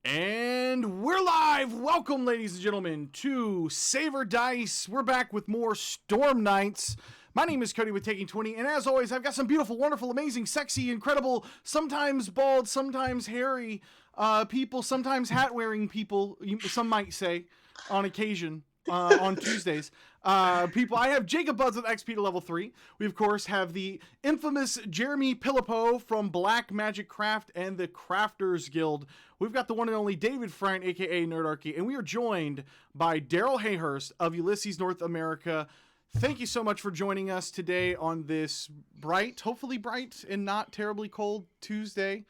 And we're live! Welcome, ladies and gentlemen, to Save or Dice. We're back with more Storm Nights. My name is Cody with Taking 20, and as always, I've got some beautiful, wonderful, amazing, sexy, incredible, sometimes bald, sometimes hairy people, sometimes hat-wearing people, some might say, on occasion, on Tuesdays. People, I have Jacob BUDZ with XP to level 3. We, of course, have the infamous Jeremy PILLIPOW from Black Magic Craft and the Crafters Guild. We've got the one and only David FRIANT, aka Nerdarchy, and we are joined by Daryl Hayhurst of Ulysses North America. Thank you so much for joining us today on this bright, hopefully bright and not terribly cold Tuesday.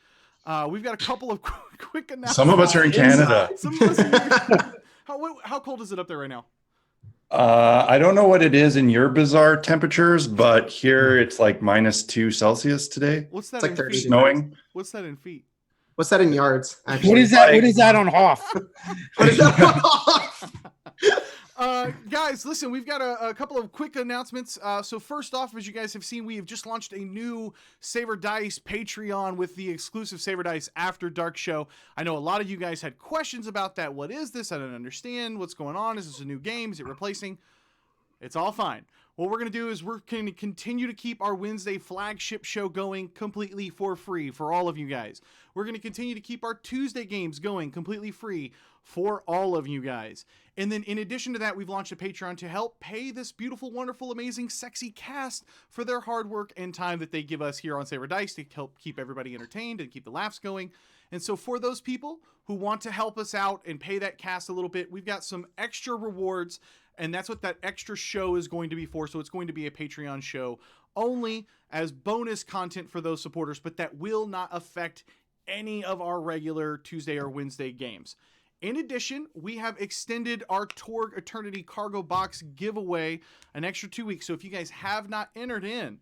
We've got a couple of quick announcements. Some of us are in Canada. Some of us are how cold is it up there right now? I don't know what it is in your bizarre temperatures, but here it's like -2 Celsius today. What's that? It's like in 30 feet? snowing. What's that in feet? What's that in yards? Actually? What is that? What is that on Hoff? What is that on Hoff? Guys, listen, we've got a couple of quick announcements. So first off, as you guys have seen, we have just launched a new Save or Dice Patreon with the exclusive Save or Dice After Dark show. I know a lot of you guys had questions about that. What is this? I don't understand. What's going on? Is this a new game? Is it replacing? It's all fine. What we're going to do is we're going to continue to keep our Wednesday flagship show going completely for free for all of you guys. We're going to continue to keep our Tuesday games going completely free for all of you guys. And then in addition to that, we've launched a Patreon to help pay this beautiful, wonderful, amazing, sexy cast for their hard work and time that they give us here on Save or Dice to help keep everybody entertained and keep the laughs going. And so for those people who want to help us out and pay that cast a little bit, we've got some extra rewards. And that's what that extra show is going to be for. So it's going to be a Patreon show only as bonus content for those supporters, but that will not affect any of our regular Tuesday or Wednesday games. In addition, we have extended our Torg Eternity Cargo Box giveaway an extra 2 weeks. So if you guys have not entered in,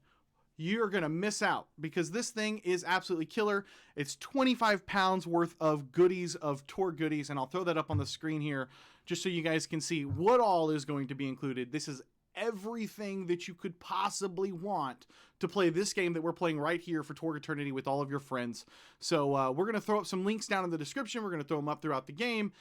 you're going to miss out because this thing is absolutely killer. It's 25 pounds worth of goodies, of Torg goodies, and I'll throw that up on the screen here just so you guys can see what all is going to be included. This is everything that you could possibly want to play this game that we're playing right here for Torg Eternity with all of your friends. So we're going to throw up some links down in the description. We're going to throw them up throughout the game.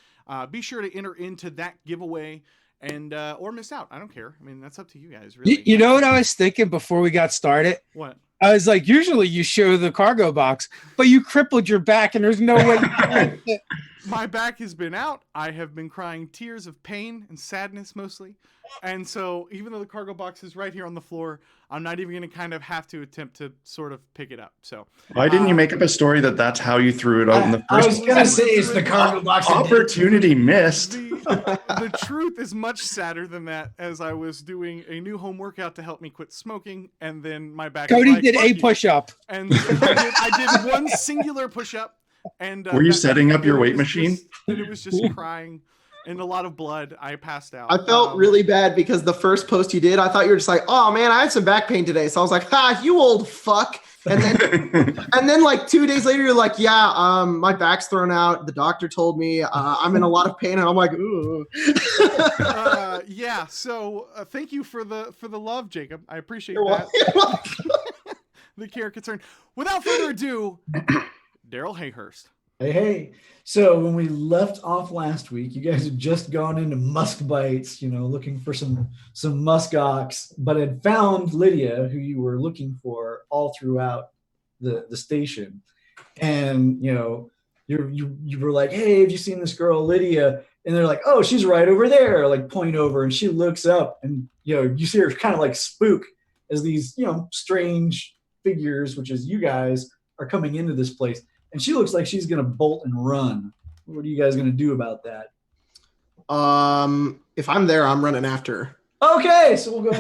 Be sure to enter into that giveaway and or miss out. I don't care. I mean, that's up to you guys, really. You know what I was thinking before we got started? What? I was like, usually you show the cargo box, but you crippled your back and there's no way you can fit. My back has been out. I have been crying tears of pain and sadness mostly. And so even though the cargo box is right here on the floor, I'm not even going to kind of have to attempt to sort of pick it up. So Why didn't you make up a story that that's how you threw it out in the first I was going to say it's the cargo box. opportunity missed? The truth is much sadder than that, as I was doing a new home workout to help me quit smoking, and then my back Cody was like, did "Fuck a you." push-up. And I did one singular push-up. And Were you setting up your weight machine? And it was just crying and a lot of blood. I passed out. I felt really bad because the first post you did, I thought you were just like, oh man, I had some back pain today. So I was like, ha, you old fuck. And then like 2 days later, you're like, yeah, my back's thrown out. The doctor told me I'm in a lot of pain. And I'm like, ooh. Yeah. So thank you for the love, Jacob. I appreciate You're that. welcome. The care concern. Without further ado, Daryl Hayhurst. Hey. So when we left off last week, you guys had just gone into musk bites, looking for some musk ox, but had found Lydia, who you were looking for all throughout the station. And, you were like, hey, have you seen this girl, Lydia? And they're like, oh, she's right over there, like point over. And she looks up and, you see her kind of like spook as these, strange figures, which is you guys, are coming into this place. And she looks like she's going to bolt and run. What are you guys going to do about that? If I'm there, I'm running after her. Okay, so we'll go.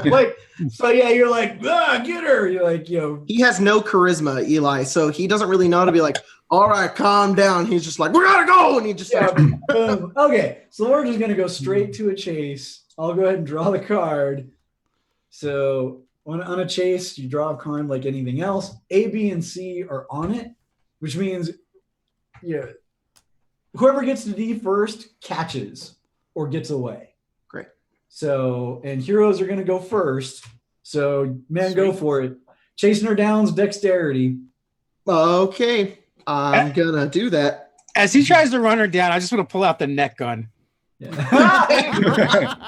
You're like, get her. You're like, He has no charisma, Eli, so he doesn't really know how to be like, all right, calm down. He's just like, we gotta go, and he just starts. Boom. Okay, so we're just gonna go straight to a chase. I'll go ahead and draw the card. So on a chase, you draw a card like anything else. A, B, and C are on it, which means whoever gets to D first catches or gets away. Great. So, and heroes are going to go first. So, man, go for it. Chasing her down's dexterity. Okay, I'm gonna do that. As he tries to run her down, I just want to pull out the net gun. Yeah.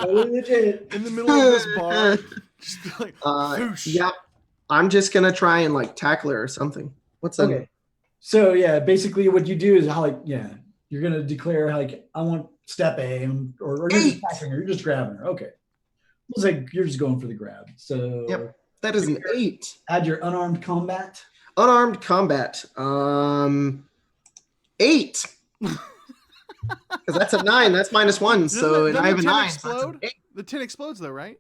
Totally legit. In the middle of this bar, just be like, whoosh. Yeah, I'm just gonna try and like tackle her or something. What's that? Okay. So yeah, basically what you do is you're gonna declare like I want step A, or you're just tackling her, you're just grabbing her. Okay. It's like you're just going for the grab. So Yep, that is an 8. Add your unarmed combat. Unarmed combat. 8. Because that's a 9. That's -1. So and I have a 9. Explode? The 10 explodes though, right?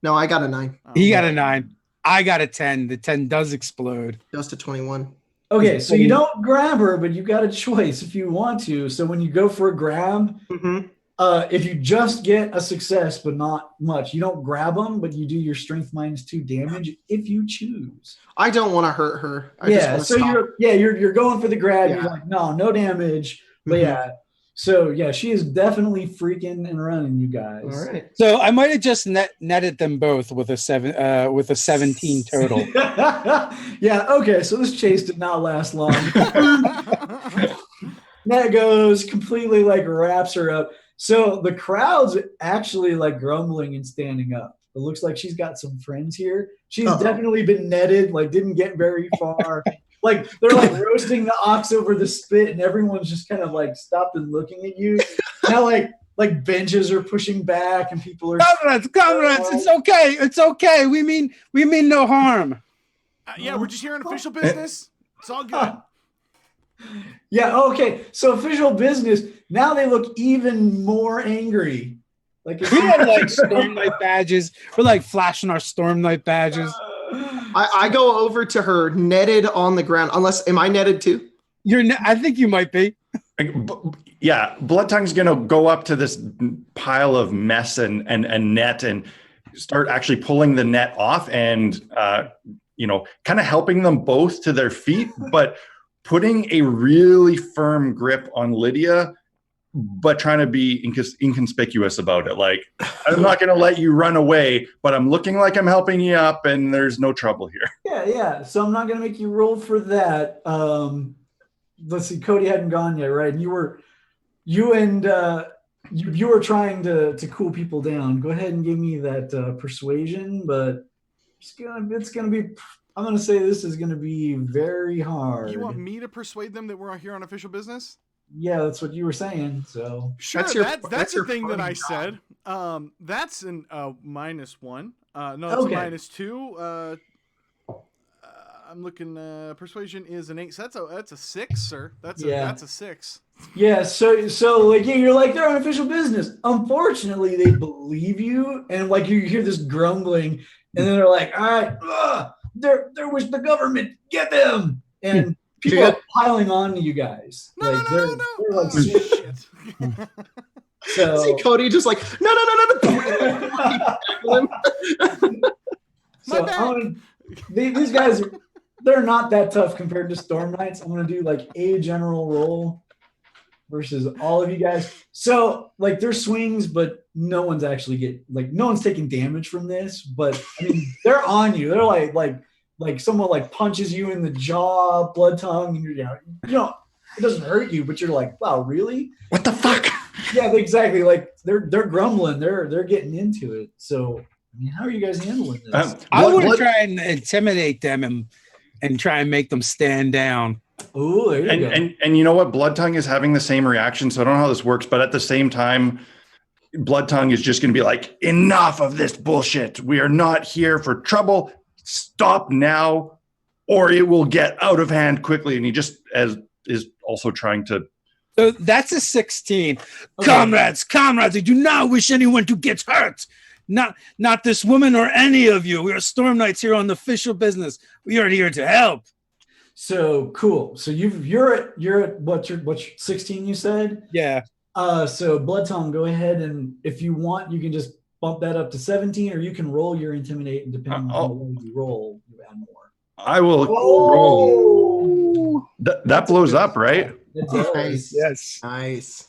No, I got a 9. Oh, He got a 9. I got a 10. The 10 does explode. Goes to 21. Okay, so you don't grab her, but you got a choice if you want to. So when you go for a grab, if you just get a success but not much, you don't grab them, but you do your strength -2 damage if you choose. I don't want to hurt her. You're going for the grab. Yeah. You're like, no damage. But she is definitely freaking and running, you guys. All right. So I might have just netted them both with a 17 total. Yeah. Okay. So this chase did not last long. Net goes completely like wraps her up. So the crowd's actually like grumbling and standing up. It looks like she's got some friends here. She's definitely been netted, like didn't get very far. Like they're like roasting the ox over the spit, and everyone's just kind of like stopped and looking at you. Now like benches are pushing back, and people are comrades, it's okay. We mean no harm. Yeah, we're just here on official business. It's all good. Yeah, okay. So official business. Now they look even more angry. Like we had like Storm Knight badges. We're like flashing our Storm Knight badges. I go over to her netted on the ground. Am I netted too? I think you might be. Yeah, Blood Tongue's gonna go up to this pile of mess and net and start actually pulling the net off and kind of helping them both to their feet, but putting a really firm grip on Lydia, but trying to be inconspicuous about it. Like, I'm not going to let you run away, but I'm looking like I'm helping you up, and there's no trouble here. Yeah. So I'm not going to make you roll for that. Let's see, Cody hadn't gone yet, right? And you were trying to cool people down. Go ahead and give me that persuasion, but it's gonna be. I'm gonna say this is gonna be very hard. You want me to persuade them that we're here on official business? Yeah, that's what you were saying. So sure, that's the thing that I said. That's an -1. No, it's a -2. I'm looking. Persuasion is an 8. So that's a 6, sir. That's a 6. Yeah. So like you're like they're on official business. Unfortunately, they believe you, and like you hear this grumbling, and then they're like, all right, there was the government, get them, and people are piling on to you guys. No. They're like, shit. So see Cody just like no. So these guys, they're not that tough compared to Storm Knights. I'm gonna do like a general roll versus all of you guys. So like there's swings, but no one's taking damage from this. But I mean, they're on you. They're like someone like punches you in the jaw, blood tongue, and you're it doesn't hurt you, but you're like, wow, really? What the fuck? Yeah, exactly. Like they're grumbling. They're getting into it. So I mean, how are you guys handling this? I would try and intimidate them and try and make them stand down. Oh, there you go. And you know what? Blood Tongue is having the same reaction, so I don't know how this works, but at the same time, Blood Tongue is just going to be like, enough of this bullshit. We are not here for trouble. Stop now, or it will get out of hand quickly. And he just is also trying to. So that's a 16. Okay. Comrades, I do not wish anyone to get hurt. Not this woman or any of you. We are Storm Knights here on the official business. We are here to help. So cool. So you're at what's 16? You said. Yeah. So Blood Tongue, go ahead, and if you want, you can just bump that up to 17, or you can roll your intimidate, and depending on how well you roll, you add more. I will roll. That blows up, right? Nice. Yes. Nice.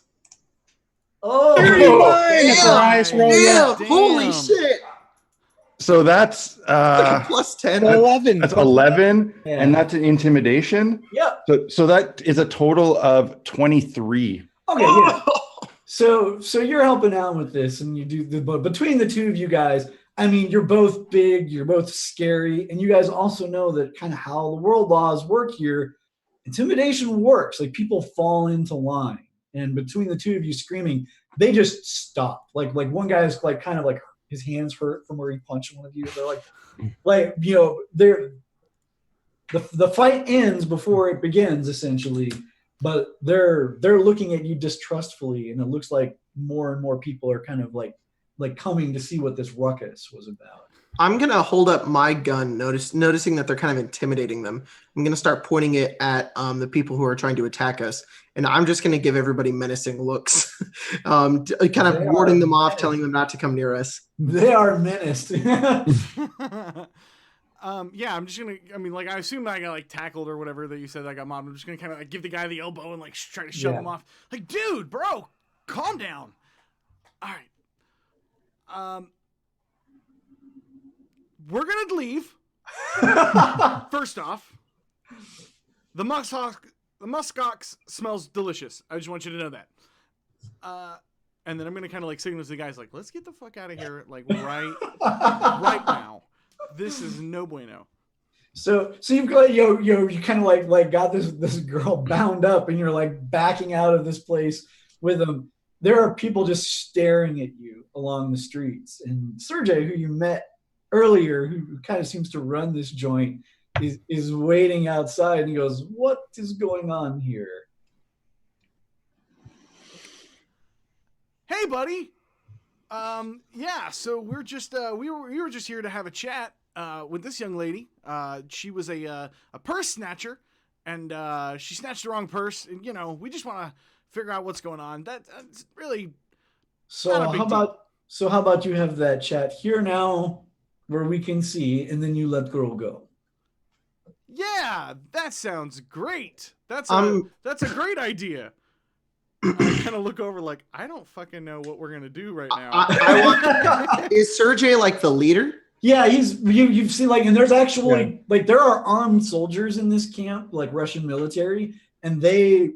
Oh, damn, Holy shit. So that's Like a plus 10. 11. that's 11, Yeah. and that's an intimidation. Yep. So that is a total of 23. Okay. Yeah. So you're helping out with this, and you do but between the two of you guys, I mean, you're both big, you're both scary, and you guys also know that kind of how the world laws work here. Intimidation works. Like people fall into line, and between the two of you screaming, they just stop. Like one guy's like kind of like his hands hurt from where he punched one of you. They're like you know, the fight ends before it begins essentially, but they're looking at you distrustfully, and it looks like more and more people are kind of like coming to see what this ruckus was about. I'm going to hold up my gun, noticing that they're kind of intimidating them. I'm going to start pointing it at the people who are trying to attack us. And I'm just going to give everybody menacing looks, kind of warding them off, telling them not to come near us. They are menaced. Yeah, I'm just gonna. I mean, like, I assume I got like tackled or whatever that you said I got mobbed. I'm just gonna kind of like give the guy the elbow and like try to shove him off. Like, dude, bro, calm down. All right. We're gonna leave. First off, the muskox smells delicious. I just want you to know that. And then I'm gonna kind of like signal to the guys like, let's get the fuck out of here, like right now. This is no bueno. So you've got you kind of like got this girl bound up, and you're like backing out of this place with them. There are people just staring at you along the streets, and Sergey, who you met earlier, who kind of seems to run this joint, is waiting outside, and he goes, "What is going on here?" Hey, buddy. Yeah. So we're just we were just here to have a chat with this young lady. She was a purse snatcher, and she snatched the wrong purse, and you know, we just want to figure out what's going on. That's really so. How about you have that chat here now, where we can see, and then you let girl go. Yeah, that sounds great. That's a great idea. I kind of look over like, I don't fucking know what we're gonna do right now. Is Sergey like the leader? Yeah, you've seen like, and there's actually like there are armed soldiers in this camp, like Russian military, and they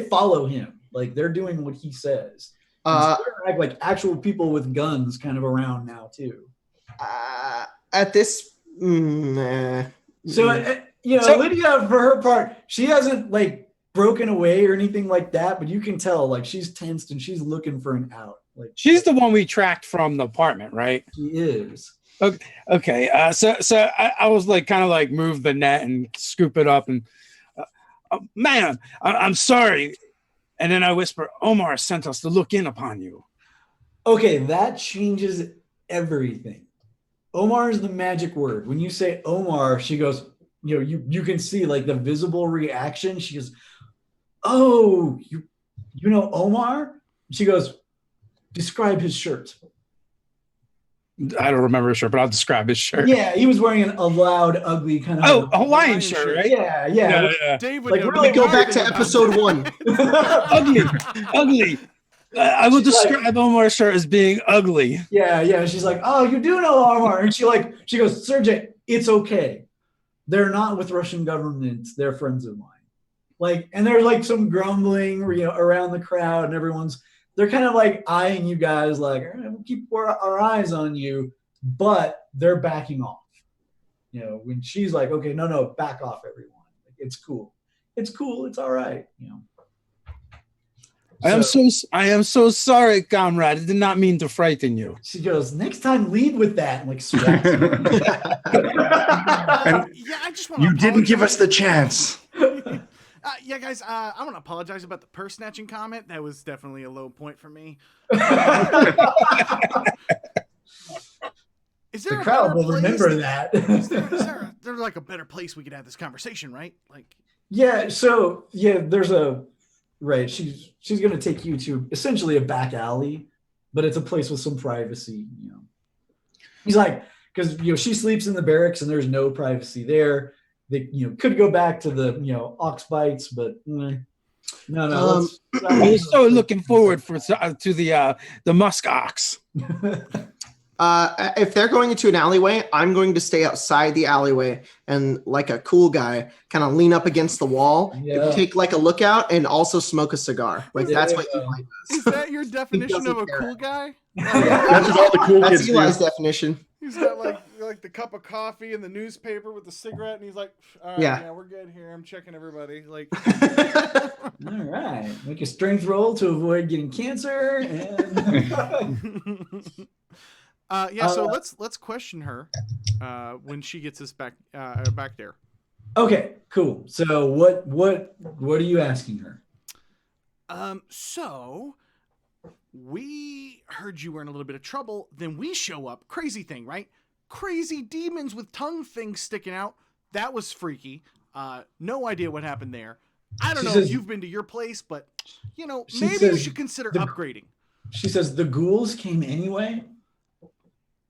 follow him. Like they're doing what he says. So there are like actual people with guns kind of around now too. At this, Lydia, for her part, she hasn't like broken away or anything like that, but you can tell like she's tensed and she's looking for an out. Like she's the one we tracked from the apartment, right? She is. Okay. So I was like kind of like move the net and scoop it up and man, I'm sorry. And then I whisper, Omar sent us to look in upon you. Okay, that changes everything. Omar is the magic word. When you say Omar, she goes, you can see like the visible reaction. She goes, oh, you know Omar? She goes, describe his shirt. I don't remember his shirt, but I'll describe his shirt. Yeah, he was weering a loud, ugly kind of a Hawaiian shirt, right? Yeah. Dave would like really go back to episode 1. ugly. I will describe Omar's shirt as being ugly. Yeah. She's like, oh, you do know Omar, and she goes, Sergey, it's okay. They're not with Russian government. They're friends of mine. Like, and there's like some grumbling, around the crowd, and they're kind of like eyeing you guys like, we'll keep our eyes on you, but they're backing off. When she's like, okay, no, back off, everyone. Like, it's cool. It's all right. I am so sorry, comrade. I did not mean to frighten you. She goes, next time lead with that, and like swats. I just want to. You didn't give us the chance. Yeah, guys, I want to apologize about the purse snatching comment. That was definitely a low point for me. Is there the crowd will remember that. Is there like a better place we could have this conversation, right? Like, yeah. So there's right. She's going to take you to essentially a back alley, but it's a place with some privacy. He's like, because she sleeps in the barracks and there's no privacy there. They could go back to the ox bites, but no. I was so looking forward to the musk ox. If they're going into an alleyway, I'm going to stay outside the alleyway and, like a cool guy, kind of lean up against the wall, take like a lookout, and also smoke a cigar. Like that's what Eli does. Is that your definition of a cool guy? That's what all the cool That's kids Eli's do. definition. He's got like the cup of coffee and the newspaper with the cigarette, and he's like, all right, Yeah. yeah, we're good here. I'm checking everybody. Like, All right. Make a strength roll to avoid getting cancer. And so let's question her when she gets us back there. okay, cool. So what are you asking her? So we heard you were in a little bit of trouble. Then we show up. Crazy thing, right? Crazy demons with tongue things sticking out. That was freaky. No idea what happened there. I don't know if you've been to your place, but maybe we should consider upgrading. She says the ghouls came anyway.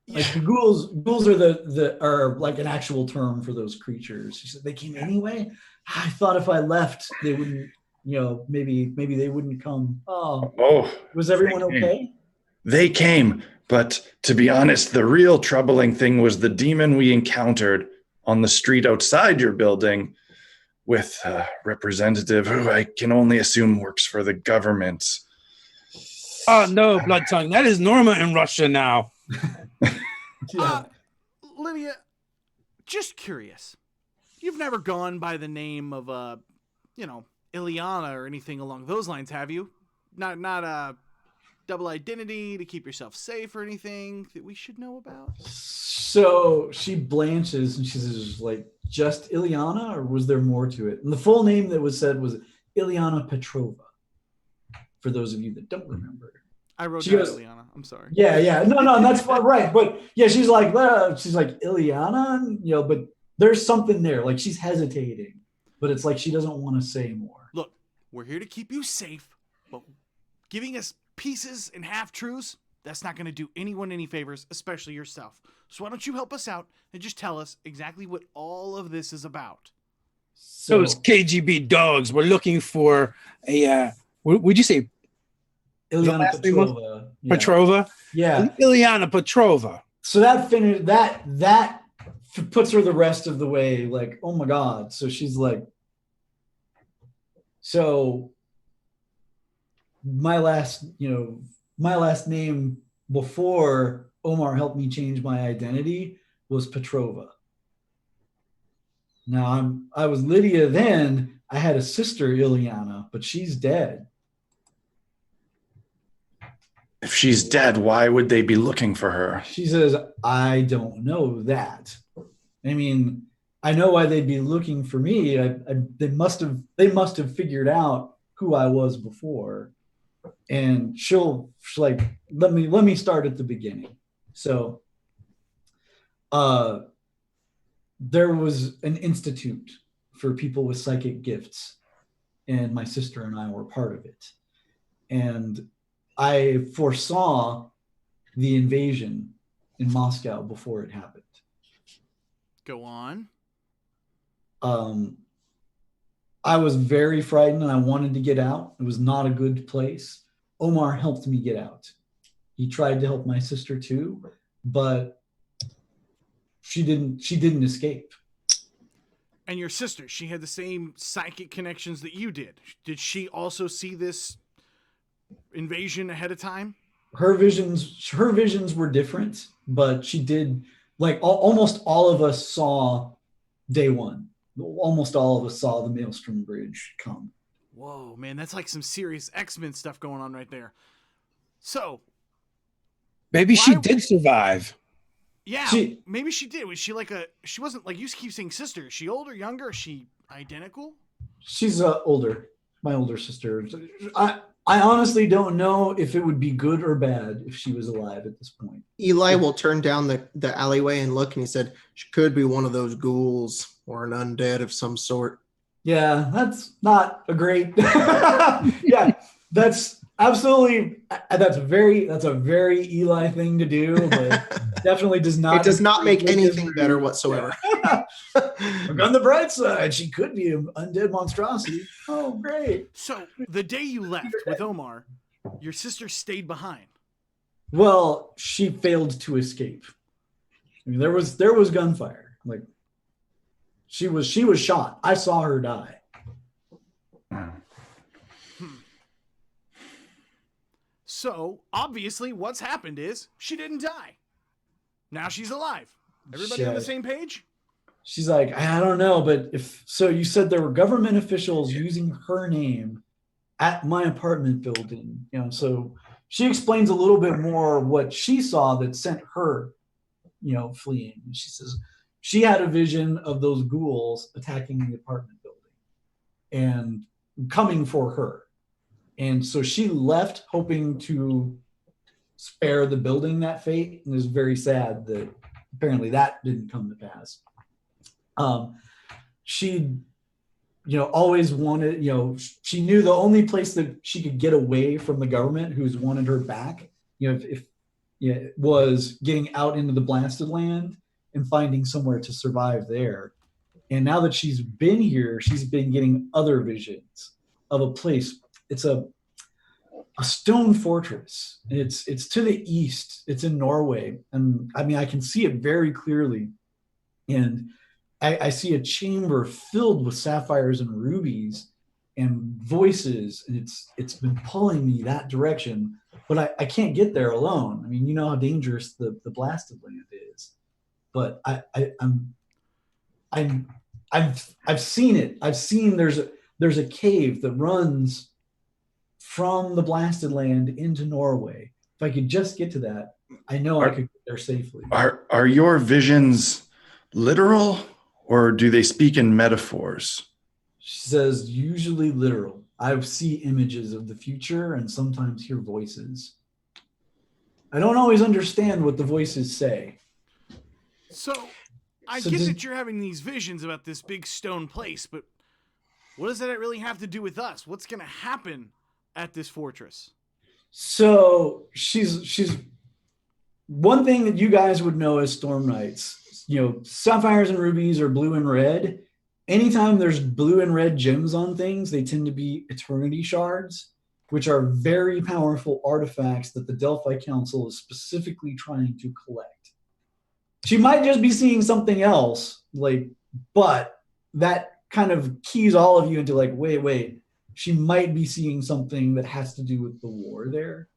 Like the ghouls are are like an actual term for those creatures. She said they came anyway. I thought if I left, they wouldn't. Maybe they wouldn't come. Oh, was everyone okay? They came, but to be honest, the real troubling thing was the demon we encountered on the street outside your building with a representative who I can only assume works for the government. Oh no, Blood Tongue. That is Norma in Russia now. Lydia, just curious. You've never gone by the name of Ileana or anything along those lines, have you? Not a double identity to keep yourself safe or anything that we should know about? So she blanches and she says, like, just Ileana, or was there more to it? And the full name that was said was Ileana Petrova, for those of you that don't remember. I wrote down Ileana. I'm sorry. Yeah. No, that's fine, right. But yeah, she's like Ileana, but there's something there. Like she's hesitating, but it's like she doesn't want to say more. Look, we're here to keep you safe, but giving us pieces and half-truths, that's not going to do anyone any favors, especially yourself. So why don't you help us out and just tell us exactly what all of this is about? So, Those KGB dogs were looking for a, would you say Ileana Petrova? Petrova. Petrova? Yeah. Ileana Petrova. So that puts her the rest of the way, like, oh my God. So she's like, so my last name before Omar helped me change my identity was Petrova. Now I was Lydia then. I had a sister, Ileana, but she's dead. If she's dead, why would they be looking for her? She says, I don't know that. I mean, I know why they'd be looking for me. They must have figured out who I was before. And she's like, let me start at the beginning. So there was an institute for people with psychic gifts, and my sister and I were part of it. And I foresaw the invasion in Moscow before it happened. Go on. I was very frightened and I wanted to get out. It was not a good place. Omar helped me get out. He tried to help my sister too, but she didn't escape. And your sister, she had the same psychic connections that you did. Did she also see this invasion ahead of time? Her visions were different, but she did, like, almost all of us saw day one. Almost all of us saw the Maelstrom Bridge come. Whoa, man, that's like some serious X-Men stuff going on right there. So maybe she did survive. Yeah, maybe she did. Was she she wasn't, like, you keep saying sister. Is she older, younger? Is she identical? She's older. My older sister. I honestly don't know if it would be good or bad if she was alive at this point. Eli will turn down the alleyway and look, and he said, she could be one of those ghouls or an undead of some sort. Yeah, that's not a great. Yeah, that's absolutely. That's a very Eli thing to do, but definitely does not. It does not make anything better whatsoever. On the bright side, she could be an undead monstrosity. Oh, great. So the day you left with Omar, your sister stayed behind. Well, she failed to escape. I mean, there was gunfire. Like she was shot. I saw her die. So obviously, what's happened is she didn't die. Now she's alive. Everybody on the Shit. same page? She's like, I don't know, but if so, you said there were government officials using her name at my apartment building. You know, so she explains a little bit more what she saw that sent her, you know, fleeing. She says she had a vision of those ghouls attacking the apartment building and coming for her. And so she left hoping to spare the building that fate, and is very sad that apparently that didn't come to pass. She, you know, always wanted, you know, she knew the only place that she could get away from the government who's wanted her back, you know, if yeah, was getting out into the blasted land and finding somewhere to survive there. And now that she's been here, she's been getting other visions of a place. It's a stone fortress. It's to the east. It's in Norway. And I mean, I can see it very clearly. And I see a chamber filled with sapphires and rubies and voices. And it's been pulling me that direction. But I can't get there alone. I mean, you know how dangerous the blasted land is. But I've seen it. I've seen there's a cave that runs from the blasted land into Norway. If I could just get to that, I know I could get there safely. Are your visions literal, or do they speak in metaphors? She says, usually literal. I see images of the future and sometimes hear voices. I don't always understand what the voices say. So I get that you're having these visions about this big stone place, but what does that really have to do with us? What's going to happen at this fortress? So she's one thing that you guys would know as Storm Knights, you know, sapphires and rubies are blue and red. Anytime there's blue and red gems on things, they tend to be eternity shards, which are very powerful artifacts that the Delphi Council is specifically trying to collect. She might just be seeing something else, like, but that kind of keys all of you into like, wait, she might be seeing something that has to do with the war there.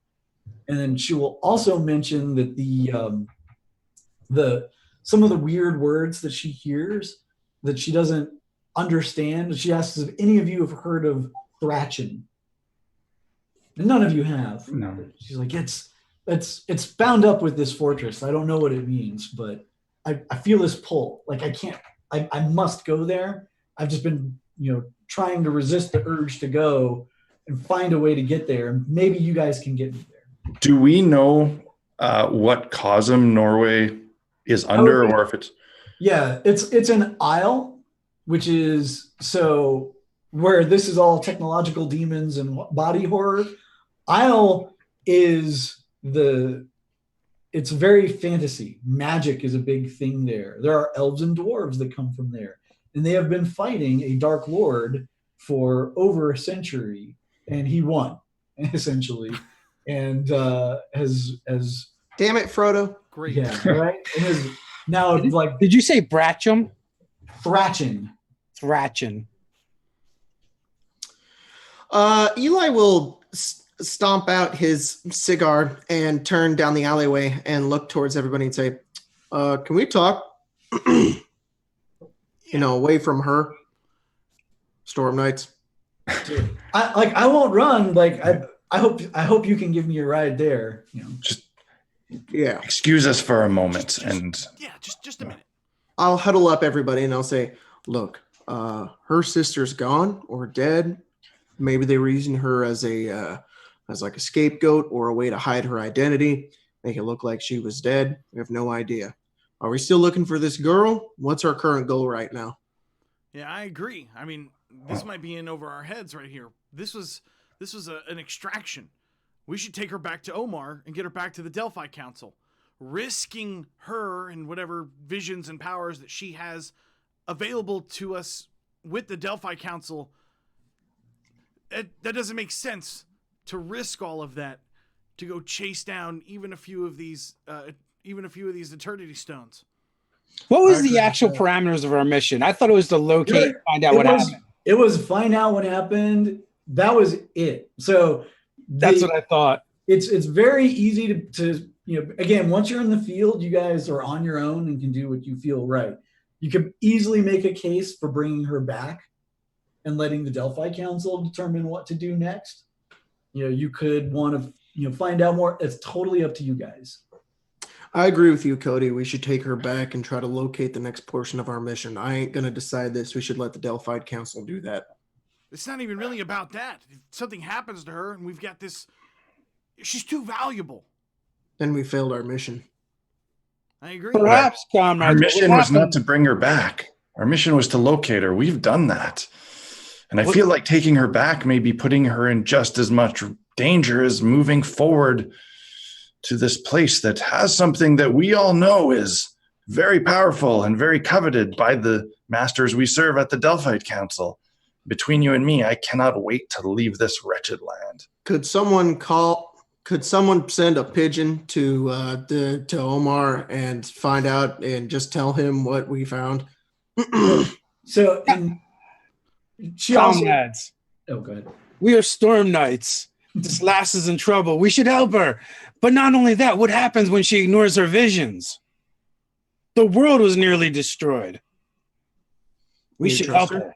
And then she will also mention that some of the weird words that she hears that she doesn't understand. She asks if any of you have heard of Thrachin. And none of you have. No. She's like, it's bound up with this fortress. I don't know what it means, but I feel this pull. Like I must go there. I've just been, you know, trying to resist the urge to go and find a way to get there. And maybe you guys can get me there. Do we know what cosm Norway is under, or if it's... Yeah, it's an isle, which is so where this is all technological demons and body horror. Isle is it's very fantasy. Magic is a big thing there. There are elves and dwarves that come from there. And they have been fighting a Dark Lord for over a century. And he won, essentially. And has Damn it, Frodo. Great. yeah, right? And has now like Did you say Bratchum? Thrachin. Thrachin. Eli will stomp out his cigar and turn down the alleyway and look towards everybody and say, can we talk? You know, away from her. Storm Knights. I won't run. Like I hope you can give me a ride there. You know, Just Yeah. excuse us for a moment. And Yeah, just a minute. I'll huddle up everybody and I'll say, look, her sister's gone or dead. Maybe they were using her as like a scapegoat or a way to hide her identity, make it look like she was dead. We have no idea. Are we still looking for this girl? What's our current goal right now? Yeah, I agree. I mean, this might be in over our heads right here. This was an extraction. We should take her back to Omar and get her back to the Delphi Council. Risking her and whatever visions and powers that she has available to us with the Delphi Council, that doesn't make sense to risk all of that to go chase down even a few of these eternity stones. What was the actual parameters of our mission? I thought it was to locate, find out what happened. It was find out what happened. That was it. So that's what I thought. It's very easy to again, once you're in the field, you guys are on your own and can do what you feel right. You could easily make a case for bringing her back and letting the Delphi Council determine what to do next. You could want to find out more. It's totally up to you guys. I agree with you, Cody. We should take her back and try to locate the next portion of our mission. I ain't going to decide this. We should let the Delphi Council do that. It's not even really about that. If something happens to her and we've got this, she's too valuable. Then we failed our mission. I agree. Perhaps, comrade. Our mission was not to bring her back. Our mission was to locate her. We've done that. And I feel like taking her back may be putting her in just as much danger as moving forward to this place that has something that we all know is very powerful and very coveted by the masters we serve at the Delphite Council. Between you and me, I cannot wait to leave this wretched land. Could someone send a pigeon to Omar and find out and just tell him what we found? So, she also. Comrades. Oh, go ahead. We are Storm Knights. This lass is in trouble. We should help her. But not only that, what happens when she ignores her visions? The world was nearly destroyed. We should help her.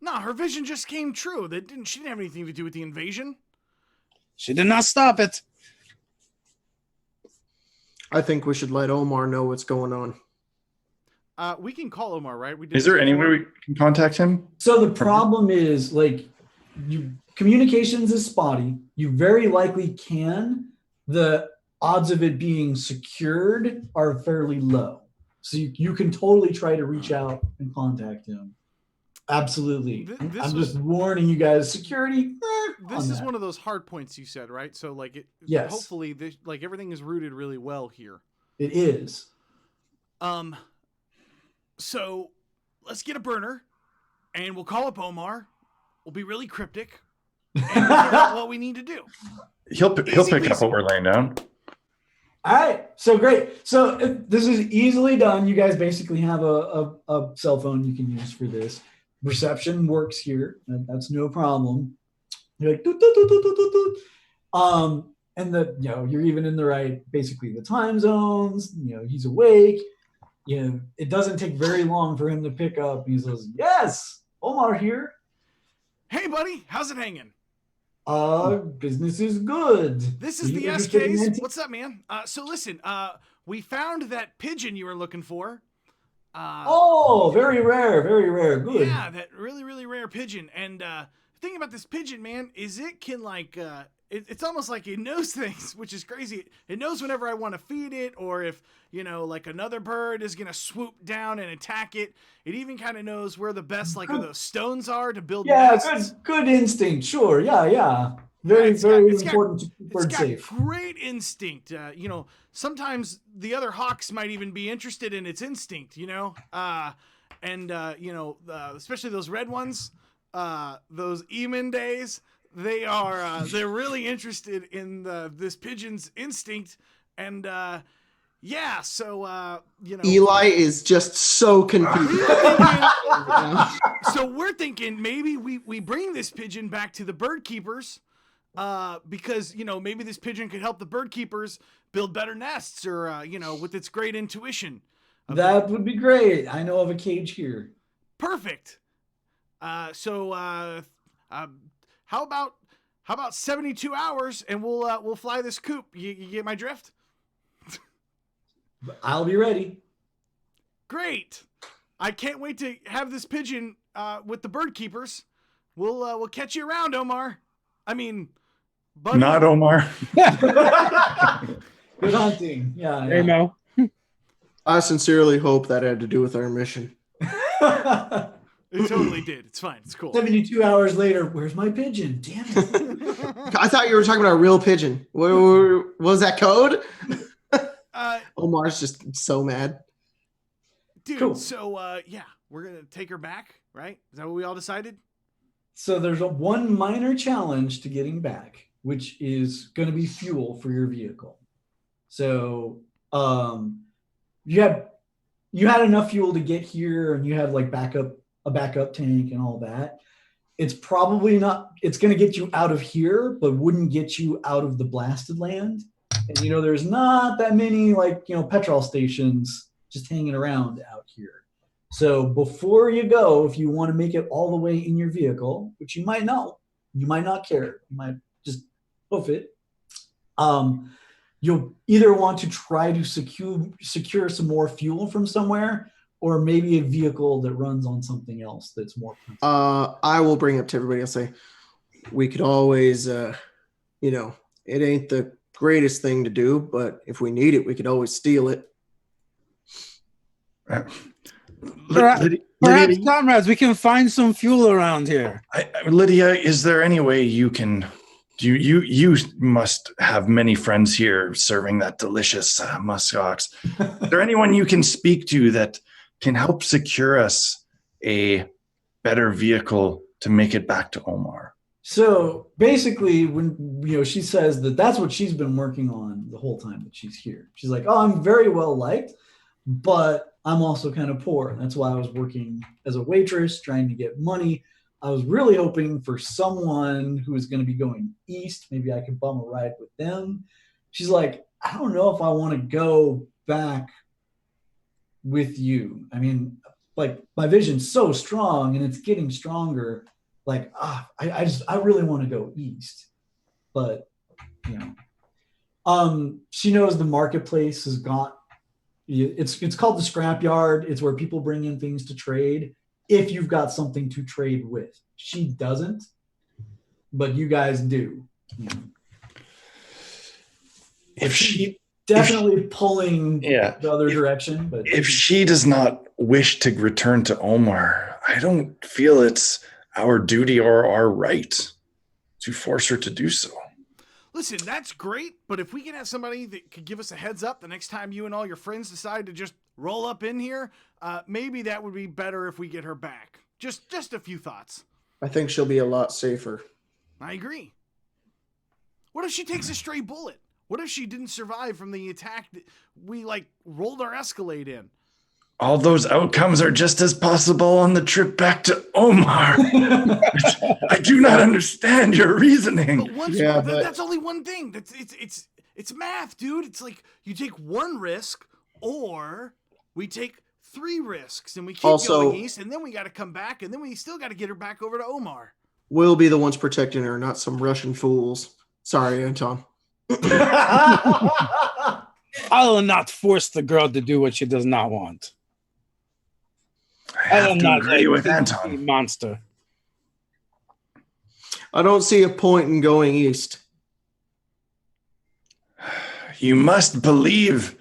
No, her vision just came true. She didn't have anything to do with the invasion. She did not stop it. I think we should let Omar know what's going on. We can call Omar, right? Is there any way we can contact him? So the problem is, communications is spotty. You very likely can. The odds of it being secured are fairly low. So you can totally try to reach out and contact him. Absolutely. I'm just warning you guys, security. This is one of those hard points you said, right? So yes. Hopefully everything is rooted really well here. It is. So let's get a burner and we'll call up Omar. We'll be really cryptic and we'll figure out what we need to do. He'll pick up what we're laying down. All right. So great. So this is easily done. You guys basically have a cell phone you can use for this. Reception works here. That's no problem. You're like, doot, doot, doot, doot, doot, doot. And you're even in the right, basically the time zones. He's awake. It doesn't take very long for him to pick up. He says, "Yes, Omar here. Hey, buddy, how's it hanging? Business is good. This is the SKs. What's up, man? So listen, we found that pigeon you were looking for. Very rare, very rare. Good. Yeah, that really, really rare pigeon. And the thing about this pigeon, man, is it can it's almost like it knows things, which is crazy. It knows whenever I want to feed it, or if another bird is gonna swoop down and attack it. It even kind of knows where the best of those stones are to build. Yeah, good instinct. Sure. Yeah. Very important to keep birds safe. Great instinct. Sometimes the other hawks might even be interested in its instinct. Especially those red ones, those Eamon days. They're really interested in this pigeon's instinct, and Eli is just so confused. So we're thinking maybe we bring this pigeon back to the bird keepers, because maybe this pigeon could help the bird keepers build better nests, or with its great intuition. That would be great. I know of a cage here. Perfect. How about 72 hours and we'll fly this coop? You get my drift? I'll be ready. Great. I can't wait to have this pigeon with the bird keepers. We'll catch you around, Omar. I mean, buddy. Not Omar. Good hunting. Yeah. Hey, Mo. I sincerely hope that had to do with our mission. It totally did. It's fine. It's cool. 72 hours later, where's my pigeon? Damn it. I thought you were talking about a real pigeon. Was that code? Omar's just so mad. Dude, cool. So, we're going to take her back, right? Is that what we all decided? So there's one minor challenge to getting back. which is going to be fuel for your vehicle. So you had enough fuel to get here, and you have like a backup tank and all that. It's probably not, it's going to get you out of here, but wouldn't get you out of the blasted land. And, you know, there's not that many like, you know, petrol stations just hanging around out here. So before you go, if you want to make it all the way in your vehicle, which you might not care, you might just hoof it. You'll either want to try to secure some more fuel from somewhere, or maybe a vehicle that runs on something else that's more principled. I will bring up to everybody and say, we could always, you know, it ain't the greatest thing to do, but if we need it, we could always steal it. Perhaps, comrades, we can find some fuel around here. Lydia, is there any way you can... You must have many friends here serving that delicious muskox. Is there anyone you can speak to that can help secure us a better vehicle to make it back to Omar? So basically, when she says that's what she's been working on the whole time that she's here. She's like, "Oh, I'm very well liked, but I'm also kind of poor. That's why I was working as a waitress, trying to get money. I was really hoping for someone who is going to be going east. Maybe I could bum a ride with them." She's like, "I don't know if I want to go back with you. I mean, like my vision's so strong and it's getting stronger. Like, I really want to go east." But, you know, she knows the marketplace has got, it's called the scrapyard. It's where people bring in things to trade. If you've got something to trade with. She doesn't, but you guys do. If she definitely pulling the other direction, but if she does not wish to return to Omar, I don't feel it's our duty or our right to force her to do so. Listen, that's great, but if we can have somebody that could give us a heads up the next time you and all your friends decide to just roll up in here, maybe that would be better if we get her back. Just a few thoughts. I think she'll be a lot safer. I agree. What if she takes a stray bullet? What if she didn't survive from the attack that we rolled our Escalade in? All those outcomes are just as possible on the trip back to Omar. I do not understand your reasoning. But that's only one thing. It's math, dude. It's like you take one risk, or we take 3 risks, and we keep going east, and then we got to come back, and then we still got to get her back over to Omar. We'll be the ones protecting her, not some Russian fools. Sorry, Anton. I will not force the girl to do what she does not want. I have to agree with Anton. Monster. I don't see a point in going east. You must believe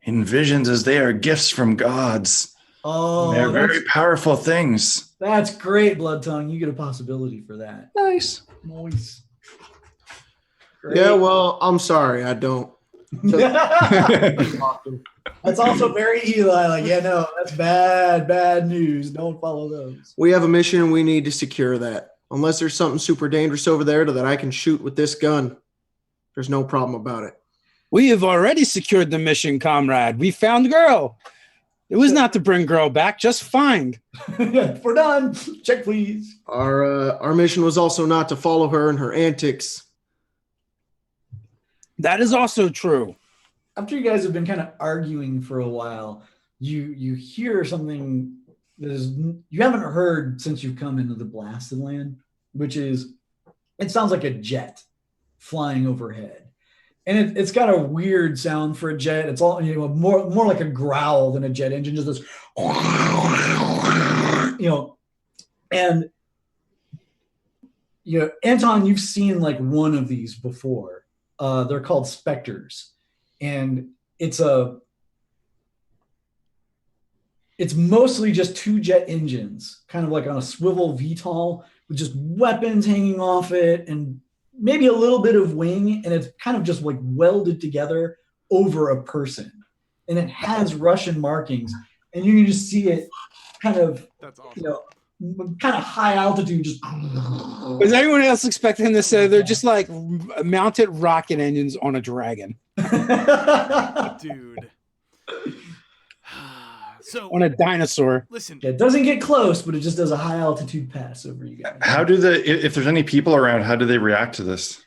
in visions as they are gifts from gods. Oh, they're very powerful things. That's great, Blood Tongue. You get a possibility for that. Nice. Great. Yeah, well, I'm sorry, I don't. That's also very Eli. Like, yeah, no, that's bad news. Don't follow those. We have a mission and we need to secure that. Unless there's something super dangerous over there that I can shoot with this gun, there's no problem about it. We have already secured the mission, comrade. We found girl. It was not to bring girl back, just find. We're done. Check, please. Our mission was also not to follow her and her antics. That is also true. After you guys have been kind of arguing for a while, you hear something that is you haven't heard since you've come into the blasted land, which is it sounds like a jet flying overhead. And it's got a weird sound for a jet. It's all more like a growl than a jet engine, just this and Anton, you've seen like one of these before. They're called Spectres, and it's mostly just 2 jet engines, kind of like on a swivel VTOL with just weapons hanging off it and maybe a little bit of wing, and it's kind of just like welded together over a person, and it has Russian markings, and you can just see it kind of, that's awesome. kind of high altitude. Just Was anyone else expecting him to say they're just like mounted rocket engines on a dragon? Dude. So on a dinosaur. listen, it doesn't get close, but it just does a high altitude pass over you guys. How do if there's any people around, how do they react to this?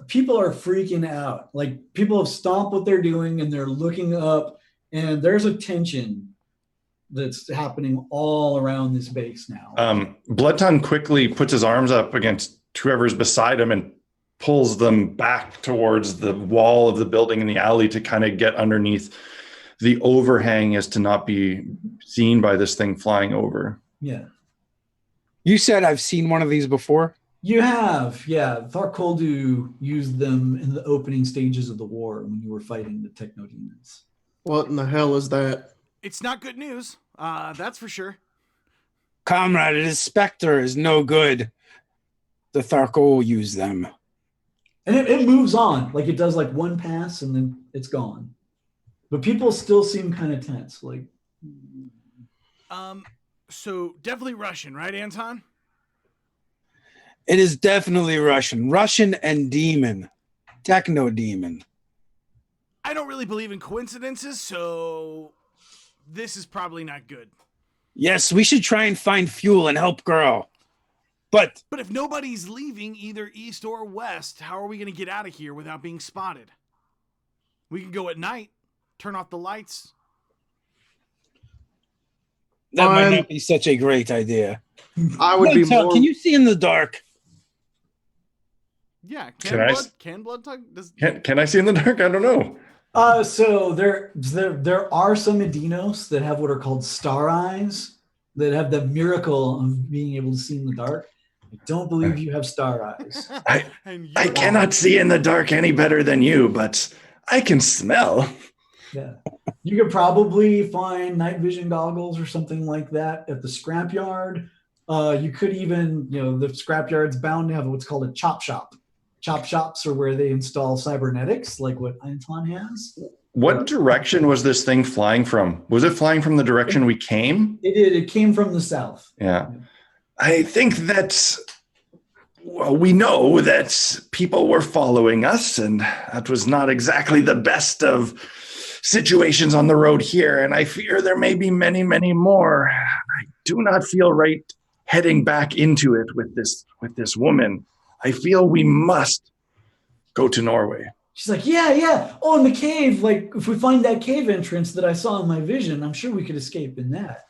People are freaking out. Like people have stopped what they're doing and they're looking up, and there's a tension that's happening all around this base now. Blood Tongue quickly puts his arms up against whoever's beside him and pulls them back towards the wall of the building in the alley to kind of get underneath the overhang as to not be seen by this thing flying over. Yeah. You said I've seen one of these before? You have, yeah. Tharkoldu used them in the opening stages of the war when you were fighting the techno demons. What in the hell is that? it's not good news. That's for sure. Comrade, his Spectre is no good. The Tharko will use them. And it moves on. Like it does like one pass and then it's gone. But people still seem kind of tense. Like, so definitely Russian, right, Anton? It is definitely Russian. Russian and demon. Techno demon. I don't really believe in coincidences, so this is probably not good. Yes, we should try and find fuel and help girl. But if nobody's leaving either east or west, how are we going to get out of here without being spotted? We can go at night, turn off the lights. that might not be such a great idea. I would be more. Can you see in the dark? Yeah, Can blood tug? Can I see in the dark? I don't know. So there are some Medinos that have what are called star eyes, that have the miracle of being able to see in the dark. I don't believe you have star eyes. I cannot see in the dark any better than you, but I can smell. Yeah. You could probably find night vision goggles or something like that at the scrapyard. You could even, the scrapyard's bound to have what's called a chop shop. Chop shops are where they install cybernetics, like what Anton has. What direction was this thing flying from? Was it flying from the direction we came? It did. It came from the south. Yeah. I think that, well, we know that people were following us, and that was not exactly the best of situations on the road here, and I fear there may be many, many more. I do not feel right heading back into it with this woman. I feel we must go to Norway. She's like, yeah. Oh, in the cave, like if we find that cave entrance that I saw in my vision, I'm sure we could escape in that.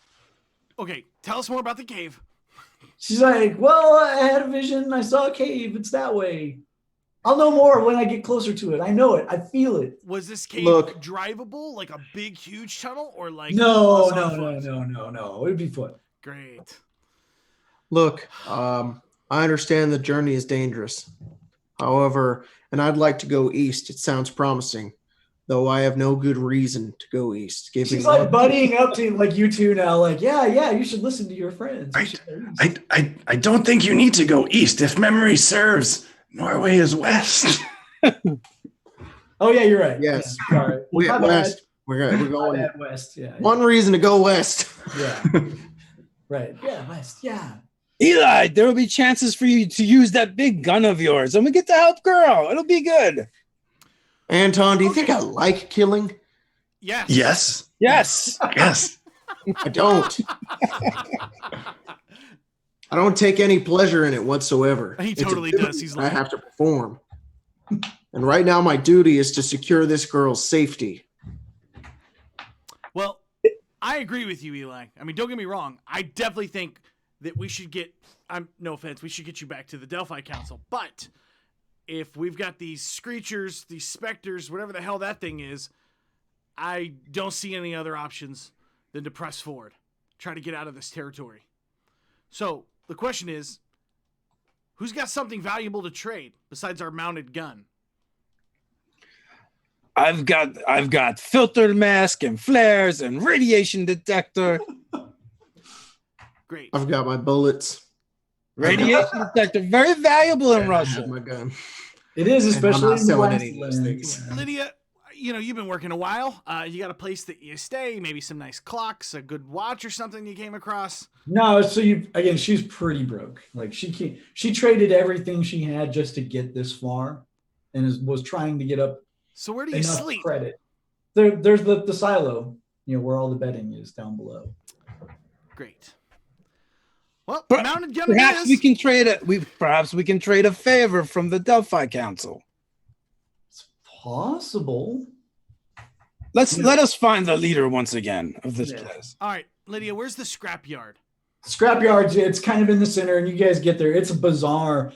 Okay, tell us more about the cave. She's like, well, I had a vision. I saw a cave. It's that way. I'll know more when I get closer to it. I know it. I feel it. Was this cave drivable, like a big, huge tunnel, or like No. It'd be foot. Great. Look, I understand the journey is dangerous. However, and I'd like to go east. It sounds promising, though I have no good reason to go east. She's like buddying up to like you two now. Like, yeah, you should listen to your friends. I don't think you need to go east. If memory serves, Norway is west. Oh yeah, you're right. Yes. Yeah, sorry. We're west. We're going west. Yeah. One reason to go west. Yeah. Right. Yeah, west. Yeah. Eli, there will be chances for you to use that big gun of yours, and we get to help girl. It'll be good. Anton, do you think I like killing? Yes. Yes. Yes. Yes. I don't. I don't take any pleasure in it whatsoever. He totally does. He's like, I have to perform. And right now my duty is to secure this girl's safety. Well, I agree with you, Eli. I mean, don't get me wrong. I definitely think that we should get, no offense, we should get you back to the Delphi Council. But if we've got these screechers, these specters, whatever the hell that thing is, I don't see any other options than to press forward, try to get out of this territory. So the question is, who's got something valuable to trade besides our mounted gun? I've got filter mask and flares and radiation detector. Great. I've got my bullets. Radiation detector, very valuable in Russia. I have my gun. It is, especially I'm not in selling the any of those things. Lydia, you've been working a while. You got a place that you stay, maybe some nice clocks, a good watch or something you came across. No, so she's pretty broke. Like she traded everything she had just to get this far, and was trying to get up. So where do you enough sleep? credit. There's the silo, where all the bedding is down below. Great. Well, But mounted gun it perhaps is. we can trade a favor from the Delphi Council. It's possible. Let us find the leader once again of this place. All right, Lydia, where's the scrapyard? Scrapyards, it's kind of in the center, and you guys get there. It's a bizarre,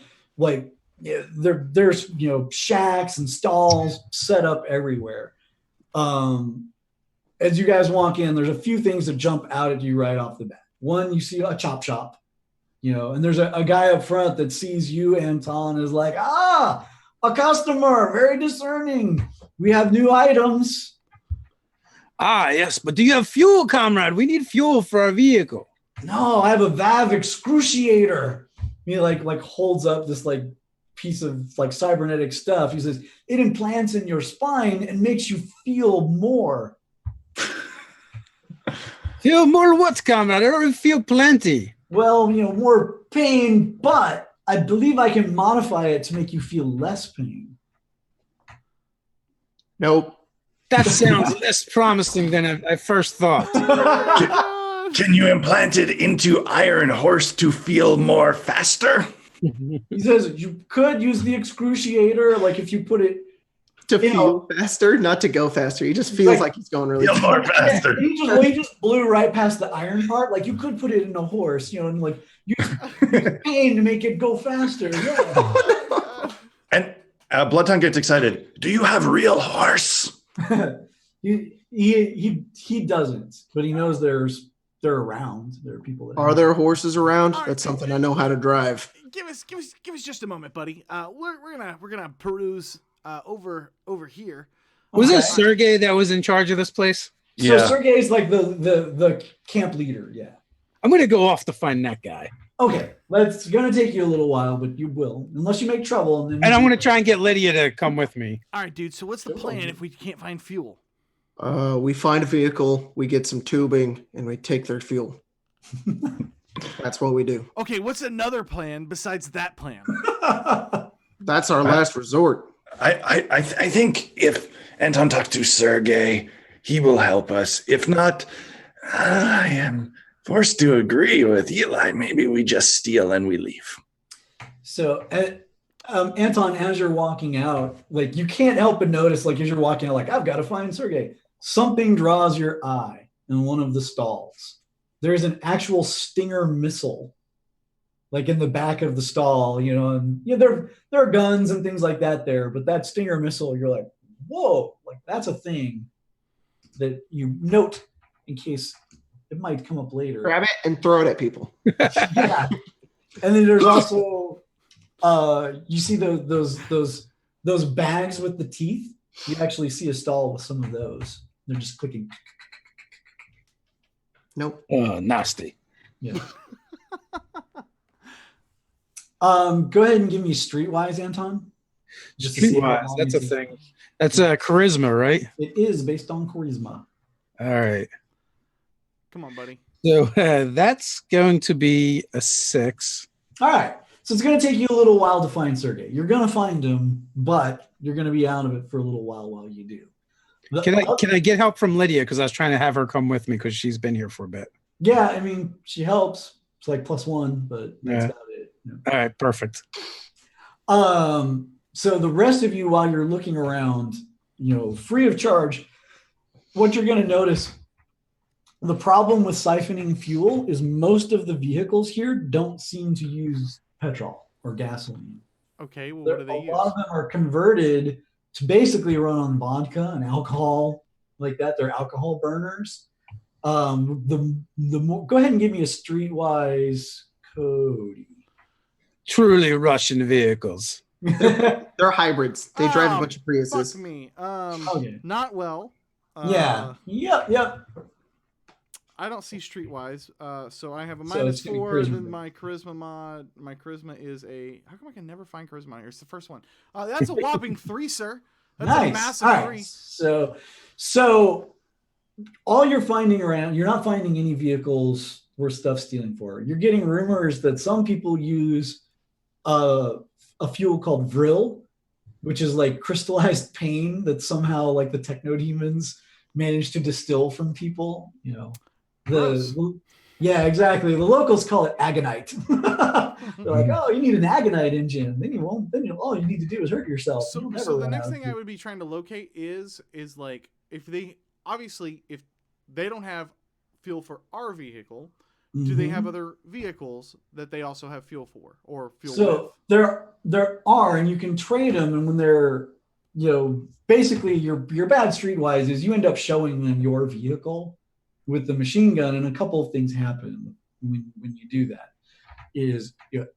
there's shacks and stalls set up everywhere. As you guys walk in, there's a few things that jump out at you right off the bat. One, you see a chop shop, and there's a guy up front that sees you, Anton, is like, a customer, very discerning. We have new items. Ah, yes, but do you have fuel, comrade? We need fuel for our vehicle. No, I have a Valve excruciator. He holds up this piece of cybernetic stuff. He says, it implants in your spine and makes you feel more. Feel more what, comrade? I already feel plenty. Well, more pain, but I believe I can modify it to make you feel less pain. Nope. That sounds less promising than I first thought. Can you implant it into Iron Horse to feel more faster? He says you could use the excruciator, if you put it To feel faster, not to go faster. He just feels like he's going really Feel more faster. He just blew right past the iron part. You could put it in a horse, and use pain to make it go faster. Yeah. And Blood Tongue gets excited. Do you have real horse? He doesn't, but he knows they're around. There are people. Are there horses around? All right, That's something I know how to drive. Give us just a moment, buddy. We're gonna peruse over here. Was it Sergey that was in charge of this place? So Sergey's the camp leader. Yeah. I'm going to go off to find that guy. Okay. It's going to take you a little while, but you will, unless you make trouble. And I'm going to try and get Lydia to come with me. All right, dude. So what's the plan if we can't find fuel? We find a vehicle, we get some tubing, and we take their fuel. That's what we do. Okay, what's another plan besides that plan? That's our last resort. I think if Anton talks to Sergey, he will help us. If not, I am forced to agree with Eli. Maybe we just steal and we leave. So, Anton, as you're walking out, you can't help but notice, as you're walking out, I've got to find Sergey. Something draws your eye in one of the stalls. There's an actual Stinger missile, in the back of the stall, and there are guns and things like that there, but that Stinger missile, you're like, whoa, that's a thing that you note in case it might come up later. Grab it and throw it at people. Yeah. And then there's also you see those bags with the teeth. You actually see a stall with some of those. They're just clicking. Nope. Oh, nasty. Yeah. Go ahead and give me Streetwise, Anton. Just to see how Streetwise, long that's you a can- thing. That's charisma, right? It is based on charisma. All right. Come on, buddy. So that's going to be a 6. All right. So it's going to take you a little while to find Sergey. You're going to find him, but you're going to be out of it for a little while you do. Can I get help from Lydia? Because I was trying to have her come with me because she's been here for a bit. Yeah, I mean, she helps. It's +1, but that's about it. Yeah. All right, perfect. So the rest of you, while you're looking around, free of charge, what you're going to notice, the problem with siphoning fuel is most of the vehicles here don't seem to use petrol or gasoline. Okay, well, what do they A use? lot of them are converted to basically run on vodka and alcohol like that. They're alcohol burners. The more, go ahead and give me a Streetwise CODY. Truly Russian vehicles. They're hybrids. They drive a Oh, bunch of Fuck Priuses. me. Okay. Not well. Yeah. Yep. I don't see Streetwise. So I have a So it's gonna be -4. charisma Then then. my charisma mod. My charisma is a. How come I can never find charisma on here? It's the first one. That's a whopping 3, sir. That's Nice. a massive All right. three. So all you're finding around, you're not finding any vehicles worth stuff stealing for. You're getting rumors that some people use a fuel called vril, which is like crystallized pain that somehow like the technodemons managed to distill from people. You know, Gross. yeah, exactly. The locals call it agonite. They're like, oh, you need an agonite engine. Then you won't. Then all you need to do is hurt yourself. So the next thing I would be trying to locate is like if they don't have fuel for our vehicle, do they have other vehicles that they also have fuel for or fuel So there are, and you can trade them. And when they're, basically your bad streetwise is you end up showing them your vehicle with the machine gun, and a couple of things happen when you do that. Is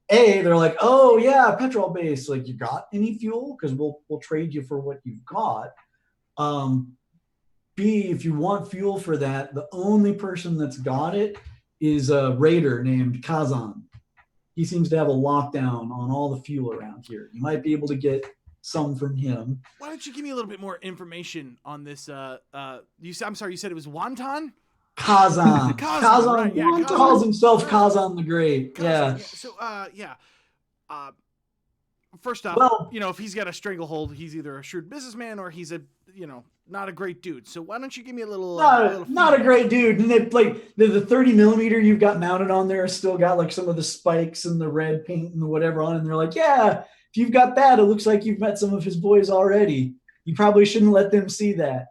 they're like, oh yeah, petrol base, like you got any fuel? Because we'll trade you for what you've got. B, if you want fuel for that, the only person that's got it is a raider named Kazan. He seems to have a lockdown on all the fuel around here. You might be able to get some from him. Why don't you give me a little bit more information on this? You said it was Wonton? Kazan. Kazan, right, yeah, Kazan. Calls himself Kazan the Great. Kazan, Yeah. So, first off, Well, if he's got a stranglehold, he's either a shrewd businessman or he's not a great dude. So why don't you give me a little? Not a great dude. And it, like the 30 millimeter you've got mounted on there still got like some of the spikes and the red paint and the whatever on. And they're like, yeah, if you've got that, it looks like you've met some of his boys already. You probably shouldn't let them see that.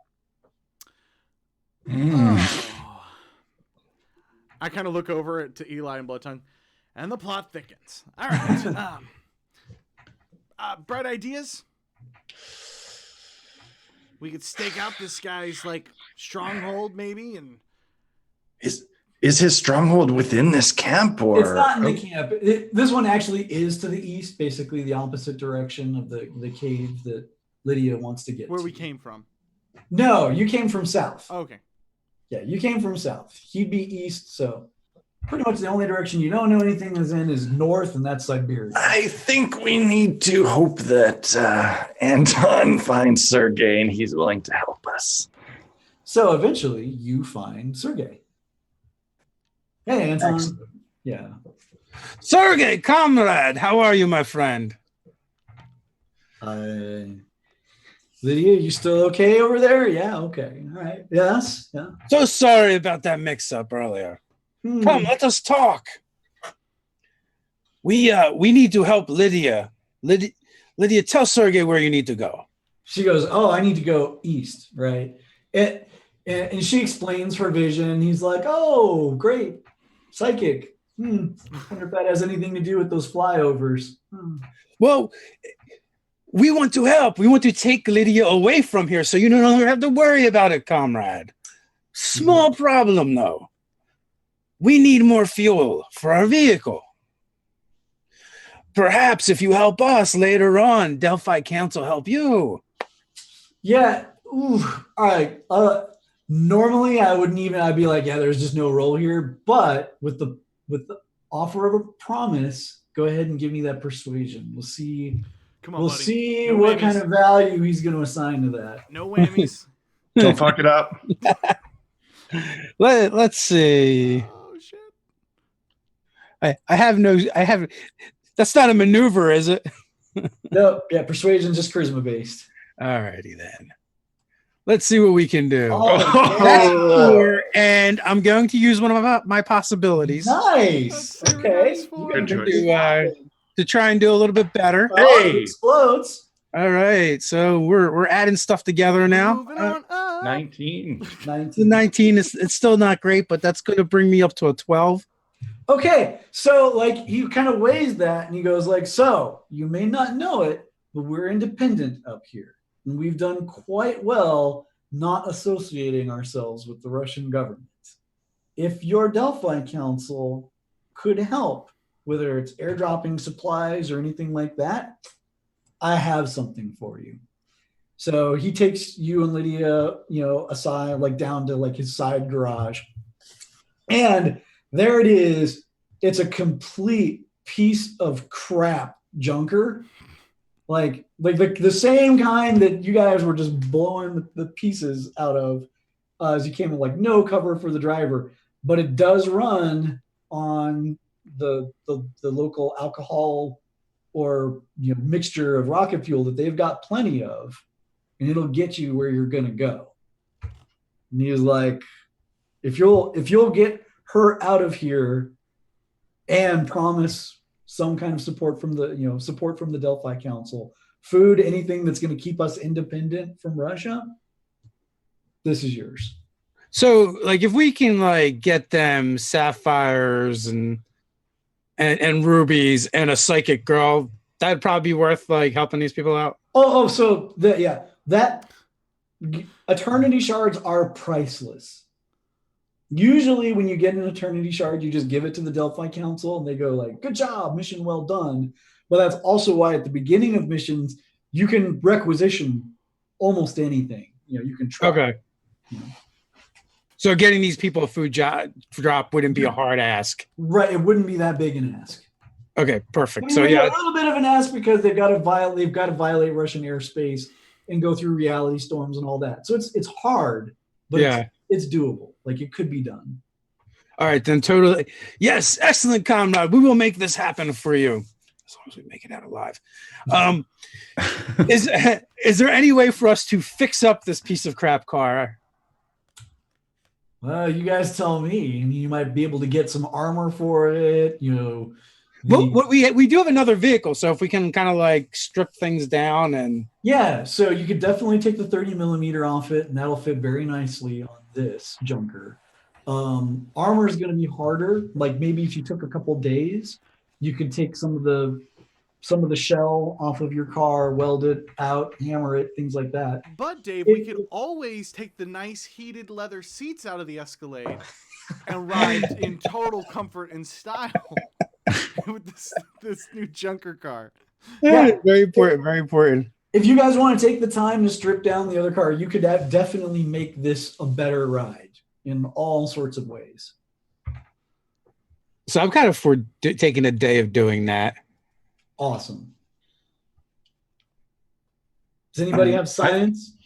I kind of look over to Eli and Bloodtongue, and the plot thickens. All right. Bright ideas? We could stake out this guy's like stronghold, maybe, and Is his stronghold within this camp, or it's not in the camp? This one actually is to the east, basically the opposite direction of the cave that Lydia wants to get where to. we came from? No, you came from south. Okay. Yeah, you came from south. He'd be east, so pretty much the only direction you don't know anything is in is north, and that's Siberia. I think we need to hope that Anton finds Sergei and he's willing to help us. So eventually you find Sergei. Hey, Anton. Excellent. Yeah. Sergei, comrade, how are you, my friend? Lydia, you still okay over there? Yeah, okay. All right. Yes. Yeah. So sorry about that mix-up earlier. Come, let us talk. We need to help Lydia. Lydia, tell Sergei where you need to go. She goes, oh, I need to go east, right? And she explains her vision. He's like, oh, great. Psychic. I wonder if that has anything to do with those flyovers. Well, we want to help. We want to take Lydia away from here so you no longer have to worry about it, comrade. Small problem, though. We need more fuel for our vehicle. Perhaps if you help us later on, Delphi Council help you. Yeah. Ooh. All right. Normally I'd be like, yeah, there's just no role here. But with the offer of a promise, go ahead and give me that persuasion. We'll see. Come on, we'll buddy. see No what whammies. kind of value he's going to assign to that. No whammies. Don't fuck it up. Let's see. Oh shit. I have. That's not a maneuver, is it? No, yeah, persuasion just charisma based. Alrighty then. Let's see what we can do. Oh, That's 4, and I'm going to use one of my possibilities nice. That's very Okay. nice for Good you. choice. to try and do a little bit better. Oh, it Hey. explodes. All right, so we're adding stuff together now. Moving on up. 19. The 19 is it's still not great, but that's going to bring me up to a 12. Okay, so like he kind of weighs that and he goes like, so you may not know it, but we're independent up here. And we've done quite well not associating ourselves with the Russian government. If your Delphi Council could help, whether it's airdropping supplies or anything like that, I have something for you. So he takes you and Lydia, aside, like down to like his side garage. And there it is. It's a complete piece of crap junker. like the same kind that you guys were just blowing the pieces out of as you came with like no cover for the driver, but it does run on the local alcohol or mixture of rocket fuel that they've got plenty of, and it'll get you where you're gonna go. And he was like, if you'll get her out of here and promise some kind of support from the Delphi Council, food, anything that's going to keep us independent from Russia, this is yours. So, like, if we can like get them sapphires and rubies and a psychic girl, that'd probably be worth like helping these people out. So that eternity shards are priceless. Usually when you get an eternity shard, you just give it to the Delphi Council and they go like, good job, mission well done. But that's also why at the beginning of missions, you can requisition almost anything. You can try. Okay. So getting these people a food drop wouldn't be a hard ask. Right. It wouldn't be that big an ask. Okay, perfect. I mean, So yeah, a little bit of an ask because they've got to violate Russian airspace and go through reality storms and all that. So it's hard, but yeah, it's doable. Like it could be done. All right, then totally. Yes, excellent, comrade. We will make this happen for you. As long as we make it out alive. Is there any way for us to fix up this piece of crap car? Well, you guys tell me. I mean, you might be able to get some armor for it. What we do have another vehicle, so if we can kind of like strip things down and so you could definitely take the 30 millimeter off it, and that'll fit very nicely on this junker. Armor is going to be harder. Like maybe if you took a couple days, you could take some of the shell off of your car, weld it out, hammer it, things like that. But Dave, we could always take the nice heated leather seats out of the Escalade and ride in total comfort and style with this new junker car. Yeah, very important, very important. If you guys want to take the time to strip down the other car, you could definitely make this a better ride in all sorts of ways. So I'm kind of for taking a day of doing that. Awesome. Does anybody have science?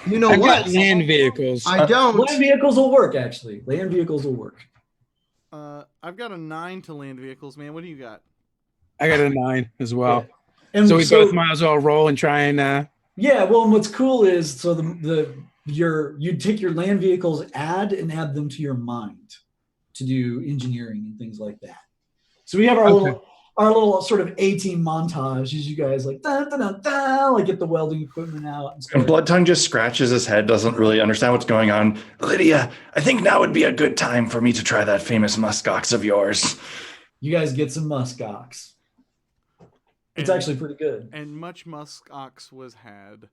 You know I what? got land vehicles. I don't. Land vehicles will work, actually. Land vehicles will work. I've got a 9 to land vehicles, man. What do you got? I got a 9 as well. Yeah. And so we both might as well roll and try and. Yeah, well, and what's cool is so you take your land vehicles, add them to your mind to do engineering and things like that. So we have our little sort of A-team montage as you guys like like get the welding equipment out. And Blood Tongue just scratches his head, doesn't really understand what's going on. Lydia, I think now would be a good time for me to try that famous muskox of yours. You guys get some muskox. It's actually pretty good. And much muskox was had.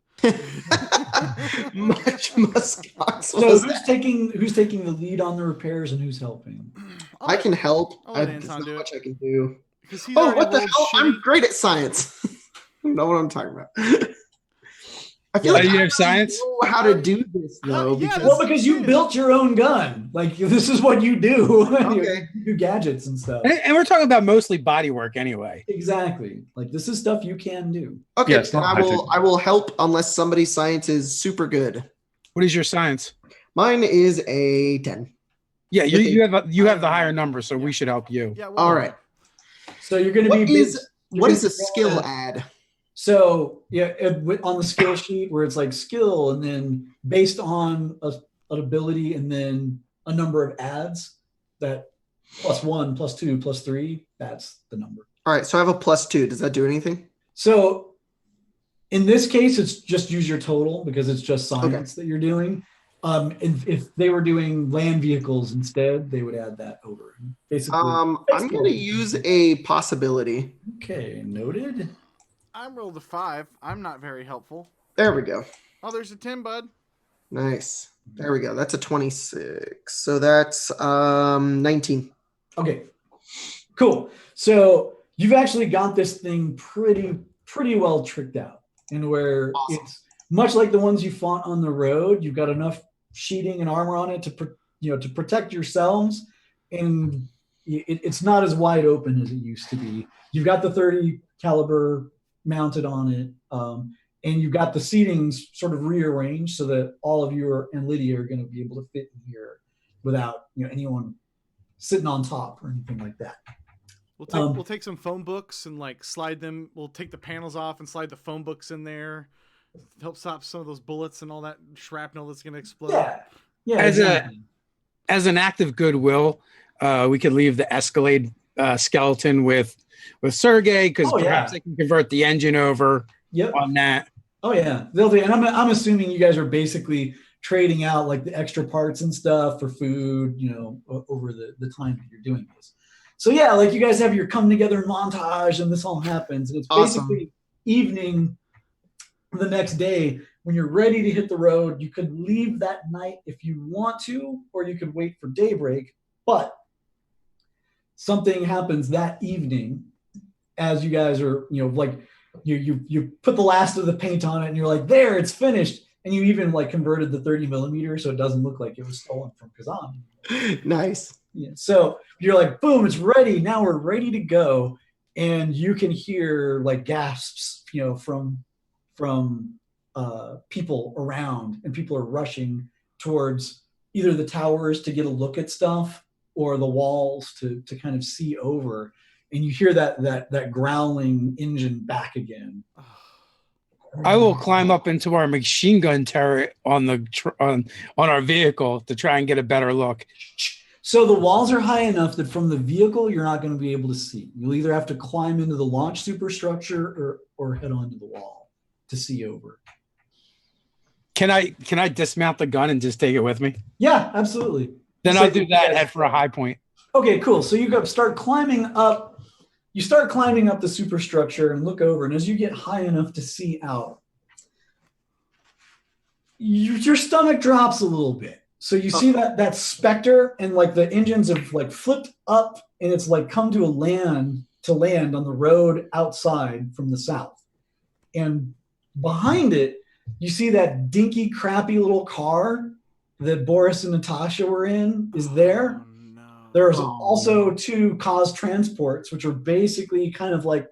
Much muskox. So who's taking the lead on the repairs and who's helping? I can help. I'll let There's Anton not do it. much I can do. Oh, what the hell? I'm great at science. I don't know what I'm talking about. I feel like you I have don't science? know how to do this though. Yeah, Because you built your own gun. Like this is what you do. Okay. You do gadgets and stuff. And we're talking about mostly body work anyway. Exactly. Like this is stuff you can do. Okay, Yeah, it's not I will help unless somebody's science is super good. What is your science? Mine is a 10. Yeah, you have the higher number, so we should help you. Yeah. All right. So you're going to What is a skill add? So on the skill sheet where it's like skill and then based on an ability and then a number of adds, that +1, +2, +3, that's the number. All right, so I have a +2. Does that do anything? So in this case, it's just use your total because it's just science that you're doing. If they were doing land vehicles instead, they would add that over. Basically, I'm going to use a possibility. Okay, noted. I rolled a 5. I'm not very helpful. There we go. Oh, there's a 10, bud. Nice. There we go. That's a 26. So that's 19. Okay, cool. So you've actually got this thing pretty well tricked out, and where it's much like the ones you fought on the road. You've got enough sheeting and armor on it to protect yourselves, and it's not as wide open as it used to be. You've got the 30 caliber mounted on it. And you've got the seatings sort of rearranged so that all of you and Lydia are going to be able to fit in here without anyone sitting on top or anything like that. We'll take some phone books and like slide them. We'll take the panels off and slide the phone books in there. Help stop some of those bullets and all that shrapnel that's going to explode. Yeah. As an act of goodwill, we could leave the Escalade skeleton with Sergey because perhaps they can convert the engine over on that. Oh yeah, they'll do. And I'm assuming you guys are basically trading out like the extra parts and stuff for food, over the time that you're doing this. So yeah, like you guys have your come together montage and this all happens. And it's basically evening the next day when you're ready to hit the road. You could leave that night if you want to, or you could wait for daybreak. But something happens that evening as you guys are, you put the last of the paint on it and you're like, there, it's finished. And you even like converted the 30 millimeter so it doesn't look like it was stolen from Kazan. Nice. Yeah. So you're like, boom, it's ready. Now we're ready to go. And you can hear like gasps, from people around, and people are rushing towards either the towers to get a look at stuff or the walls to kind of see over. And you hear that growling engine back again. I will climb up into our machine gun turret on our vehicle to try and get a better look. So the walls are high enough that from the vehicle you're not going to be able to see. You'll either have to climb into the launch superstructure or head onto the wall to see over. Can I dismount the gun and just take it with me? Yeah, absolutely. Then I'll do that, head for a high point. Okay, cool. So you start climbing up. You start climbing up the superstructure and look over, and as you get high enough to see out, your stomach drops a little bit. So you see that Spectre, and like the engines have like flipped up, and it's like come to land on the road outside from the south. And behind it, you see that dinky, crappy little car that Boris and Natasha were in is there. There's also two cause transports, which are basically kind of like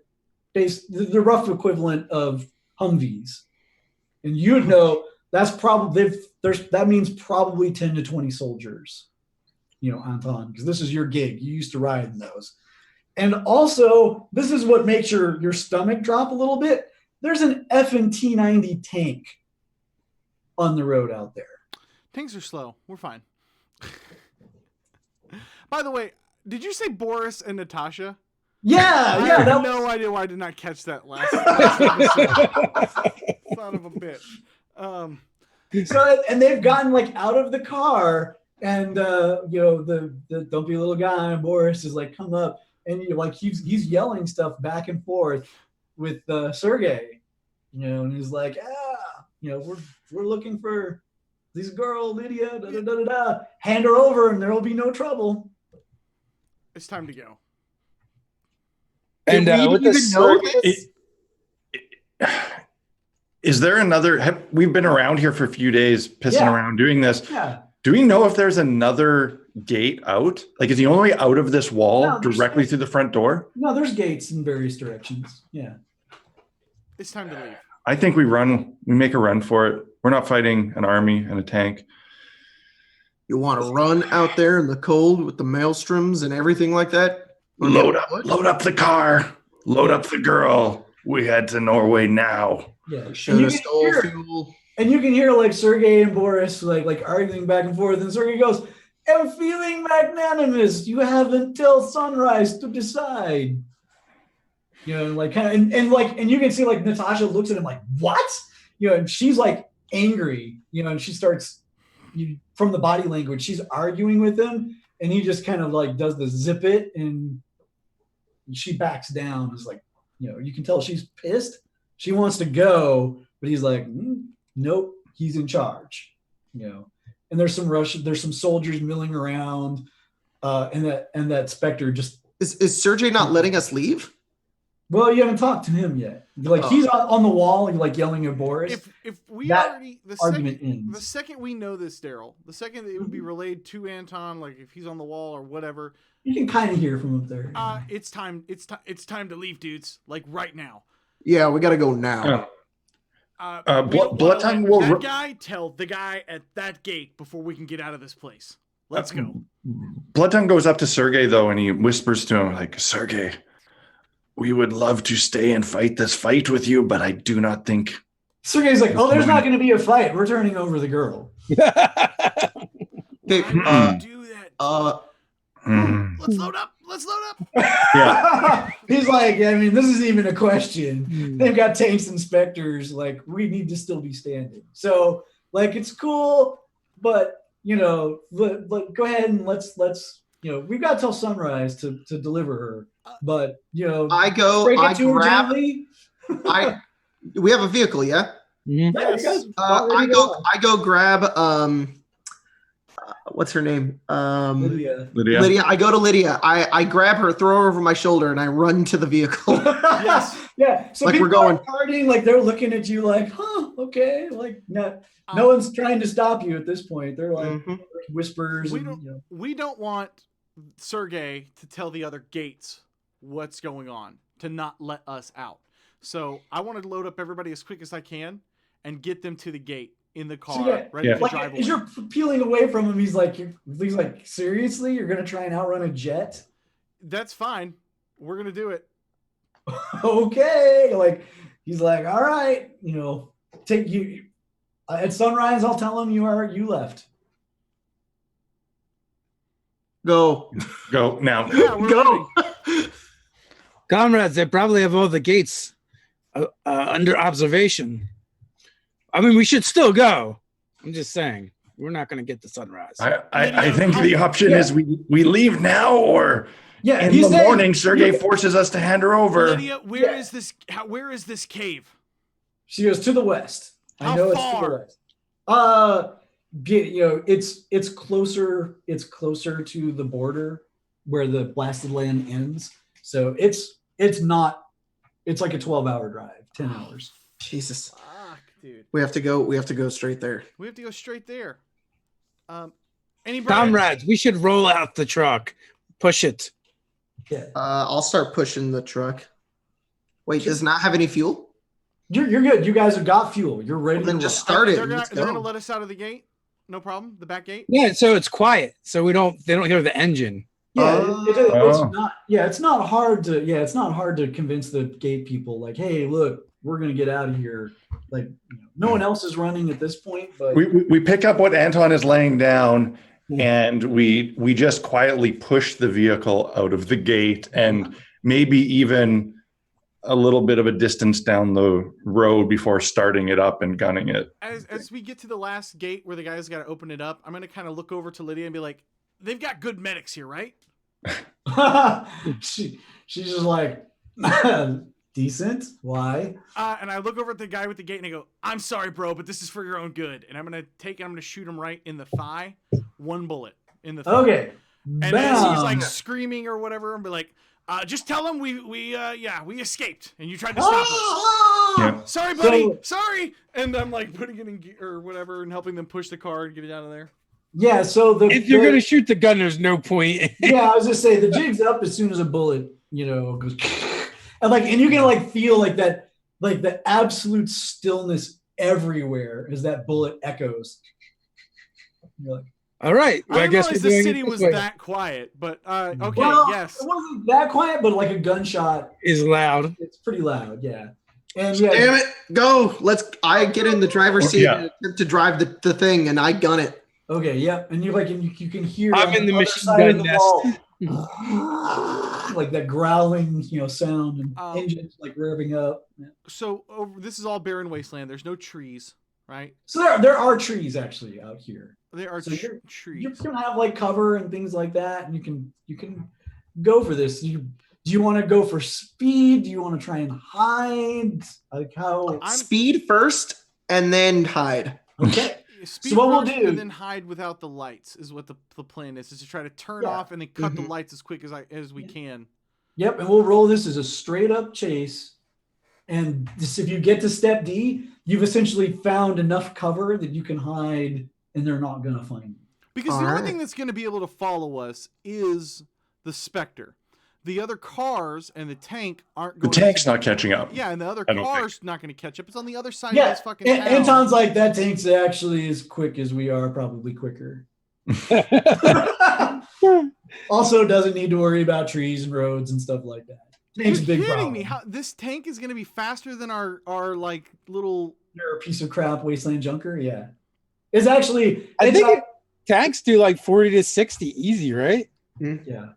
the rough equivalent of Humvees. And you'd know that's probably that means probably 10 to 20 soldiers, Anton, because this is your gig. You used to ride in those. And also, this is what makes your stomach drop a little bit. There's an F&T-90 tank on the road out there. Tanks are slow. We're fine. By the way, did you say Boris and Natasha? Yeah. I have no idea why I did not catch that last episode. Son of a bitch. So, and they've gotten like out of the car, and the don't be a little guy, and Boris is like, come up, and you're like he's yelling stuff back and forth with Sergey, and he's like, we're looking for this girl Lydia, da da da da da. Hand her over, and there will be no trouble. It's time to go. And Did we even know this? Is there another? We've been around here for a few days, pissing around doing this. Yeah. Do we know if there's another gate out? Like, is the only way out of this wall directly through the front door? No, there's gates in various directions. Yeah. It's time to leave. I think we make a run for it. We're not fighting an army and a tank. You want to run out there in the cold with the maelstroms and everything like that? Load up the car. Load up the girl. We head to Norway now. Yeah. Should have stole fuel. And you can hear like Sergey and Boris like arguing back and forth, and Sergey goes, "I'm feeling magnanimous. You have until sunrise to decide." Like kind of, and you can see like Natasha looks at him like, "What?" And she's like angry, and she starts from the body language, she's arguing with him, and he just kind of like does the zip it, and she backs down. It's like, you can tell she's pissed. She wants to go, but he's like, nope, he's in charge. And there's some soldiers milling around, and that Spectre just is Sergey not letting us leave? Well, you haven't talked to him yet. Like he's on the wall, like yelling at Boris. If we that already argument ends. The second we know this, Daryl, the second that it would be relayed to Anton, like if he's on the wall or whatever, you can kind of hear from up there. It's time to leave, dudes. Like right now. Yeah, we gotta go now. Yeah. We don't Blood wanna Tongue let will. that guy tell the guy at that gate before we can get out of this place. Let's go. Blood Tongue goes up to Sergey though, and he whispers to him like, "Sergey, we would love to stay and fight this fight with you, but I do not think." Sergey's like, "Oh, there's not going to be a fight. We're turning over the girl." Okay, Why would you do that? Let's load up. Let's load up. Yeah. He's like, I mean, this isn't even a question. They've got tanks and specters. Like, we need to still be standing. So, like, it's cool, but you know, go ahead and let's we've got till sunrise to deliver her. But you know, I go. break it I to her grab. gently. We have a vehicle, yeah. Mhm. Yeah, you guys I go grab. What's her name? Lydia. Lydia. I go to Lydia. I grab her, throw her over my shoulder, and I run to the vehicle. Yes. Yeah. So Like people we're going. are partying, like they're looking at you like, huh, okay. Like no one's trying to stop you at this point. They're like whispers. We don't want Sergey to tell the other gates what's going on, to not let us out. So I want to load up everybody as quick as I can and get them to the gate in the car, ready to like drive as away. you're peeling away from him, he's like, seriously, you're gonna try and outrun a jet? That's fine. We're gonna do it. Okay. Like he's like, all right, take you at sunrise. I'll tell him you left. Go now. Yeah, we're go. leaving. Comrades, they probably have all the gates under observation. I mean, we should still go. I'm just saying, we're not going to get the sunrise. I think the option is we leave now, or in the morning, Sergey forces us to hand her over. Lydia, where is this? Where is this cave? She goes to the west. How I know far? it's to the west. It's closer. It's closer to the border where the blasted land ends. So it's not. It's like a 12-hour drive, 10 hours. Jesus. Fuck, dude. We have to go straight there. We have to go straight there. Anybody? Comrades, we should roll out the truck. Push it. Yeah. I'll start pushing the truck. Wait, does it not have any fuel? You're good. You guys have got fuel. You're ready. Well, then to just roll. start it. They're Let's gonna go. let us out of the gate. No problem. The back gate. Yeah, so it's quiet, so they don't hear the engine. Yeah, it's not. Yeah, it's not hard to. Yeah, it's not hard to convince the gate people. Like, hey, look, we're gonna get out of here. Like, no one else is running at this point. But We pick up what Anton is laying down, and we just quietly push the vehicle out of the gate, and maybe even a little bit of a distance down the road before starting it up and gunning it. As we get to the last gate where the guy's got to open it up, I'm gonna kind of look over to Lydia and be like, "They've got good medics here, right?" she's just like, decent. Why? And I look over at the guy with the gate and I go, "I'm sorry, bro, but this is for your own good." And I'm gonna shoot him right in the thigh, one bullet in the thigh. Okay. And as he's like screaming or whatever, and be like, "Just tell him we escaped and you tried to stop us." Yeah. Sorry, buddy. Sorry. And I'm like putting it in gear or whatever and helping them push the car and get it out of there. Yeah. So If you're going to shoot the gun, there's no point. yeah, I was just say the jig's up as soon as a bullet, goes, and you can feel that the absolute stillness everywhere as that bullet echoes. You're like, All right. Well, I I didn't guess realize we're the doing city it was this way. that quiet, but okay, well, yes. it wasn't that quiet, but like a gunshot, Is loud. it's pretty loud. Yeah. And Damn it! Go. I get in the driver's seat Yeah. and attempt to drive the thing, and I gun it. Okay. Yeah. And you you can hear. I'm on in the other machine side of gun the nest. wall, like that growling, sound, and engines revving up. Yeah. So this is all barren wasteland. There's no trees, right? So there are trees actually out here. There are So trees. You can have cover and things like that, and you can go for this. Do you want to go for speed? Do you want to try and hide? Like how? Speed first, and then hide. Okay. Speed So what we'll first do- and then hide without the lights is what the plan is to try to turn off and then cut the lights as quick as we can. Yep, and we'll roll this as a straight up chase. And if you get to step D, you've essentially found enough cover that you can hide, and they're not gonna find you. Because the only thing that's going to be able to follow us is the Spectre. the other cars and the tank aren't The going tank's to, not catching up. Yeah, and the other I don't car's not going to catch up. It's on the other side of Yeah, this fucking town. Anton's like, that tank's actually as quick as we are, probably quicker. Also doesn't need to worry about trees and roads and stuff like that. Tank's a You're big kidding problem. me? How this tank is going to be faster than our like little. You're a piece of crap wasteland junker. Yeah, it's actually. I think tanks do like 40 to 60 easy, right? Yeah.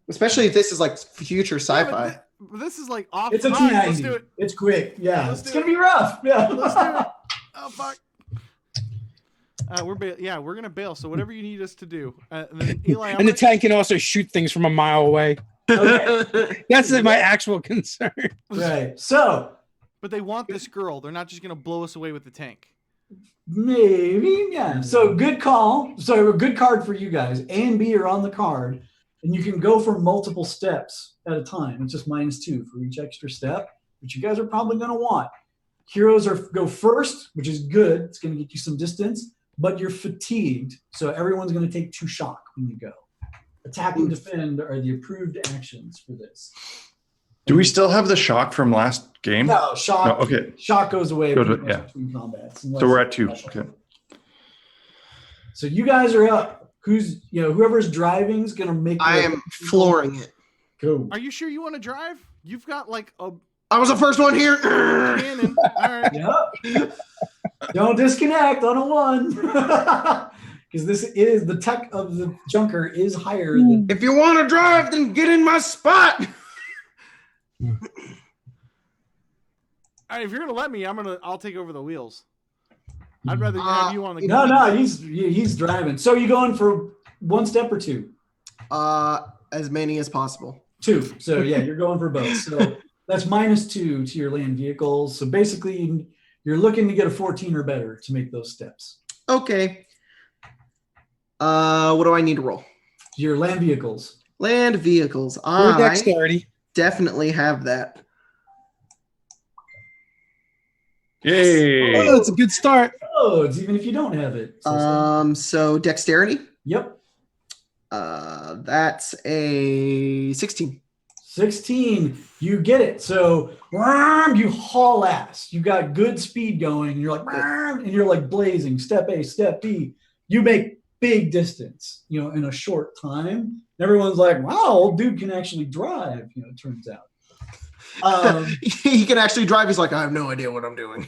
Especially if this is like future sci-fi. Yeah, but this is like off. It's a time. T90. Let's do it. It's quick. Yeah, Let's it's do gonna be rough. Yeah, Let's do it. Oh fuck. We're gonna bail. So whatever you need us to do. And then Eli, And the tank can also shoot things from a mile away. Okay. That's my actual concern. Right. So But they want this girl. They're not just gonna blow us away with the tank. maybe, yeah. So good call. So a good card for you guys. A and B are on the card, and you can go for multiple steps at a time. It's just -2 for each extra step, which you guys are probably going to want. Heroes go first, which is good. It's going to get you some distance, but you're fatigued, so everyone's going to take 2 shock when you go. Attack and defend are the approved actions for this. Do we still have the shock from last game? No, shock. No, okay. Shock goes away Yeah. between combats. So we're at 2. Okay. So you guys are up. Whoever's driving is gonna make. I am flooring it. Go. Are you sure you want to drive? You've got like a I was the first one here. cannon. All right. Yep. Don't disconnect on a 1. Because this is the tech of the junker is higher than. If you want to drive, then get in my spot. All right, if you're gonna let me, I'll take over the wheels. I'd rather have you on the. No, he's driving. So you going for 1 step or 2? As many as possible. 2. So yeah, you're going for both. So that's -2 to your land vehicles. So basically, you're looking to get a 14 or better to make those steps. Okay. What do I need to roll? Your land vehicles. Land vehicles. Or I dexterity. definitely have that. Yay. Oh, that's a good start. Oh, it's even if you don't have it. So dexterity. Yep. That's a 16. 16, you get it. So you haul ass. You got good speed going. And you're like, and you're like blazing. Step A, step B. You make big distance, in a short time. And everyone's like, wow, old dude can actually drive, it turns out. He can actually drive. He's like, I have no idea what I'm doing.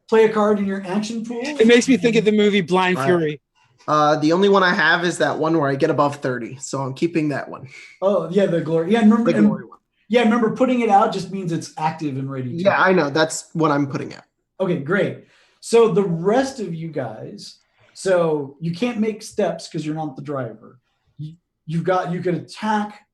Play a card in your action pool. It makes me think of the movie Blind Fury. The only one I have is that one where I get above 30. So I'm keeping that one. Oh, yeah, the glory. Yeah, remember, The glory one. Yeah, remember putting it out just means it's active and ready. Yeah, I know. That's what I'm putting out. Okay, great. So the rest of you guys, so you can't make steps because you're not the driver. You could attack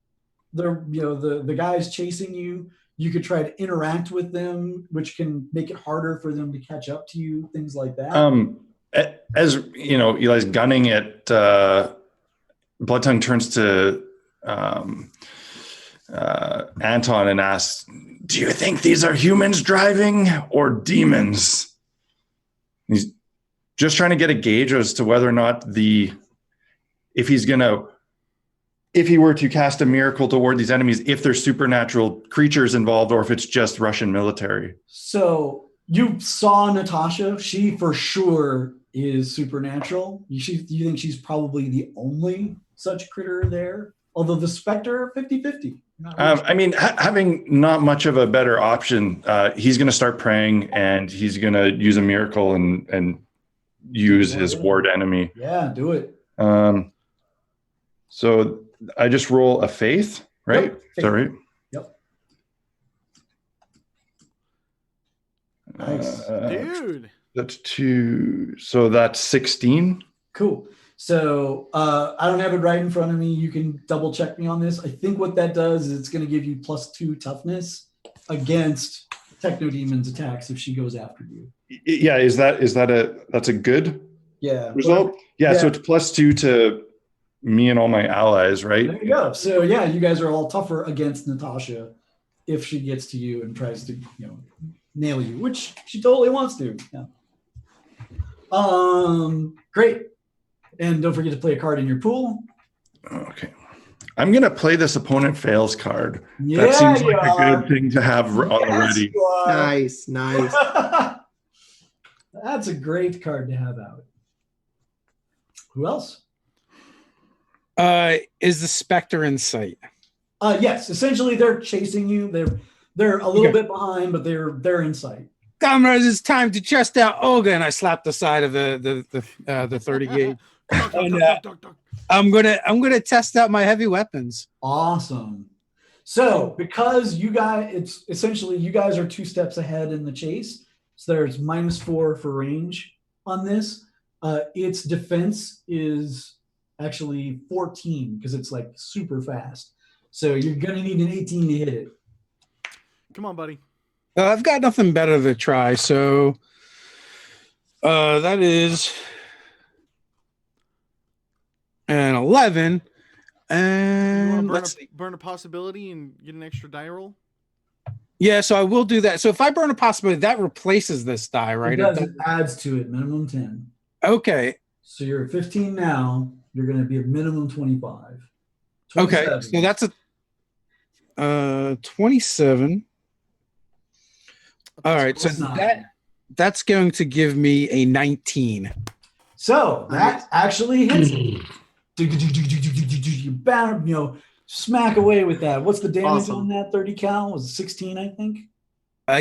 the guys chasing you. You could try to interact with them, which can make it harder for them to catch up to you, things like that. As Eli's gunning it, Bloodtongue turns to Anton and asks, "Do you think these are humans driving or demons?" He's just trying to get a gauge as to whether or not if he were to cast a miracle toward these enemies, if there's supernatural creatures involved or if it's just Russian military. So you saw Natasha. She for sure is supernatural. You think she's probably the only such critter there? Although the Spectre, 50-50. Having not much of a better option, he's going to start praying and he's going to use a miracle and use his ward enemy. Yeah, do it. So I just roll a faith, right? Yep, faith. Is that right? Yep. Nice. Dude. That's 2. So that's 16. Cool. So I don't have it right in front of me. You can double check me on this. I think what that does is it's going to give you +2 toughness against Techno Demon's attacks if she goes after you. Yeah, that's a good result? Yeah, so it's +2 to me and all my allies, right? There you go. So yeah, you guys are all tougher against Natasha if she gets to you and tries to nail you, which she totally wants to. Yeah. Great. And don't forget to play a card in your pool. Okay. I'm gonna play this opponent fails card. Yeah, That seems you like a are. good thing to have on the Yes, ready. you are. Nice, nice. That's a great card to have out. Who else? Is the Spectre in sight? Yes, essentially they're chasing you. They're a little bit behind, but they're in sight. Comrades, it's time to chest out Olga, and I slapped the side of the 30 gauge. And, I'm gonna test out my heavy weapons. Awesome. So because you guys, it's essentially you guys are 2 steps ahead in the chase. So there's -4 for range on this. Its defense is actually 14 because it's like super fast. So you're gonna need an 18 to hit it. Come on, buddy. I've got nothing better to try, so that is an 11. And You let's want to burn a possibility and get an extra die roll? yeah, so I will do that. So if I burn a possibility, that replaces this die, right? It adds to it, minimum 10. Okay. So you're at 15 now. You're going to be at minimum 25. Okay. 27. So that's a 27. All right. So that's going to give me a 19. So that actually hits me. You bound, smack away with that. What's the damage on that 30 cal? Was it 16, I think? I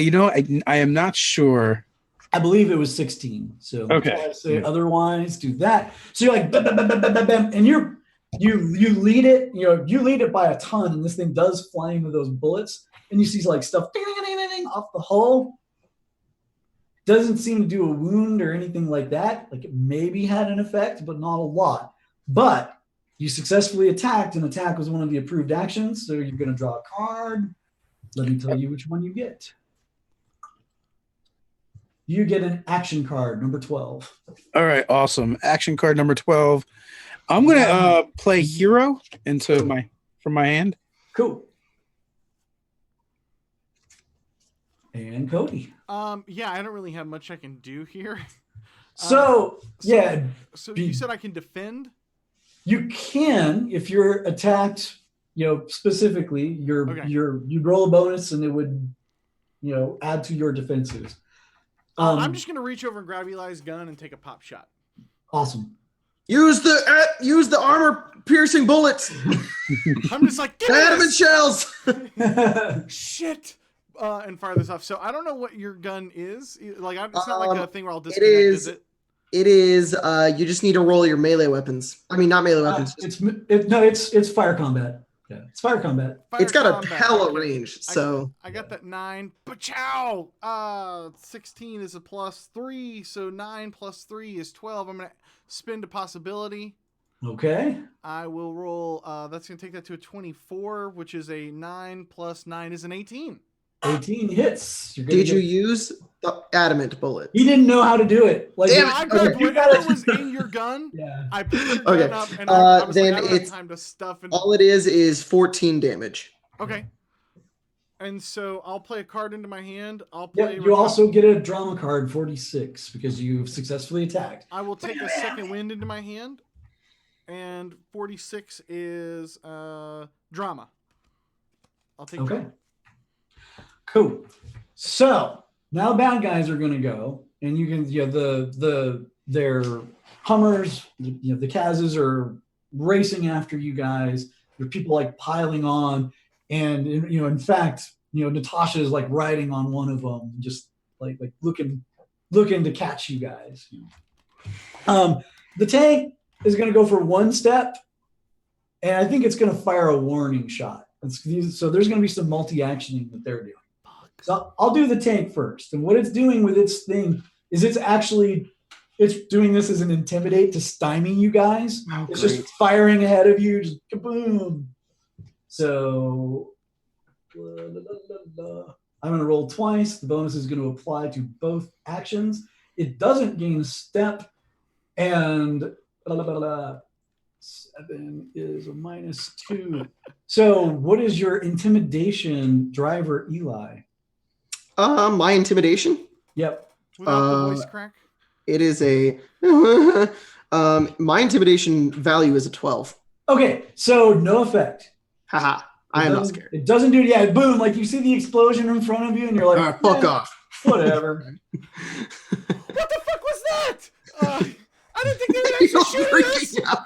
am not sure. I believe it was 16. So okay. Say otherwise, do that. So you're like, bam, bam, bam, bam, bam, bam, and you lead it. You lead it by a ton, and this thing does fly into those bullets, and you see like stuff ding, ding, ding, ding, off the hull. Doesn't seem to do a wound or anything like that. Like it maybe had an effect, but not a lot. But you successfully attacked, and attack was one of the approved actions. So you're going to draw a card. Let me tell you which one you get. You get an action card, number 12. All right, awesome. Action card number 12. I'm gonna play hero from my hand. Cool. And Cody. Yeah, I don't really have much I can do here. So you said I can defend? You can if you're attacked, specifically, you roll a bonus and it would, add to your defenses. I'm just gonna reach over and grab Eli's gun and take a pop shot. Awesome. Use the armor piercing bullets. I'm just like, adamant shells. Shit. And fire this off. So I don't know what your gun is. Like it's not like a thing where I'll disconnect. Is it? It is. You just need to roll your melee weapons. I mean, not melee weapons. It's fire combat. Yeah, it's fire combat. It's got a hella range. So I got that 9. Pachow! 16 is a +3, so 9 + 3 is 12. I'm gonna spend a possibility. Okay. I will roll. That's gonna take that to a 24, which is a 9 + 9 is an 18. 18 hits. Did you use the adamant bullet? He didn't know how to do it. Like, yeah, I grabbed whatever was in your gun. Yeah. I put your gun up, and I was then like, I don't have time to stuff. All it is 14 damage. Okay. And so I'll play a card into my hand. You also get a drama card, 46, because you've successfully attacked. I will take a second wind into my hand, and 46 is drama. I'll take drama. Cool. So now bad guys are going to go, and you can their Hummers, the Kazs are racing after you guys. There are people like piling on, and in fact, Natasha is like riding on one of them, just like looking to catch you guys. The tank is going to go for 1 step, and I think it's going to fire a warning shot. So there's going to be some multi-actioning that they're doing. So I'll do the tank first. And what it's doing with its thing is it's doing this as an intimidate to stymie you guys. Oh, it's just firing ahead of you, just kaboom. So I'm going to roll twice. The bonus is going to apply to both actions. It doesn't gain a step. And 7 is a -2. So what is your intimidation driver, Eli? My intimidation? Yep. Without the voice crack? It is a my intimidation value is a 12. Okay, so no effect. Haha. I am not scared. It doesn't do it. Yeah, boom. Like you see the explosion in front of you, and you're like, All right, fuck off. Whatever. What the fuck was that? I didn't think they would actually shoot us.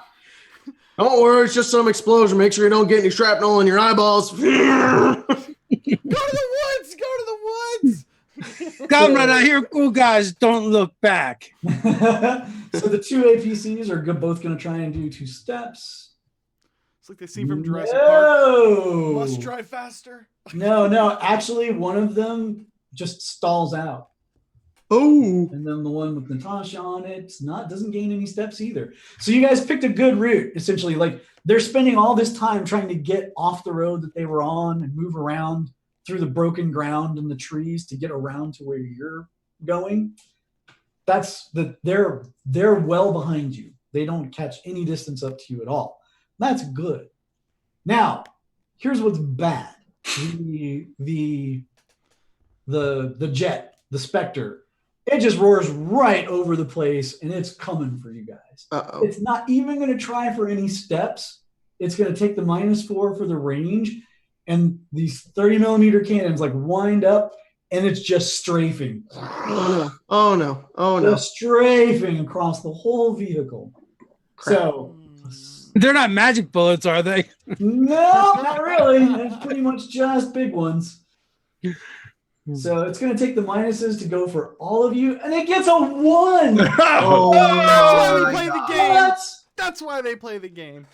Don't worry, it's just some explosion. Make sure you don't get any shrapnel in your eyeballs. Go to the woods. Go to the woods. Comrade, I hear cool guys don't look back. So the two APCs are both going to try and do 2 steps. It's like they see from Jurassic Park. Must No. drive faster. No. Actually, one of them just stalls out. Oh. And then the one with Natasha on it doesn't gain any steps either. So you guys picked a good route, essentially. Like they're spending all this time trying to get off the road that they were on and move around through the broken ground and the trees to get around to where you're going. They're well behind you. They don't catch any distance up to you at all. That's good. Now, here's what's bad. The jet, the Spectre, it just roars right over the place and it's coming for you guys. Uh-oh. It's not even going to try for any steps. It's going to take the -4 for the range, and these 30mm cannons like wind up and it's just strafing. Oh no. Just strafing across the whole vehicle. Crap. So They're not magic bullets, are they? no, not really. It's pretty much just big ones. So it's going to take the minuses to go for all of you, and it gets a 1. Oh, That's why they play my the God. game. What? That's why they play the game.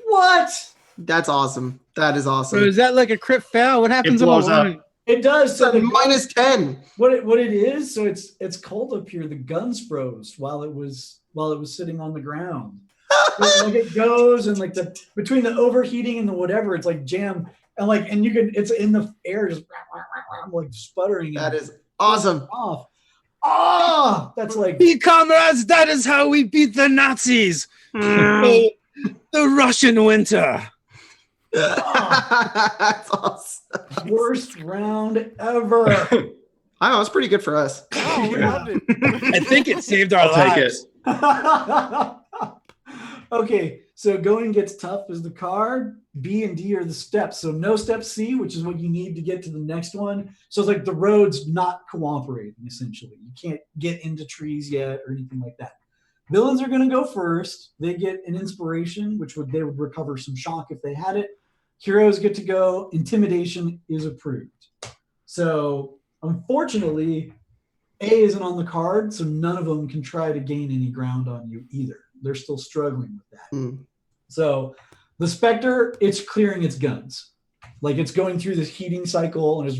What? That's awesome. That is So awesome. is that like a crit fail? What happens on a blows up. 1? It does. It's So a the -10. what it is, so it's cold up here. The guns froze while it was sitting on the ground. Like it goes and like between the overheating and the whatever, it's like jam and you can it's in the air just like sputtering. That and is awesome. off. Ah, that's like Be comrades, that is how we beat the Nazis. the Russian winter. That's awesome. worst round ever. I know, it's pretty good for us. Oh, we loved it. I think it saved our I'll take it. lives. Okay, so going gets tough is the card. B and D are the steps. So no step C, which is what you need to get to the next one. So it's like the road's not cooperating, essentially. You can't get into trees yet or anything like that. Villains are going to go first. They get an inspiration, they would recover some shock if they had it. Heroes get to go. Intimidation is approved. So unfortunately, A isn't on the card, so none of them can try to gain any ground on you either. They're still struggling with that. Mm. So the Spectre, it's clearing its guns. Like it's going through this heating cycle and is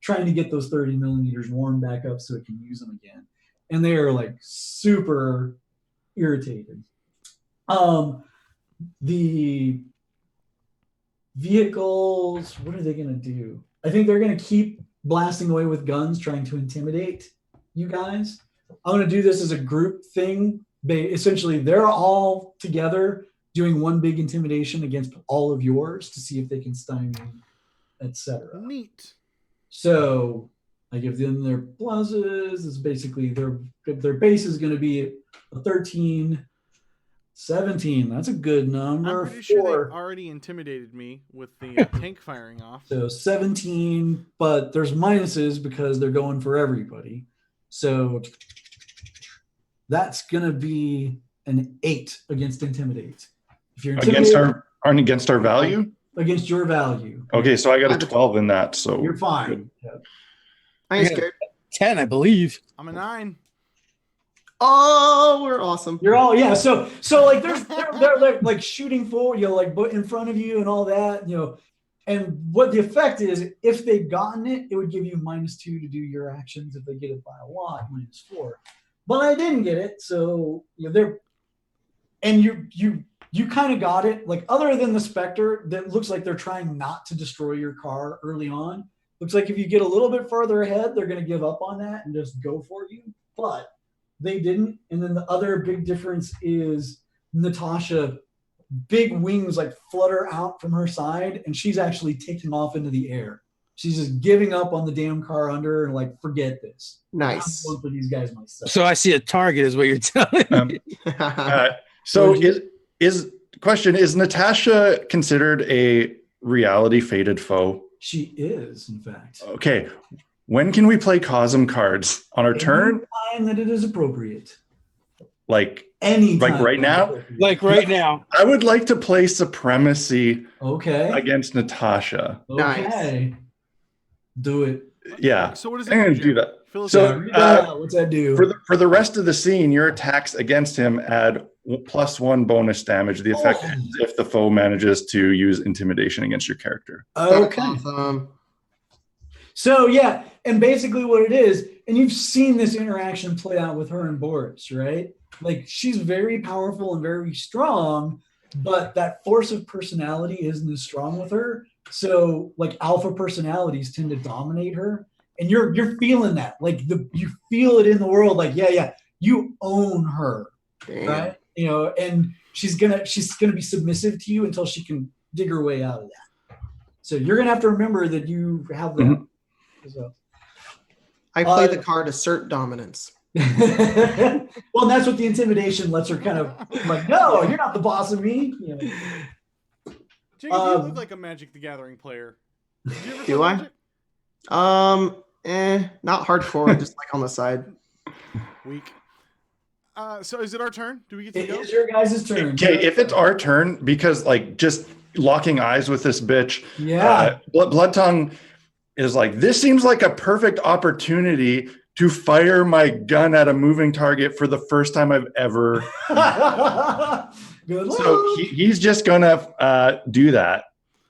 trying to get those 30mm warmed back up so it can use them again. And they are like super irritated. The vehicles, what are they going to do? I think they're going to keep blasting away with guns, trying to intimidate you guys. I'm going to do this as a group thing. Essentially, they're all together doing one big intimidation against all of yours to see if they can stymie, etc. Neat. So I give them their pluses. It's basically their base is going to be a 13, 17. That's a good number. I'm pretty sure 4. they already intimidated me with the tank firing off. So 17, but there's minuses because they're going for everybody. So that's going to be an 8 against intimidate. If you're Against our value? against your value, Okay, so I got a 12 in that. So you're fine. I ain't scared. 10, I believe. I'm a 9. Oh, we're awesome. You're all So like they're like shooting forward, like in front of you and all that, And what the effect is, if they'd gotten it, it would give you -2 to do your actions. If they get it by a lot, -4. But I didn't get it, so they're and you kind of got it. Like other than the Spectre, that looks like they're trying not to destroy your car early on. Looks like if you get a little bit further ahead, they're going to give up on that and just go for you. But they didn't. And then the other big difference is Natasha, big wings like flutter out from her side, and she's actually taking off into the air. She's just giving up on the damn car under her and like, forget this. Nice. I'm going for these guys myself. So I see a target is what you're telling me. so question, is Natasha considered a reality fated foe? She is, in fact. Okay. When can we play Cosm cards? On our turn? Time that it is appropriate. Like Anytime. Like right now? Like right now. I would like to play Supremacy Okay. against Natasha. Okay. Do it. Yeah. So what does I'm it gonna do? do that. So, What's that do? For the rest of the scene, your attacks against him add +1 bonus damage. The effect ends if the foe manages to use intimidation against your character. Okay. Awesome. So yeah, and basically what it is, and you've seen this interaction play out with her and Boris, right? Like she's very powerful and very strong, but that force of personality isn't as strong with her. So like alpha personalities tend to dominate her, and you're feeling that. Like you feel it in the world. Like yeah, you own her, Damn. right? You know, and she's gonna be submissive to you until she can dig her way out of that. So you're gonna have to remember that you have that. Mm-hmm. So. I play the card assert dominance. Well, that's what the intimidation lets her kind of like, no, you're not the boss of me. You know. Jacob, you look like a Magic the Gathering player. Do I? Not hardcore, just like on the side. Weak. So is it our turn? Do we get to It go? is your guys' turn. Okay, if it's our turn, because like just locking eyes with this bitch, Yeah. Blood Tongue is like, this seems like a perfect opportunity to fire my gun at a moving target for the first time I've ever. Good luck. So he's just gonna do that.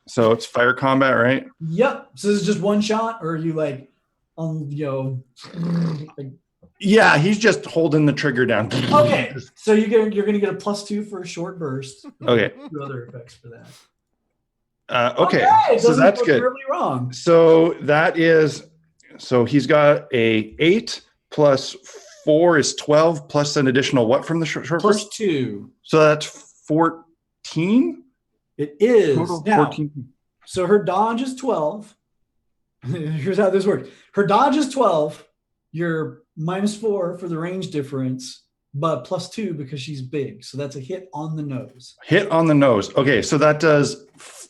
So it's fire combat, right? Yep. So this is just one shot, or are you like, like, Yeah, he's just holding the trigger down. okay. So you're gonna get a +2 for a short burst. Okay. 2 other effects for that. Okay. It So doesn't that's look good. really wrong. So that is, so he's got a 8 + 4 is 12 plus an additional what from the short burst? +2. So that's 14? It is. Total Now, 14. so her dodge is 12. Here's how this works. Her dodge is 12. You're -4 for the range difference, but +2 because she's big. So that's a hit on the nose. Hit on the nose. Okay, so that does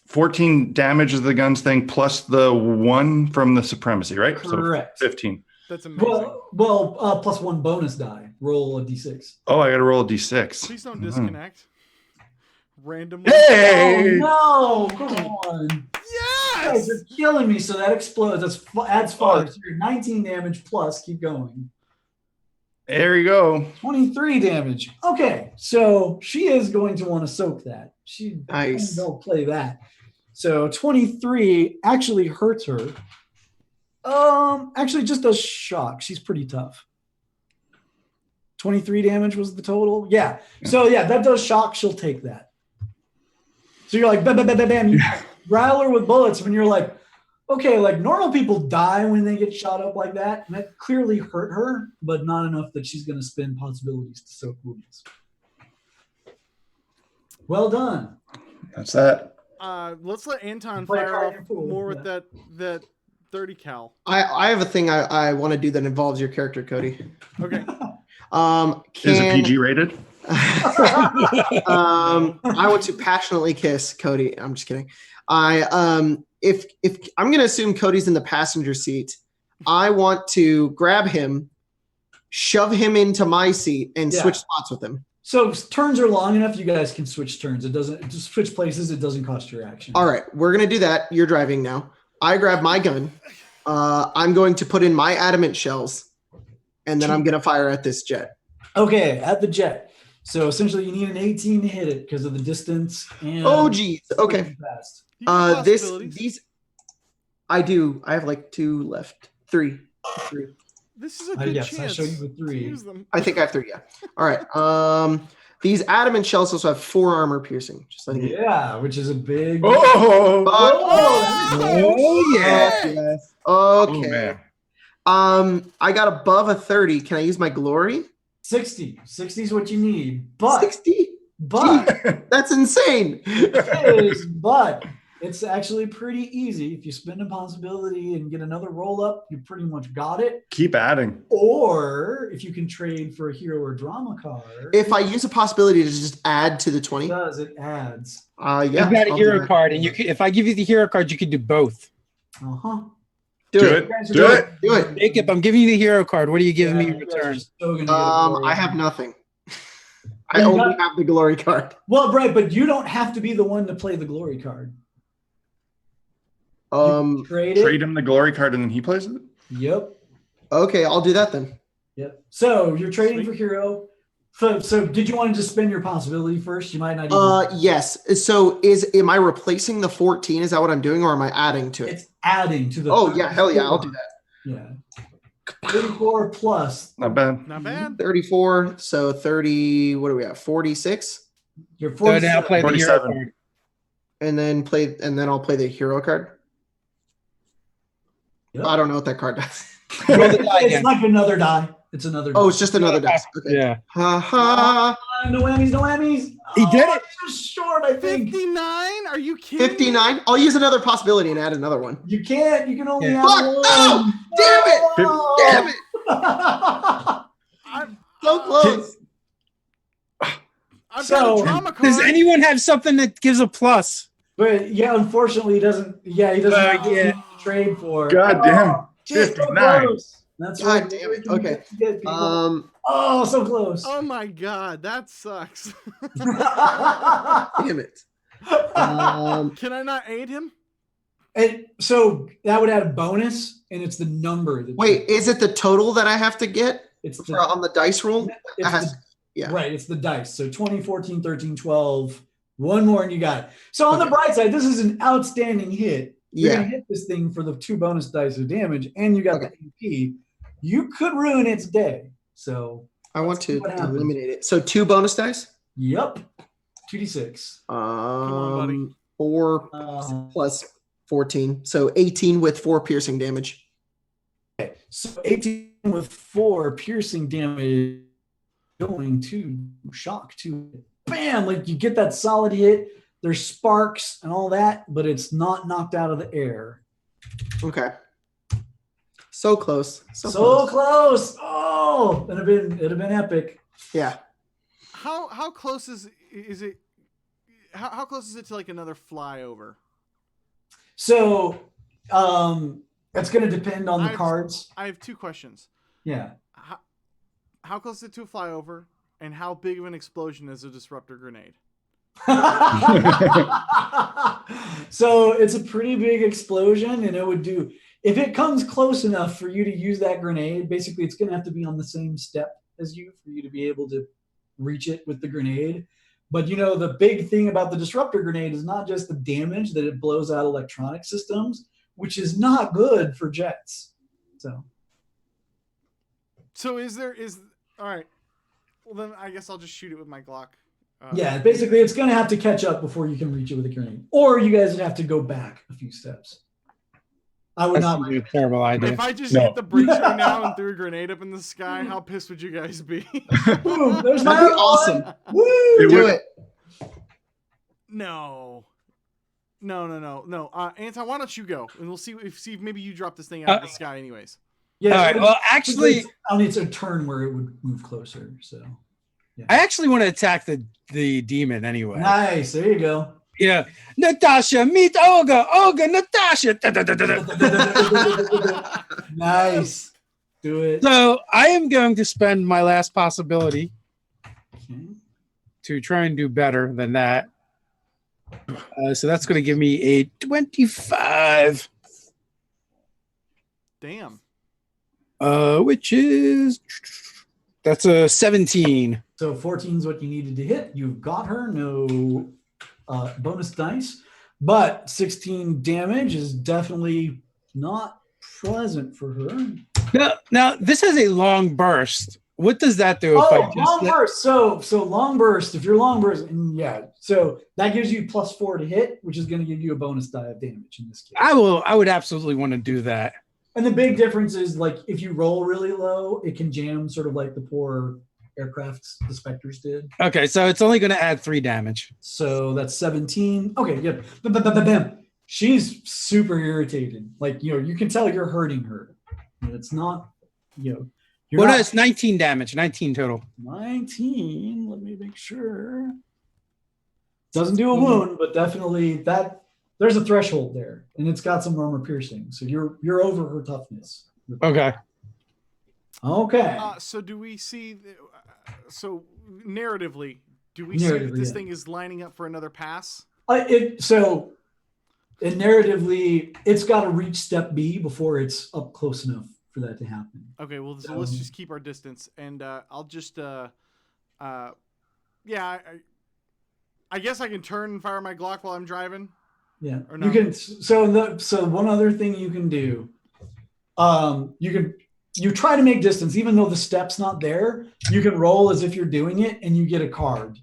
14 damage of the guns thing plus the 1 from the supremacy, right? Correct. So 15. That's amazing. Well, +1 bonus die. Roll a d6. Oh, I got to roll a d6. Please don't disconnect. Randomly. Hey! Oh, no. Come on. You guys Yes! are killing me. So that explodes. Adds 5. So you're 19 damage plus. Keep going. There you go. 23 damage. Okay, so she is going to want to soak that. She Nice. don't play that. So 23 actually hurts her. Actually just does shock. She's pretty tough. 23 damage was the total. Yeah. So yeah, that does shock. She'll take that. So you're like, bam, bam, bam, bam, bam. You rattle her with bullets when you're like, okay, like normal people die when they get shot up like that. And that clearly hurt her, but not enough that she's going to spend possibilities to soak wounds. Well done. That's that. Let's let Anton Play a fire card off in your pool, more yeah. with that 30 cal. I have a thing I want to do that involves your character, Cody. Okay. Is it PG rated? I want to passionately kiss Cody. I'm just kidding. If I'm gonna assume Cody's in the passenger seat, I want to grab him, shove him into my seat, and switch spots with him. So turns are long enough. You guys can switch turns. It doesn't just switch places. It doesn't cost your action. All right, we're gonna do that. You're driving now. I grab my gun. I'm going to put in my adamant shells, and then I'm gonna fire at this jet. Okay, at the jet. So essentially, you need an 18 to hit it because of the distance. And Oh geez. Okay. fast. You got These possibilities. I do. I have like 2 left. 3. This is a good Yes, I chance. showed you with to 3. use them. I think I have 3. Yeah. All right. These adamant shells also have 4 armor piercing. Just letting you know. Yeah, which is a big. Oh! Oh, yeah. yes. Oh, Okay. man. I got above a 30. Can I use my glory? 60. 60 is what you need. But 60? but That's insane. it It's actually pretty easy. If you spend a possibility and get another roll up, you pretty much got it. Keep adding. Or if you can trade for a hero or drama card. If I use a possibility to just add to the 20. It adds. Yeah. You've got a I'll hero do that. card, and if I give you the hero card, you could do both. Uh-huh. Do it. Do it. Do it. Jacob, I'm giving you the hero card. What are you giving me in return? I have nothing. I only have the glory card. Well, right, but you don't have to be the one to play the glory card. Trade him the glory card and then he plays it? Yep. Okay, I'll do that then. Yep. So you're trading for hero. So did you want to just spend your possibility first? You might not even... Yes. So am I replacing the 14? Is that what I'm doing, or am I adding to it? It's adding to the... Oh, yeah. Hell yeah. I'll do that. Yeah. 34 plus. Not bad. Not bad. 34. So 30. What are we at? 46. You're So now 47. play the hero 47. card. And then I'll play the hero card. Yep. I don't know what that card does. Roll the die It's again. like another die. It's another die. Oh, it's just another dice. Okay. Yeah. Ha ha. No whammies, no whammies. He did it. It's just short, I think. 59? Are you kidding? 59. I'll use another possibility and add another one. You can't. You can only Yeah. have Fuck! one. No! Damn it! No! Damn it! I'm, So close. I've So, got a drama card. Does anyone have something that gives a plus? But yeah, unfortunately, he doesn't. Yeah, he doesn't have yeah. to trade for. God damn. Oh, shit, so 59. close. That's God right. damn it. Everything Okay. you get, people. Oh, so close. Oh my god, that sucks. Damn it. Can I not aid him? And so that would add a bonus, and it's the number. That Wait, is it the total that I have to get it's on the dice roll? it's has- the- yeah. Right, it's the dice. So 20, 14, 13, 12. One more, and you got it. So on the Okay. bright side, this is an outstanding hit. You're Yeah. going to hit this thing for the 2 bonus dice of damage, and you got the AP. You could ruin its day. So, I want to What happens? eliminate it. So 2 bonus dice. yep. 2d6. on, buddy. 4 plus 14. So 18 with 4 piercing damage. So 18 with 4 piercing damage going to shock to bam, like you get that solid hit. There's sparks and all that, but it's not knocked out of the air. Okay. So close. So close. Oh, it'd have been epic. Yeah. How close is it? How close is it to like another flyover? So that's going to depend on the cards. I have 2 questions. Yeah. How close is it to a flyover, and how big of an explosion is a disruptor grenade? So it's a pretty big explosion, and it would do, if it comes close enough for you to use that grenade, basically it's going to have to be on the same step as you for you to be able to reach it with the grenade. But you know, the big thing about the disruptor grenade is not just the damage that it blows out electronic systems, which is not good for jets. So is all right. Well, then I guess I'll just shoot it with my Glock. Yeah, basically it's going to have to catch up before you can reach it with a grenade. Or you guys would have to go back a few steps. I would That's not. a terrible idea. If I just hit the breach right now and threw a grenade up in the sky, how pissed would you guys be? Boom, there's my That'd be other awesome. one. Woo! Do it. No. Anton, why don't you go, and we'll see if maybe you drop this thing out of the sky, anyways. Yeah. All right. Well, actually, it's a turn where it would move closer. So. Yeah. I actually want to attack the demon anyway. Nice. There you go. Yeah. Natasha, meet Olga. Olga, Natasha. Nice. Do it. So I am going to spend my last possibility Okay. to try and do better than that. So that's going to give me a 25, Damn. which is that's a 17. So 14 is what you needed to hit. You've got her. No bonus dice. But 16 damage is definitely not pleasant for her. Now this has a long burst. What does that do? Long burst. So long burst. If you're long burst, yeah. So that gives you +4 to hit, which is going to give you a bonus die of damage in this case. I would absolutely want to do that. And the big difference is, like, if you roll really low, it can jam, sort of like the poor aircrafts the Spectres did. Okay, so it's only going to add 3 damage. So that's 17. Okay, yep. Bam, bam, bam, bam, bam. she's super irritated. Like, you can tell you're hurting her. It's not, you're Well, no, not it's 19 damage, 19 total. 19. Let me make sure. Doesn't do a wound, but definitely there's a threshold there, and it's got some armor piercing. So you're over her toughness. Okay. Okay. So do we see? So narratively, do we see that this thing is lining up for another pass? Narratively, it's got to reach step B before it's up close enough for that to happen. Okay, well, so let's just keep our distance, and I'll just, I guess I can turn and fire my Glock while I'm driving. Yeah, or no? you can. So one other thing you can do, you try to make distance, even though the step's not there. You can roll as if you're doing it, and you get a card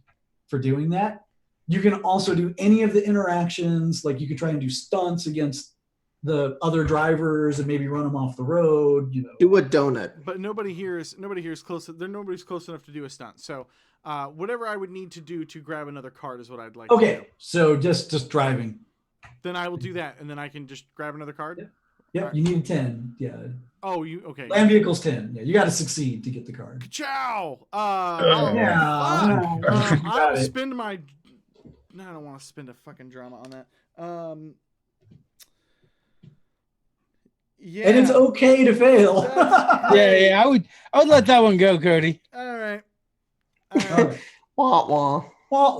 for doing that. You can also do any of the interactions, like you could try and do stunts against the other drivers and maybe run them off the road. Do a donut. But nobody here is close. Nobody's close enough to do a stunt. So whatever I would need to do to grab another card is what I'd like. Okay, to do. so just driving. Then I will do that, and then I can just grab another card. Yeah, Right. You need 10. Yeah. Oh, you okay? Land vehicle's 10. Yeah, you got to succeed to get the card. Ciao. Yeah. I will spend my. No, I don't want to spend a fucking drama on that. Yeah. And it's okay to fail. Yeah. I would let that one go, Cody. All right. All right. Wah wah. Wah,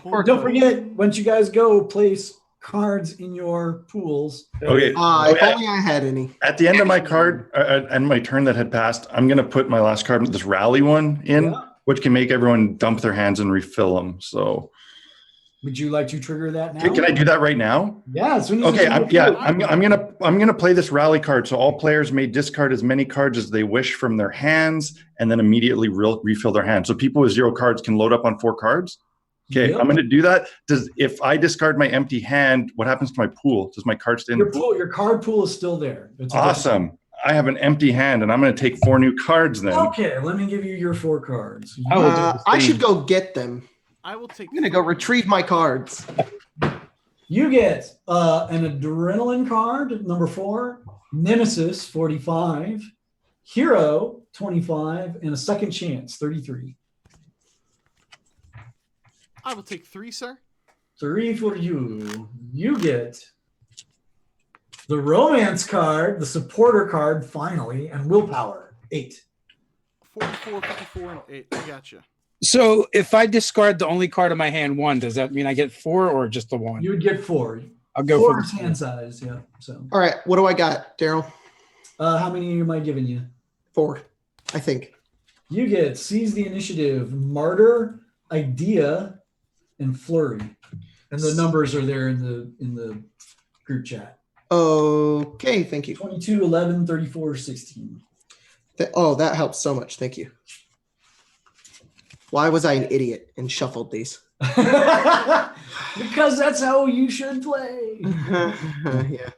wah. Don't forget, once you guys go, place cards in your pools. Okay. If only I had any. At the end of my card and my turn that had passed, I'm going to put my last card, this rally one, in, which can make everyone dump their hands and refill them. So, would you like to trigger that now? can I do that right now? Yeah. As soon as Okay. I'm gonna play this rally card. So all players may discard as many cards as they wish from their hands, and then immediately refill their hands. So people with 0 cards can load up on 4 cards. Okay, Yep. I'm going to do that. If I discard my empty hand, what happens to my pool? Does my card stay in the pool? Your card pool is still there. It's Awesome. I have an empty hand, and I'm going to take 4 new cards then. Okay, let me give you your 4 cards. I should go get them. I will take. I'm gonna go retrieve my cards. You get an adrenaline card, number 4, Nemesis, 45, Hero, 25, and a second chance, 33. I will take 3, sir. 3 for you. You get the romance card, the supporter card, finally, and willpower, 8. 44, 54, and 8. I gotcha. So if I discard the only card in my hand 1, does that mean I get 4 or just the 1? You would get 4. I'll go 4 for hand size, yeah. So, All right, what do I got, Daryl? how many am I giving you? 4, I think. You get Seize the Initiative, Martyr, Idea, and Flurry. And the numbers are there in the group chat. Okay, thank you. 22, 11, 34, 16. That helps so much. Thank you. Why was I an idiot and shuffled these? Because that's how you should play. Yeah.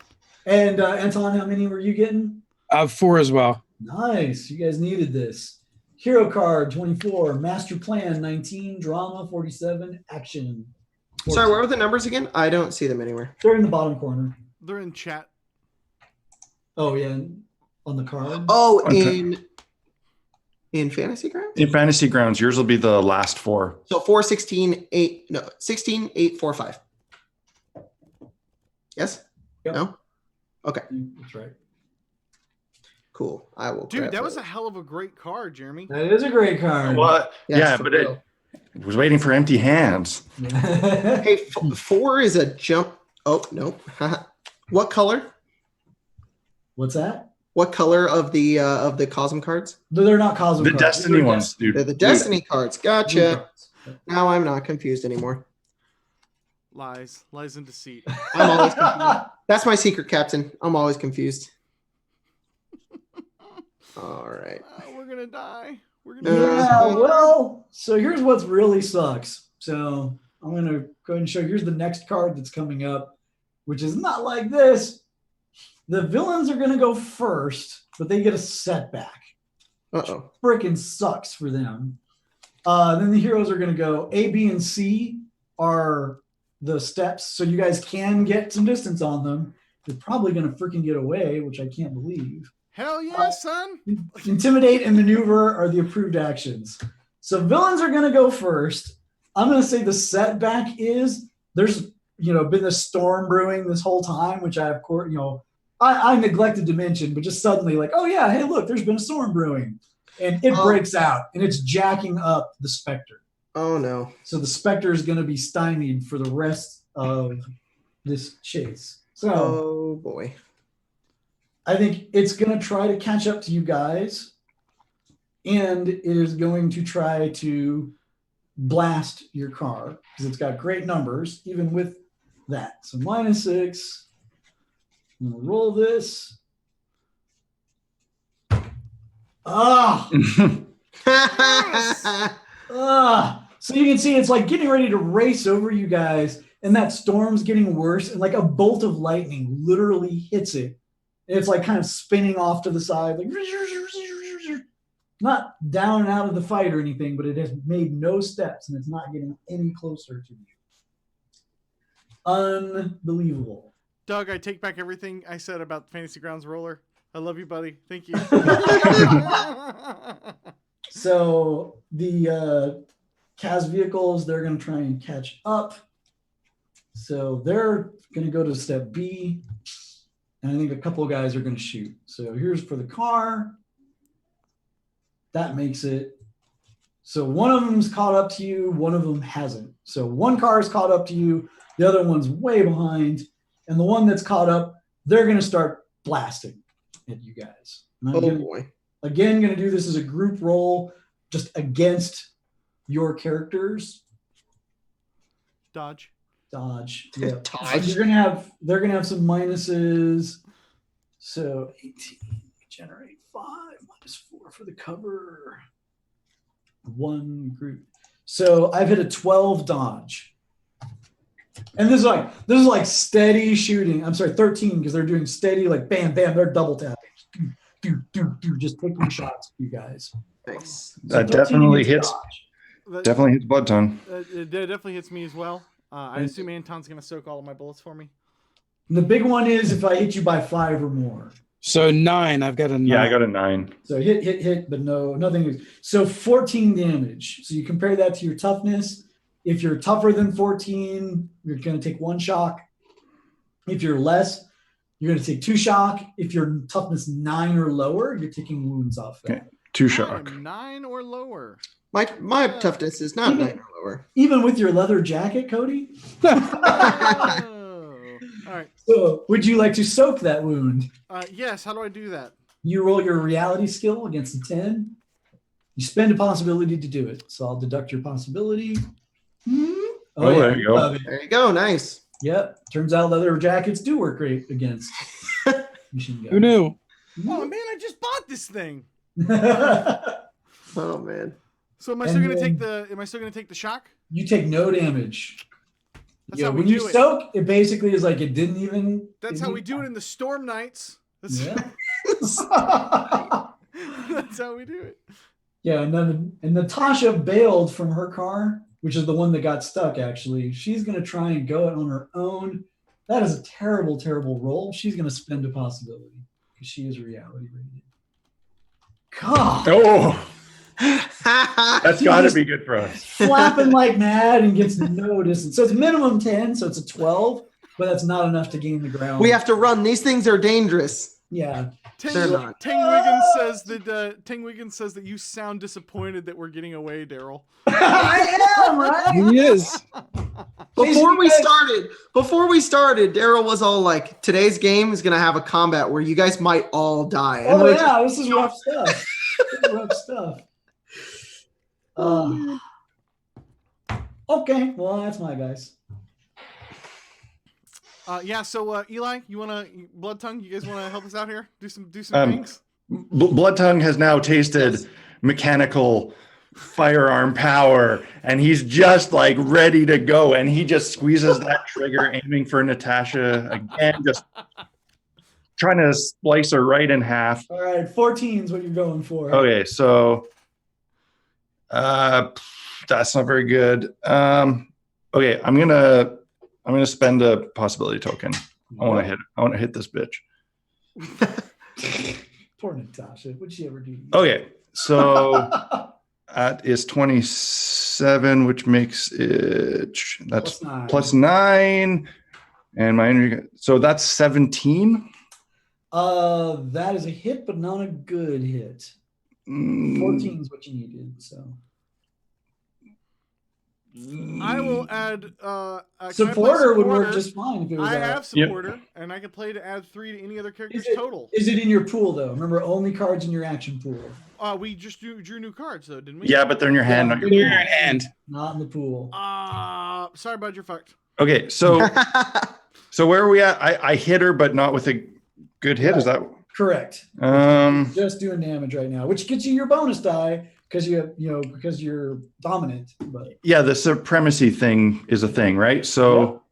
And Anton, how many were you getting? 4 as well. Nice. You guys needed this. Hero card, 24. Master Plan, 19. Drama, 47. Action. 14. Sorry, what were the numbers again? I don't see them anywhere. They're in the bottom corner. They're in chat. Oh, yeah. On the card. Oh, Okay. in Fantasy Grounds? In Fantasy Grounds, yours will be the last 4. So 4, 16, 8, no, 16, 8, 4, 5. Yes? Yep. No? Okay, That's right. cool. I will. Dude, grab that was those. a hell of a great card, Jeremy. That is a great card. What? Yes, Yeah, for but real. it was waiting for empty hands. Hey, 4 is a jump. Oh, no. What color? What's that? What color of the Cosm cards? They're not Cosmo The cards. Destiny They're ones, dude. They're the Destiny cards. Blue Gotcha. cards. Now I'm not confused anymore. Lies and deceit. I'm always confused. That's my secret, Captain. I'm always confused. All right. We're gonna die. We're Uh, gonna die. Yeah, well, so here's what really sucks. So I'm going to go ahead and show you. Here's the next card that's coming up, which is not like this. The villains are going to go first, but they get a setback. Uh-oh. Frickin' sucks for them. Then the heroes are going to go. A, B, and C are the steps, so you guys can get some distance on them. You're probably going to freaking get away, which I can't believe. Hell yeah, son. Intimidate and maneuver are the approved actions. So villains are going to go first. I'm going to say the setback is there's been this storm brewing this whole time, which I, of course, I neglected to mention, but just suddenly like, oh yeah, hey, look, there's been a storm brewing. And it breaks out, and it's jacking up the Spectre. Oh, no. So the Spectre is going to be stymied for the rest of this chase. So, oh, boy. I think it's going to try to catch up to you guys, and it is going to try to blast your car because it's got great numbers, even with that. So -6. I'm going to roll this. Ah! So you can see it's like getting ready to race over you guys, and that storm's getting worse, and like a bolt of lightning literally hits it. And it's like kind of spinning off to the side, like not down and out of the fight or anything, but it has made no steps, and it's not getting any closer to you. Unbelievable. Doug, I take back everything I said about the Fantasy Grounds roller. I love you, buddy. Thank you. So the CAS vehicles, they're going to try and catch up. So they're going to go to step B. And I think a couple of guys are going to shoot. So here's for the car. That makes it. So one of them's caught up to you. One of them hasn't. So one car is caught up to you. The other one's way behind. And the one that's caught up, they're going to start blasting at you guys. Boy. Again, going to do this as a group roll just against your characters. Dodge. Yeah. Dodge. They're going to have some minuses. So 18, generate 5, -4 for the cover. One group. So I've hit a 12 dodge. And this is like steady shooting. I'm sorry, 13, because they're doing steady, like bam, bam, they're double tapping. Do, just taking shots, you guys. Nice. That definitely hits. Definitely hits Blood Tongue. It definitely hits me as well. I assume Anton's going to soak all of my bullets for me. And the big one is if I hit you by 5 or more. So 9. I've got a 9. Yeah, I got a 9. So hit, but no, nothing. So 14 damage. So you compare that to your toughness. If you're tougher than 14, you're going to take 1 shock. If you're less, you're going to take 2 shock. If you're toughness 9 or lower, you're taking wounds off that. Okay. 2 shock. 9 or lower. My toughness is not 9 or lower. Even with your leather jacket, Cody? Oh. All right. So would you like to soak that wound? Yes. How do I do that? You roll your reality skill against a 10. You spend a possibility to do it. So I'll deduct your possibility. Oh, yeah, there you go. There you go. Nice. Yep. Turns out leather jackets do work great against machine guns. Who knew? Oh man, I just bought this thing. Oh man. So am I still going to take the shock? You take no damage. That's how we when do you it. soak, it basically is like it didn't even. That's how we do it in the Storm Knights. That's, Yeah. that's how we do it. Yeah, and Natasha bailed from her car, which is the one that got stuck, actually. She's going to try and go it on her own. That is a terrible, terrible roll. She's going to spend a possibility because she is reality rated. God. Oh, that's got to be good for us. Flapping like mad and gets no distance. So it's minimum 10, so it's a 12, but that's not enough to gain the ground. We have to run. These things are dangerous. Yeah. They're not. Tang Wiggins says that you sound disappointed that we're getting away, Daryl. I am, right? He is. Before we started, Daryl was all like, today's game is going to have a combat where you guys might all die. And Oh, we're yeah, this is rough stuff. This is rough stuff. Okay, well, that's my guys. Yeah, so Eli, you want to Blood Tongue? You guys want to help us out here? Do some things? Blood Tongue has now tasted mechanical firearm power, and he's just like ready to go. And he just squeezes that trigger, aiming for Natasha again, just trying to slice her right in half. All right, 14 is what you're going for. Okay, so that's not very good. Okay, I'm gonna I'm gonna spend a possibility token. I want to hit this bitch. Poor Natasha. What'd she ever do to you? Okay, so that is 27, which makes it that's plus 9. And my energy, so that's 17. That is a hit, but not a good hit. 14 is what you needed. So I will add supporter would work just fine if it was. I have supporter, and I can play to add 3 to any other character's total. Is it in your pool though? Remember, only cards in your action pool. We just drew new cards though, didn't we? Yeah, but they're in your hand, not your They're pool. in hand. Not in the pool. Sorry, bud, you're fucked. Okay, so so where are we at? I hit her, but not with a good hit. Is that correct? Just doing damage right now, which gets you your bonus die because because you're dominant. But yeah, the supremacy thing is a thing, right? So,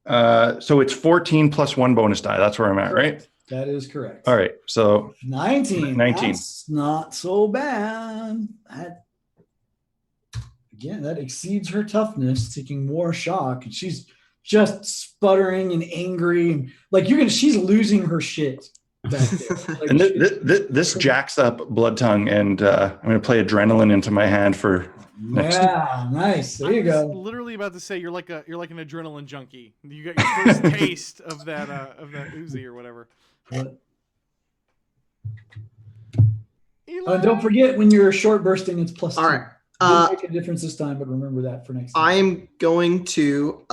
so it's 14 plus 1 bonus die. That's where I'm at, right? That is correct. All right, so 19. 19. That's not so bad. Again, that exceeds her toughness, taking more shock, and she's just sputtering and angry, and like she's losing her shit back there. Like, and this jacks up Blood Tongue, and I'm going to play adrenaline into my hand for next. Yeah, nice. There you go. I was literally about to say you're like an adrenaline junkie. You got your first taste of that Uzi or whatever. And don't forget, when you're short bursting, it's plus 2. All right. Didn't make a difference this time, but remember that for next time. I'm going to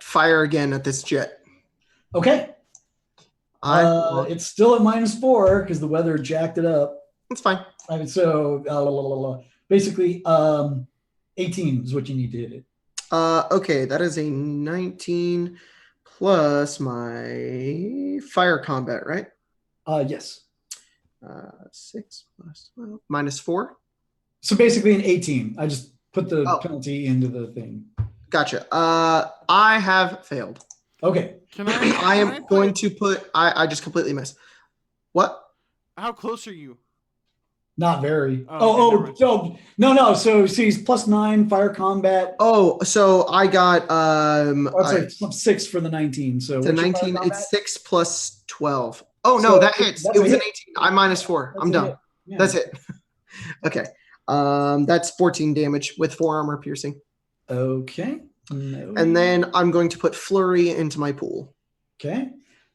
fire again at this jet. Okay. It's still at -4 because the weather jacked it up. That's fine. So basically, 18 is what you need to hit it. Okay, that is a 19 plus my fire combat, right? Yes. 6 plus 12 -4. So basically an 18. I just put the penalty into the thing. Gotcha. I have failed. Okay. I am going to put. I just completely missed. What? How close are you? Not very. Okay, No. So he's plus 9 fire combat. Oh, so I got It's like 6 for the 19. So the 19. It's 6 plus 12. Oh no, that hits. It was an 18. I'm -4. I'm done. Yeah. That's it. Okay. That's 14 damage with 4 armor piercing. Okay. No. And then I'm going to put flurry into my pool. Okay.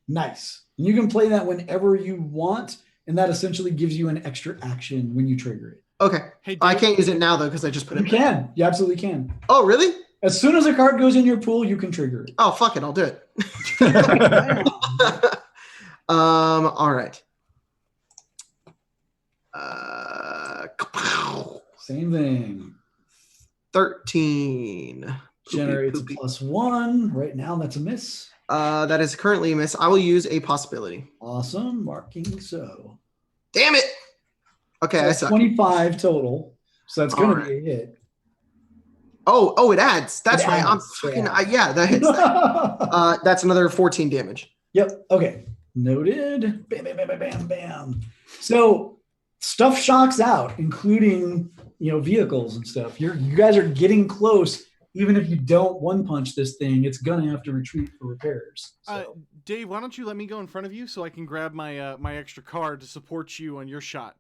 Nice. And you can play that whenever you want, and that essentially gives you an extra action when you trigger it. Okay. Hey, I can't use it now though because I just put it. You can. You absolutely can. Oh, really? As soon as a card goes in your pool, you can trigger it. Oh, fuck it. I'll do it. All right. Same thing. 13. Generates a +1. Right now, that's a miss. That is currently a miss. I will use a possibility. Awesome. Marking so. Damn it. Okay, I suck. 25 total. So that's going to be a hit. Oh, it adds. That's right. I'm adds, fucking. yeah. That hits. That's another 14 damage. Yep. Okay. Noted. Bam, bam, bam, bam, bam, bam. So stuff shocks out, including vehicles and stuff. You guys are getting close. Even if you don't one punch this thing, it's gonna have to retreat for repairs. So. Dave, why don't you let me go in front of you so I can grab my my extra card to support you on your shot?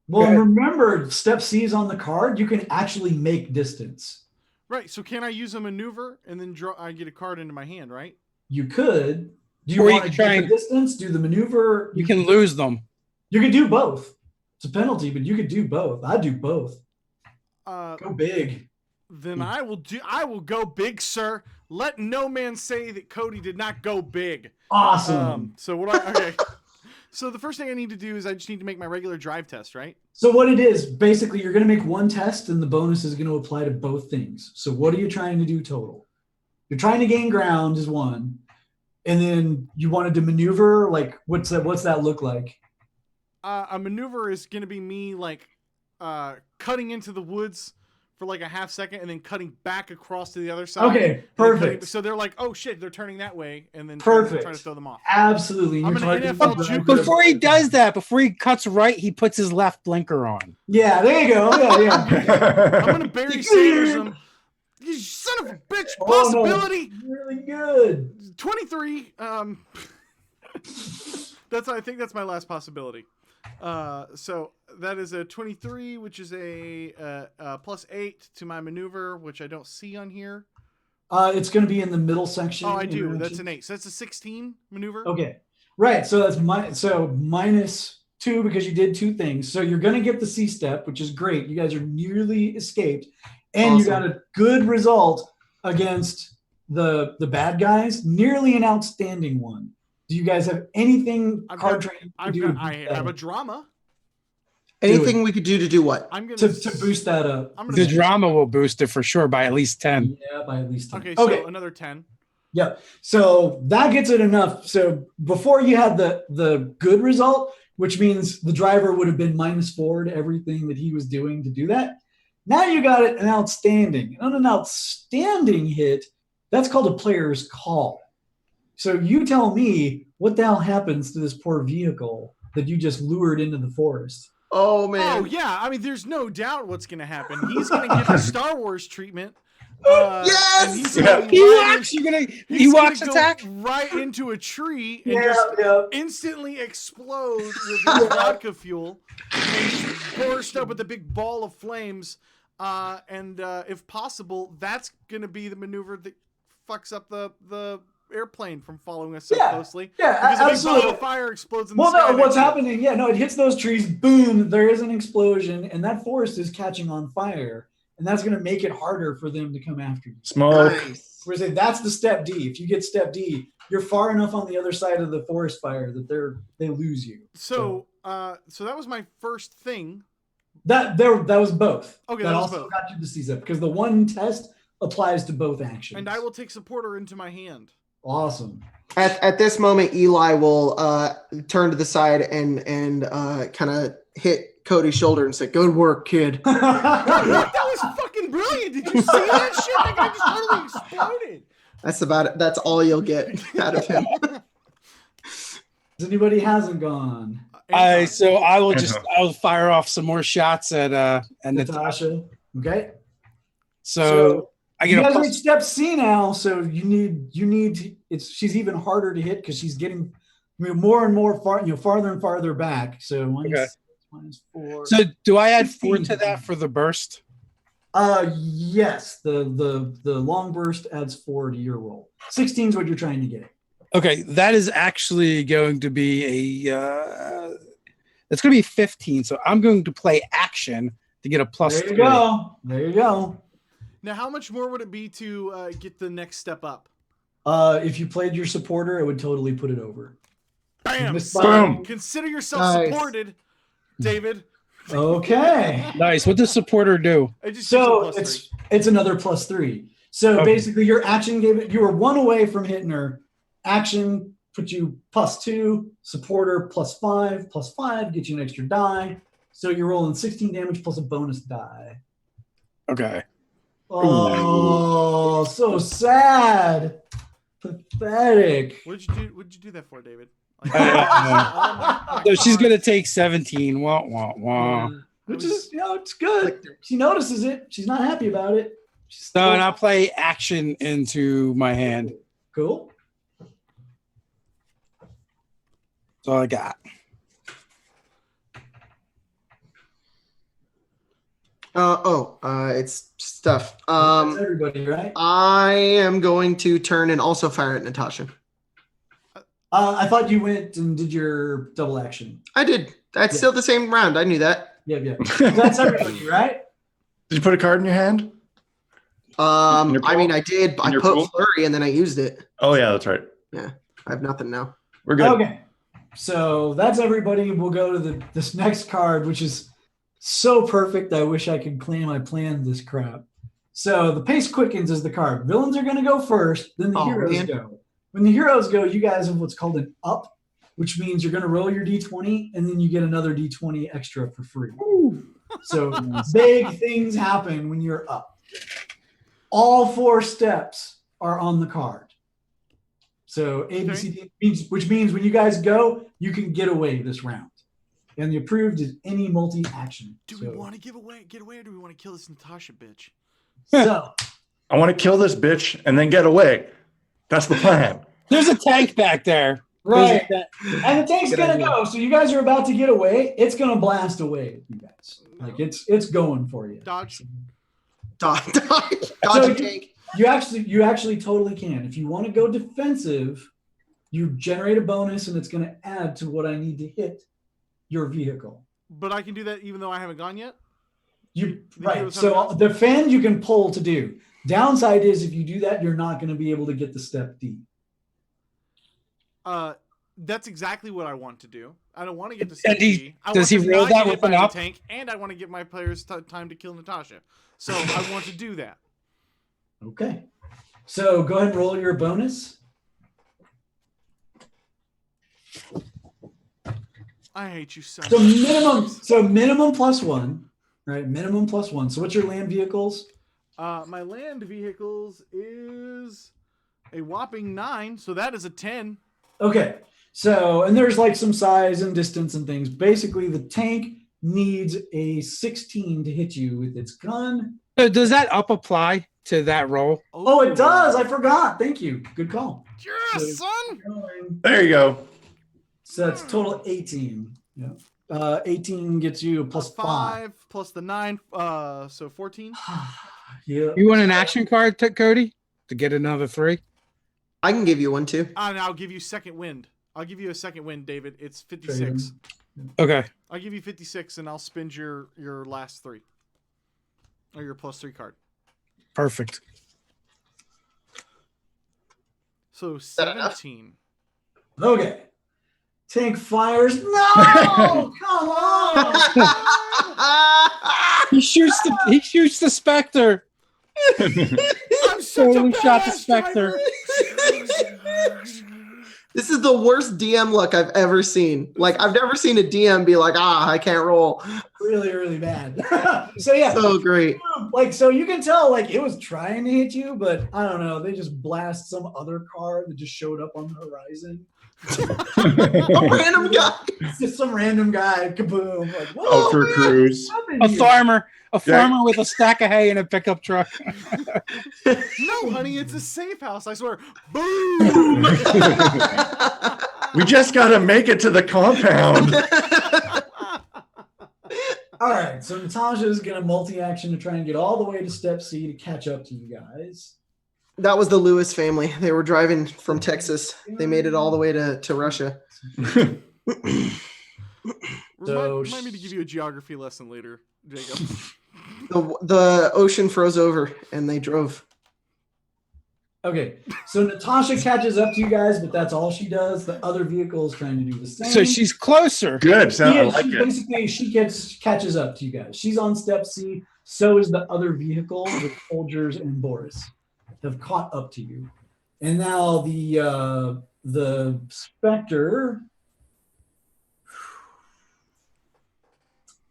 Well, remember, step C is on the card. You can actually make distance. Right. So can I use a maneuver and then draw? I get a card into my hand, right? You could. Do you Or you want to could try get the and- distance? Do the maneuver? You can lose them. You could do both. It's a penalty, but you could do both. I do both. Go big. Then I will go big, sir. Let no man say that Cody did not go big. Awesome. Okay. So the first thing I need to do is I just need to make my regular drive test, right? So what it is, basically, you're going to make one test, and the bonus is going to apply to both things. So what are you trying to do total? You're trying to gain ground is one, and then you wanted to maneuver. Like, what's that look like? A maneuver is going to be me like cutting into the woods for like a half second and then cutting back across to the other side. Okay, perfect. So they're like, oh shit, they're turning that way, and then Perfect. trying to throw them off. Absolutely. I'm You're an targeting NFL juke. Before he does that, before he cuts right, he puts his left blinker on. Yeah, there you go. Yeah. I'm gonna Barry Sanders him. You son of a bitch! Oh, Possibility. no, really good. 23. I think that's my last possibility. So that is a 23, which is a +8 to my maneuver, which I don't see on here. It's going to be in the middle section. Oh, I do. That's an 8. So that's a 16 maneuver. Okay, right. So that's -2 because you did 2 things. So you're going to get the C step, which is great. You guys are nearly escaped, and you got a good result against the bad guys. Nearly an outstanding one. Do you guys have anything card training to do? I have a drama. Anything we could do to do what? I'm gonna to boost that up. The drama will boost it for sure by at least 10. Yeah, by at least 10. Okay, so another 10. Yeah. So that gets it enough. So before you had the good result, which means the driver would have been -4 to everything that he was doing to do that. Now you got it an outstanding. On an outstanding hit, that's called a player's call. So you tell me what the hell happens to this poor vehicle that you just lured into the forest. Oh, man. Oh, yeah. I mean, there's no doubt what's going to happen. He's going to get the Star Wars treatment. Yes! And he's He walks attack right into a tree and instantly explode with his vodka fuel and just burst up with a big ball of flames. And if possible, that's going to be the maneuver that fucks up the airplane from following us so closely. Yeah, because absolutely. A big ball of fire explodes in the sky. Well, no, what's happening? Yeah, no, it hits those trees. Boom! There is an explosion, and that forest is catching on fire, and that's going to make it harder for them to come after you. Smoke. Nice. We're saying that's the step D. If you get step D, you're far enough on the other side of the forest fire that they lose you. So that was my first thing. That was both. Okay, that was also both. got you to see that because the one test applies to both actions. And I will take supporter into my hand. Awesome. At this moment, Eli will turn to the side and kind of hit Cody's shoulder and say, "Good work, kid." That was fucking brilliant. Did you see that shit? That guy just totally exploded. That's about it. That's all you'll get out of him. Anybody hasn't gone? So I will fire off some more shots at Natasha. Okay. So I get you a guys plus. reach step C now, so you need she's even harder to hit because she's getting more and more farther and farther back. So -4. So do I add 4 to that for the burst? Yes. The long burst adds 4 to your roll. 16 is what you're trying to get. Okay, that is actually going to be it's going to be 15. So I'm going to play action to get a +3. There you go. Now, how much more would it be to get the next step up? If you played your supporter, it would totally put it over. Bam! Boom. Consider yourself supported, David. Okay. Nice. What does supporter do? So it's another +3. So basically, your action you were 1 away from hitting her. Action put you +2. Supporter +5. +5 get you an extra die. So you're rolling 16 damage plus a bonus die. Okay. Oh, so sad. Pathetic. What did you do that for, David? So she's gonna take 17. Wah wah wah. Which is, it's good. She notices it. She's not happy about it. So and I'll play action into my hand. Cool. That's all I got. It's stuff. That's everybody, right? I am going to turn and also fire at Natasha. I thought you went and did your double action. I did. That's still the same round. I knew that. Yeah. That's everybody, right? Did you put a card in your hand? I mean, I did. I put flurry and then I used it. Oh yeah, that's right. Yeah, I have nothing now. We're good. Okay, so that's everybody. We'll go to this next card, which is so perfect. I wish I could claim I planned this crap. So the pace quickens is the card. Villains are going to go first, then the heroes go. When the heroes go, you guys have what's called an up, which means you're going to roll your d20 and then you get another d20 extra for free. So big things happen when you're up. All 4 steps are on the card. So A, B, C, D, which means when you guys go, you can get away this round. And the approved is any multi-action. Do we want to get away, or do we want to kill this Natasha bitch? So I want to kill this bitch and then get away. That's the plan. There's a tank back there. Right. There's And the tank's Good gonna idea. go. So you guys are about to get away. It's gonna blast away, you guys. Like it's going for you. Dodge. Dodge So a tank. You actually totally can. If you want to go defensive, you generate a bonus and it's gonna add to what I need to hit your vehicle. But I can do that even though I haven't gone yet? Right. So defend you can pull to do. Downside is if you do that, you're not gonna be able to get the step D. That's exactly what I want to do. I don't want to get to And COD. does he roll that with an up? Tank, and I want to give my players time to kill Natasha. So I want to do that. Okay. So go ahead and roll your bonus. I hate you so So much. minimum +1, right? Minimum +1. So what's your land vehicles? My land vehicles is a whopping 9, so that is a 10. Okay. So, and there's like some size and distance and things. Basically, the tank needs a 16 to hit you with its gun. So does that up apply to that roll? Oh, it does. I forgot. Thank you. Good call. Yes, son. There you go. So that's total 18. Yeah. 18 gets you a +5. 5 plus the 9, so 14. Yeah. You want an action card, Cody, to get another 3? I can give you one too. And I'll give you second wind. I'll give you a second wind, David. It's 56. Okay. I'll give you 56, and I'll spend your last 3. Or your +3 card. Perfect. So that enough? 17. Okay. Tank fires. No! Come on! He shoots the Spectre. I'm such Totally a shot the badass Spectre. driver. This is the worst DM luck I've ever seen. Like, I've never seen a DM be like, I can't roll. Really, really bad. So yeah, So great. like so you can tell like it was trying to hit you, but I don't know. They just blast some other car that just showed up on the horizon. A random guy. It's just some random guy. Kaboom! Like, what Ultra Cruise. happened A here? farmer with a stack of hay and a pickup truck. No, honey, it's a safe house. I swear. Boom! We just got to make it to the compound. All right, so Natasha is gonna multi-action to try and get all the way to step C to catch up to you guys. That was the Lewis family. They were driving from Texas. They made it all the way to Russia. Remind me to give you a geography lesson later, Jacob. The ocean froze over and they drove. Okay, so Natasha catches up to you guys, but that's all she does. The other vehicle is trying to do the same. So she's closer. Good. So I like she it. basically catches up to you guys. She's on step C. So is the other vehicle with Folgers and Boris have caught up to you. And now the Spectre.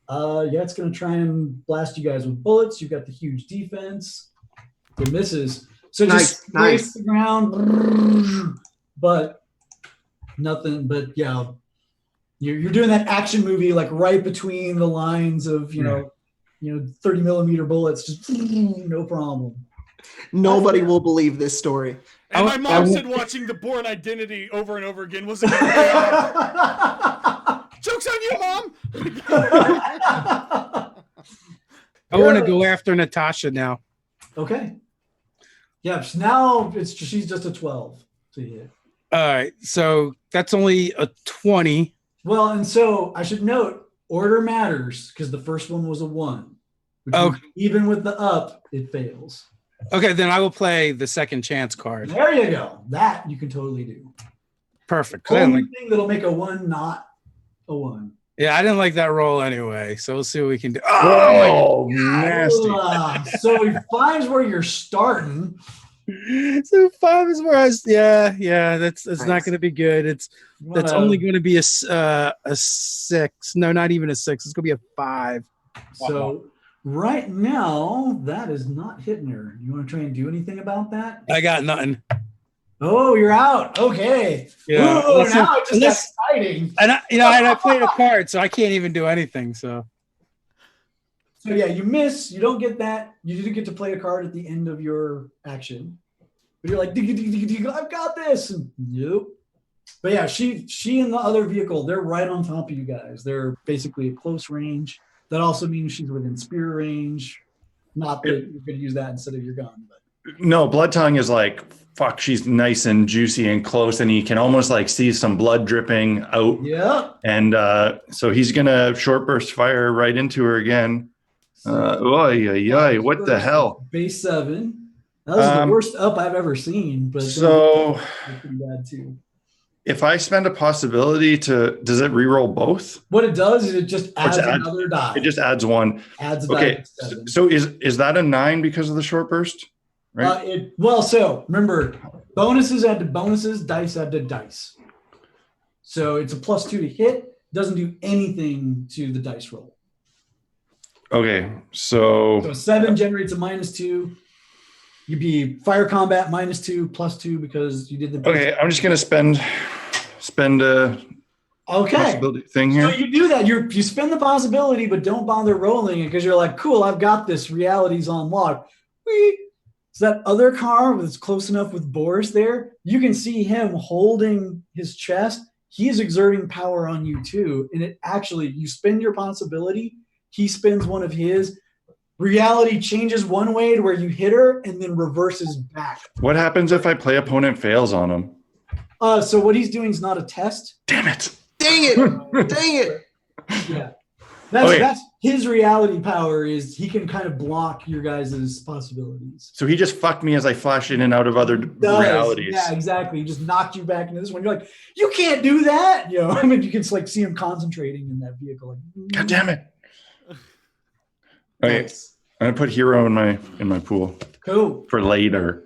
It's gonna try and blast you guys with bullets. You've got the huge defense. It misses. So just Nice. the ground, but nothing. But yeah, you're doing that action movie like right between the lines of 30mm bullets, just no problem. Nobody will believe this story. And my mom said watching The Bourne Identity over and over again was a good idea. Joke's on you, Mom! I want to go after Natasha now. Okay. Yeah, now she's just a 12 to hit. All right. So that's only a 20. Well, and so I should note order matters because the first one was a 1. Which Oh. means even with the up, it fails. Okay, then I will play the second chance card. There you go. That you can totally do. Perfect. 'Cause I didn't Only like- thing that'll make a 1 not a 1. yeah, I didn't like that roll anyway. So we'll see what we can do. Oh, nasty. So he finds where you're starting. So 5 is where I was. Yeah. That's not Nice. going to be good. That's only going to be a 6. No, not even a 6. It's going to be a 5. So right now, that is not hitting her. You want to try and do anything about that? I got nothing. Oh, you're out. Okay. Yeah. Ooh, Listen, now it just got exciting. And I played a card, so I can't even do anything. So So yeah, you miss. You don't get that. You do get to play a card at the end of your action. But you're like, I've got this. And nope. But yeah, she and the other vehicle, they're right on top of you guys. They're basically at close range. That also means she's within spear range. Not that you're going to use that instead of your gun, but No, Blood Tongue is like, fuck, she's nice and juicy and close, and he can almost like see some blood dripping out. yeah. And so he's gonna short burst fire right into her again. What the hell? Base 7. That was the worst up I've ever seen, but So pretty bad too. if I spend a possibility does it reroll both? What it does is it just adds another die. It just adds one. Adds a die. Okay, to 7. so is that a 9 because of the short burst? Right. So remember, bonuses add to bonuses, dice add to dice. So it's a +2 to hit. Doesn't do anything to the dice roll. Okay, so 7 generates a -2. You'd be fire combat -2 +2 because you did the. Okay, I'm just gonna spend a possibility thing here. So you do that. You spend the possibility, but don't bother rolling it because you're like, cool, I've got this. Reality's on lock. So that other car that's close enough with Boris there, you can see him holding his chest. He's exerting power on you too. And it actually, you spend your possibility, he spends one of his. Reality changes one way to where you hit her and then reverses back. What happens if I play opponent fails on him? So what he's doing is not a test. Damn it. Dang it. Yeah. That's his reality power is he can kind of block your guys' possibilities. So he just fucked me as I flash in and out of other realities. Yeah, exactly. He just knocked you back into this one. You're like, you can't do that. You know, I mean, you can like see him concentrating in that vehicle. Like, God damn it. Okay, Nice. I'm gonna put hero in my pool cool. for later.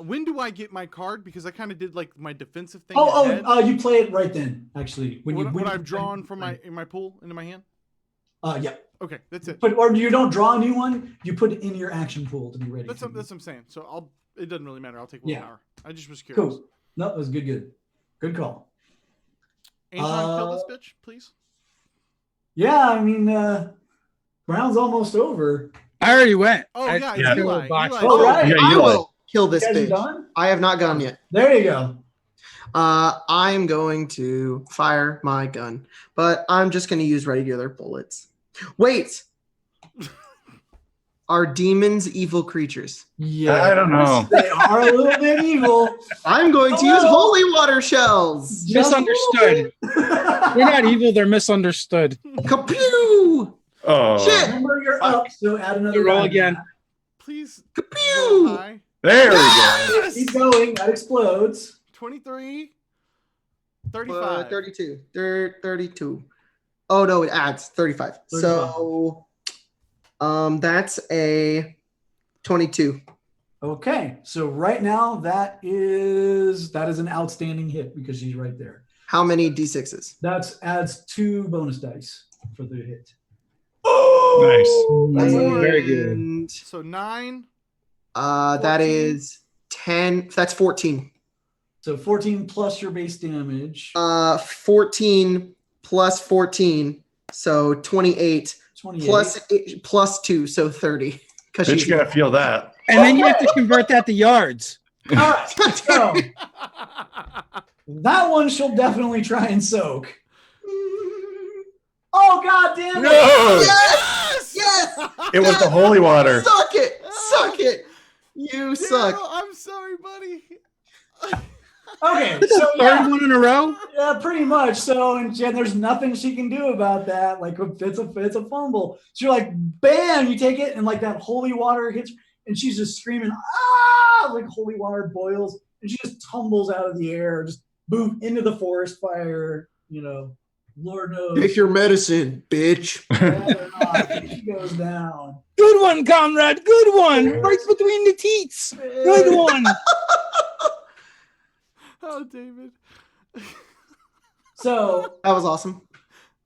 When do I get my card? Because I kind of did like my defensive thing. You play it right then. Actually, when I've drawn from my pool into my hand. Yeah. Okay, that's it. Or you don't draw a new one. You put it in your action pool to be ready. That's what I'm saying. So it doesn't really matter. I'll take 1 hour. I just was curious. Cool. No, that was good call. Anytime kill this bitch, please. Yeah, I mean, round's almost over. I already went. Oh yeah, it's yeah. Eli. All right. Yeah, I Eli. will kill this You guys are bitch. done? I have not gone yet. There you go. I'm going to fire my gun, but I'm just going to use regular bullets. Wait. Are demons evil creatures? Yeah, I don't know. They are a little bit evil. I'm going to use holy water shells. Misunderstood. They're not evil. They're misunderstood. Kapew! Oh, Shit! Remember, you're up, so add another Roll die. again. Please. Kapew! Go high. there we go. Yes! Keep going. That explodes. 23, 35. 32. 32. Oh no, it adds 35. So that's a 22. Okay, so right now that is an outstanding hit because she's right there. How many d6s? That adds 2 bonus dice for the hit. Nice. Very good. And, So 9. that 14. is 10. That's 14. So 14 plus your base damage. 14 plus 14. So 28 28. plus 2. So 30. Bitch, you're gonna feel that. And then you have to convert that to yards. All right, so that one she'll definitely try and soak. Oh, God damn it. No! Yes! Yes! It was the holy water. Suck it! Suck it! You suck. No, I'm sorry, buddy. Okay, so Third one in a row. yeah, pretty much. So, and there's nothing she can do about that. Like, it's a fumble. So you're like, bam, you take it, and like that holy water hits, and she's just screaming, ah! Like holy water boils, and she just tumbles out of the air, just boom, into the forest fire. You know, Lord knows. Take your medicine, bitch. whether or not she goes down. Good one, comrade. Good one. Right between the teats. Good one. Oh, David. So That was awesome.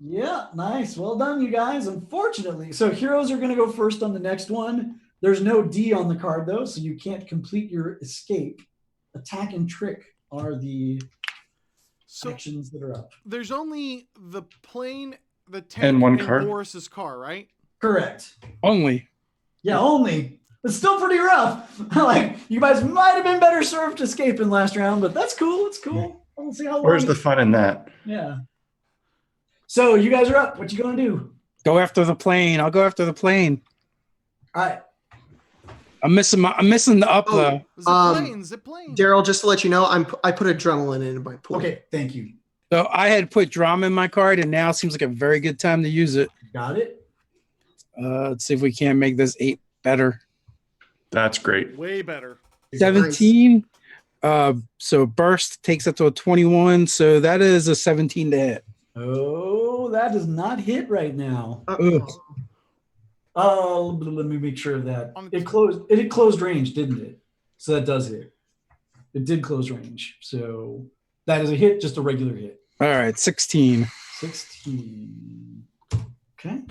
yeah, nice. Well done, you guys. Unfortunately, so heroes are going to go first on the next one. There's no D on the card, though, so you can't complete your escape. Attack and trick are the So actions that are up. there's only the plane the tank And one in car? Boris's car, right? Correct. Only. Yeah, only. It's still pretty rough. Like, you guys might have been better served escaping last round, but that's cool. It's cool. We'll see how long. Where's the fun in that? Yeah. So you guys are up. What you gonna do? Go after the plane. I'll go after the plane. All right. I'm missing the up though. Zip plane. Daryl, just to let you know, I put adrenaline in my pool. Okay. Thank you. So I had put drama in my card, and now seems like a very good time to use it. Got it. Let's see if we can't make this 8 better. That's great. Way better. 17. So burst takes up to a 21. So that is a 17 to hit. Oh, that does not hit right now. Ugh. Let me make sure of that. It closed. It hit closed range, didn't it? So that does hit. It did close range. So that is a hit, just a regular hit. All right, 16. 16. Okay.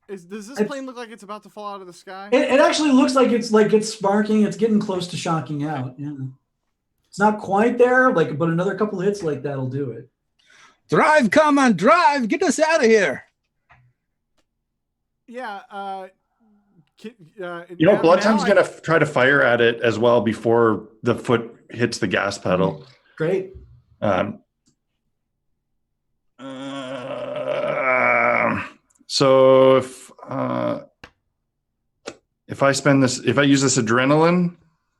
Does this plane look like it's about to fall out of the sky? It actually looks like it's sparking. It's getting close to shocking out. Yeah. It's not quite there, but another couple hits like that'll do it. Drive, come on, drive. Get us out of here. Yeah. Blood Tongue's going to try to fire at it as well before the foot hits the gas pedal. Great. So if I use this adrenaline,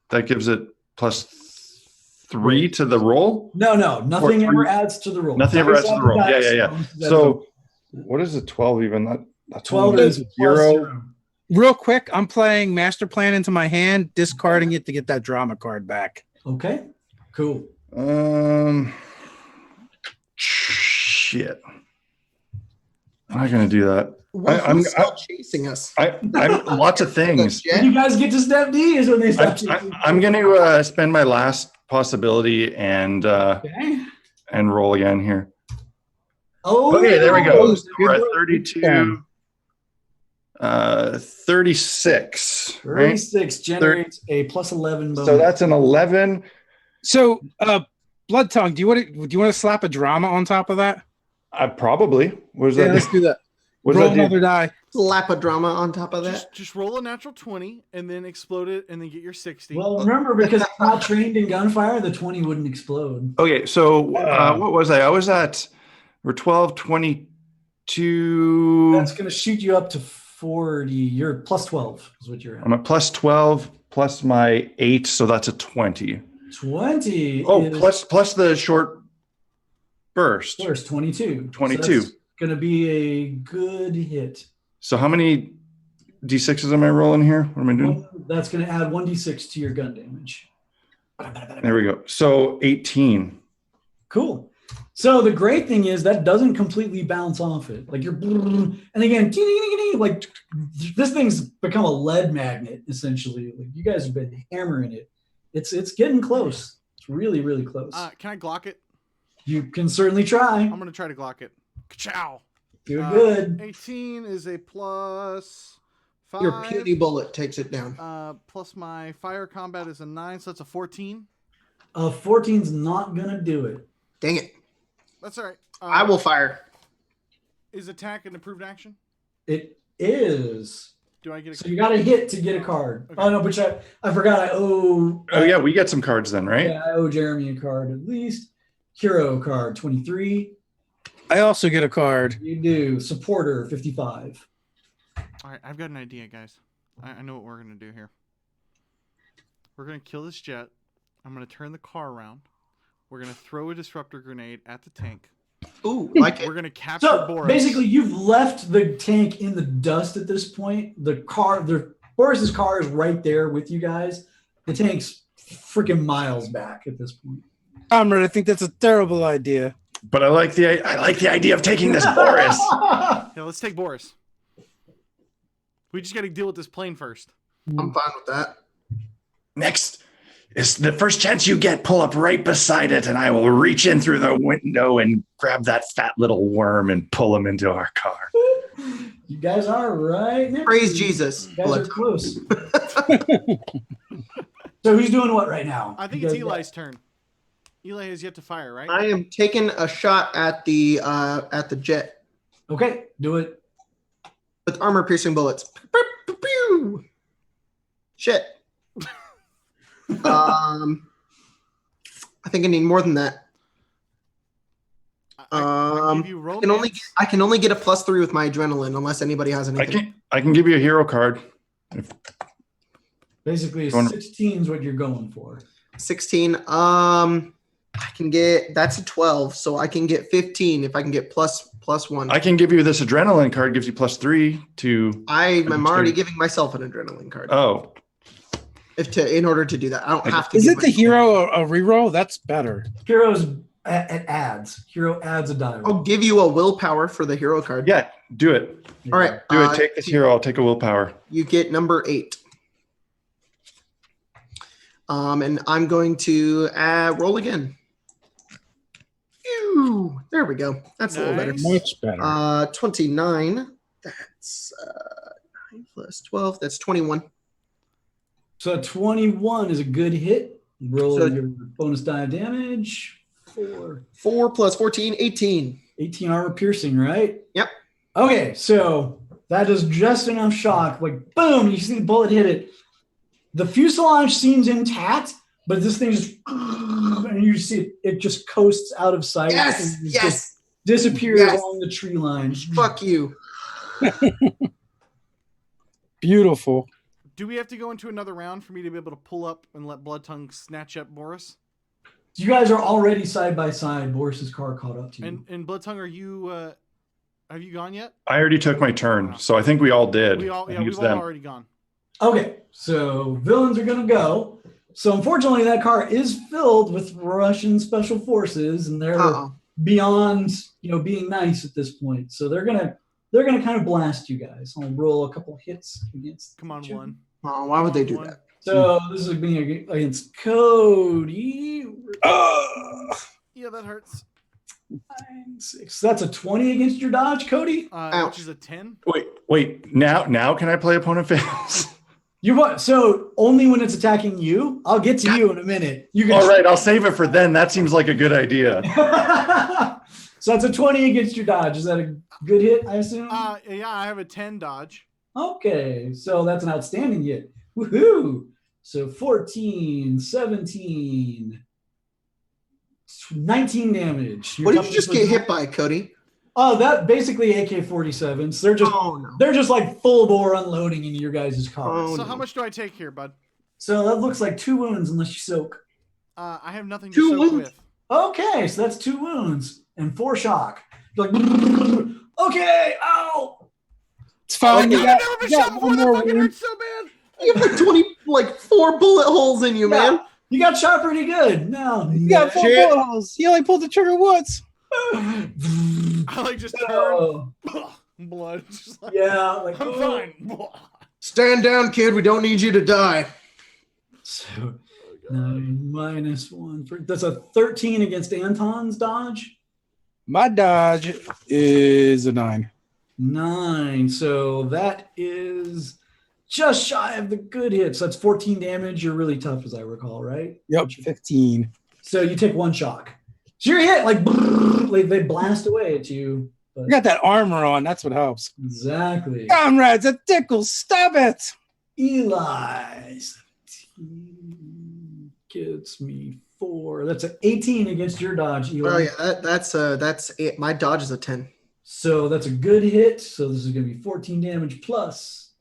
that gives it +3 to the roll. No, nothing ever adds to the roll. Nothing ever adds to the roll. Yeah. So what is a 12 even? That 12 is 0. Real quick, I'm playing Master Plan into my hand, discarding it to get that drama card back. Okay, cool. Shit. I'm not going to do that. I'm chasing us. I'm lots of things. When you guys get to step D is when they stop chasing. I'm going to spend my last possibility and roll again here. Oh, okay, there we go. We're at 32. 36. 36 generates a +11 bonus. So that's an 11. So, Blood Tongue, do you want to slap a drama on top of that? Probably. What does that do? Let's do that. What roll does that another do? die. Slap a drama on top of that. Just roll a natural 20 and then explode it and then get your 60. Well, remember, because I'm not trained in gunfire, the 20 wouldn't explode. Okay, so what was I? We're 12, 22. That's going to shoot you up to 40. You're +12 is what you're at. I'm at +12 plus my 8, so that's a 20. 20. Oh, plus the short burst. First, 22. 22. So that's going to be a good hit. So how many D6s am I rolling here? What am I doing? That's going to add 1d6 to your gun damage. There we go. So 18. Cool. So the great thing is that doesn't completely bounce off it. Like you're, and again, like this thing's become a lead magnet essentially. Like you guys have been hammering it. It's getting close. It's really, really close. Can I Glock it? You can certainly try. I'm gonna try to Glock it. Ka-chow. You're good. 18 is a +5. Your puny bullet takes it down. Plus my fire combat is a 9, so that's a 14. 14's not gonna do it. Dang it. That's all right. I will fire. Is attack an improved action? It is. Do I get a So you got to hit to get a card. Okay. Oh no, but I forgot. I owe. Oh yeah, we get some cards then, right? Yeah, I owe Jeremy a card at least. Hero card 23. I also get a card. You do. Supporter 55. All right, I've got an idea, guys. I know what we're gonna do here. We're gonna kill this jet. I'm gonna turn the car around. We're gonna throw a disruptor grenade at the tank. Ooh, like it. We're gonna capture Boris. Basically, you've left the tank in the dust at this point. Boris's car is right there with you guys. The tank's freaking miles back at this point. Comrade, I think that's a terrible idea. But I like the idea of taking this Boris. Yeah, let's take Boris. We just got to deal with this plane first. I'm fine with that. Next is the first chance you get, pull up right beside it, and I will reach in through the window and grab that fat little worm and pull him into our car. You guys are right next. Praise Jesus. You guys are close. So who's doing what right now? I think it's Eli's turn. Eli has yet to fire, right? I am taking a shot at the jet. Okay, do it. With armor-piercing bullets. Pew, pew, pew. Shit. I think I need more than that. I give you romance. I can only get a +3 with my adrenaline unless anybody has anything. I can give you a hero card. Basically, 16 is what you're going for. 16. I can get, that's a 12, so I can get 15 if I can get plus 1. I can give you this adrenaline card, gives you +3 to. I'm already giving myself an adrenaline card. Oh. In order to do that, I don't have to. Is it the hero a reroll? That's better. Heroes it adds. Hero adds a die. I'll give you a willpower for the hero card. Yeah, do it. All right. Do it. Take this hero. I'll take a willpower. You get number 8. And I'm going to roll again. Phew. There we go. That's a little better. Much better. 29. That's 9 plus 12. That's 21. So 21 is a good hit. Roll So- your bonus die of damage. 4 plus 14, 18. 18 armor piercing, right? Yep. Okay, so that is just enough shock. Like, boom, you see the bullet hit it. The fuselage seems intact, but this thing just, and you see it just coasts out of sight. Yes, and yes. just disappears Yes. along the tree line. Fuck you. Beautiful. Do we have to go into another round for me to be able to pull up and let Blood Tongue snatch up Boris? You guys are already side by side. Boris's car caught up to you. And Blood Tongue, are you? Have you gone yet? I already took my turn, so I think we all did. We've all I think it's them. already gone. Okay, so villains are going to go. So unfortunately, that car is filled with Russian special forces, and they're beyond, being nice at this point. So they're gonna kind of blast you guys. I'll roll a couple hits against. Come on, one. Oh, why would they do that? So this is being against Cody. Yeah, that hurts. 9, 6. That's a 20 against your dodge, Cody. Which is a 10. Wait. Now can I play opponent fails? You what? So only when it's attacking you. I'll get to you in a minute. You can. All right, I'll save it for then. That seems like a good idea. So that's a 20 against your dodge. Is that a good hit, I assume? Yeah, I have a 10 dodge. Okay, so that's an outstanding hit. Woohoo! So 14, 17, 19 damage. What did you just get hit by, Cody? Oh, that basically AK-47s. They're just like full bore unloading into your guys' car. So how much do I take here, bud? So that looks like 2 wounds unless you soak. I have nothing to 2 soak wounds? with. Okay, so that's 2 wounds and 4 shock. You're like, okay, ow! It's fine. I've never been shot before. That fucking hurts so bad. You have like 20, 4 bullet holes in you, man. You got shot pretty good. No, You got 4 bullet holes. He only pulled the trigger once. I just turn blood. Just like, yeah, I'm fine. Stand down, kid. We don't need you to die. So 9 minus 1. That's a 13 against Anton's dodge. My dodge is a 9. 9. So that is just shy of the good hit. So that's 14 damage. You're really tough, as I recall, right? Yep, 15. So you take 1 shock. So you're hit like they blast away at you. But I got that armor on. That's what helps. exactly. Comrades, it tickles. Stop it. Eli 17 gets me 4. That's an 18 against your dodge, Eli. Oh yeah, that's it. My dodge is a 10. So that's a good hit. So this is going to be 14 damage plus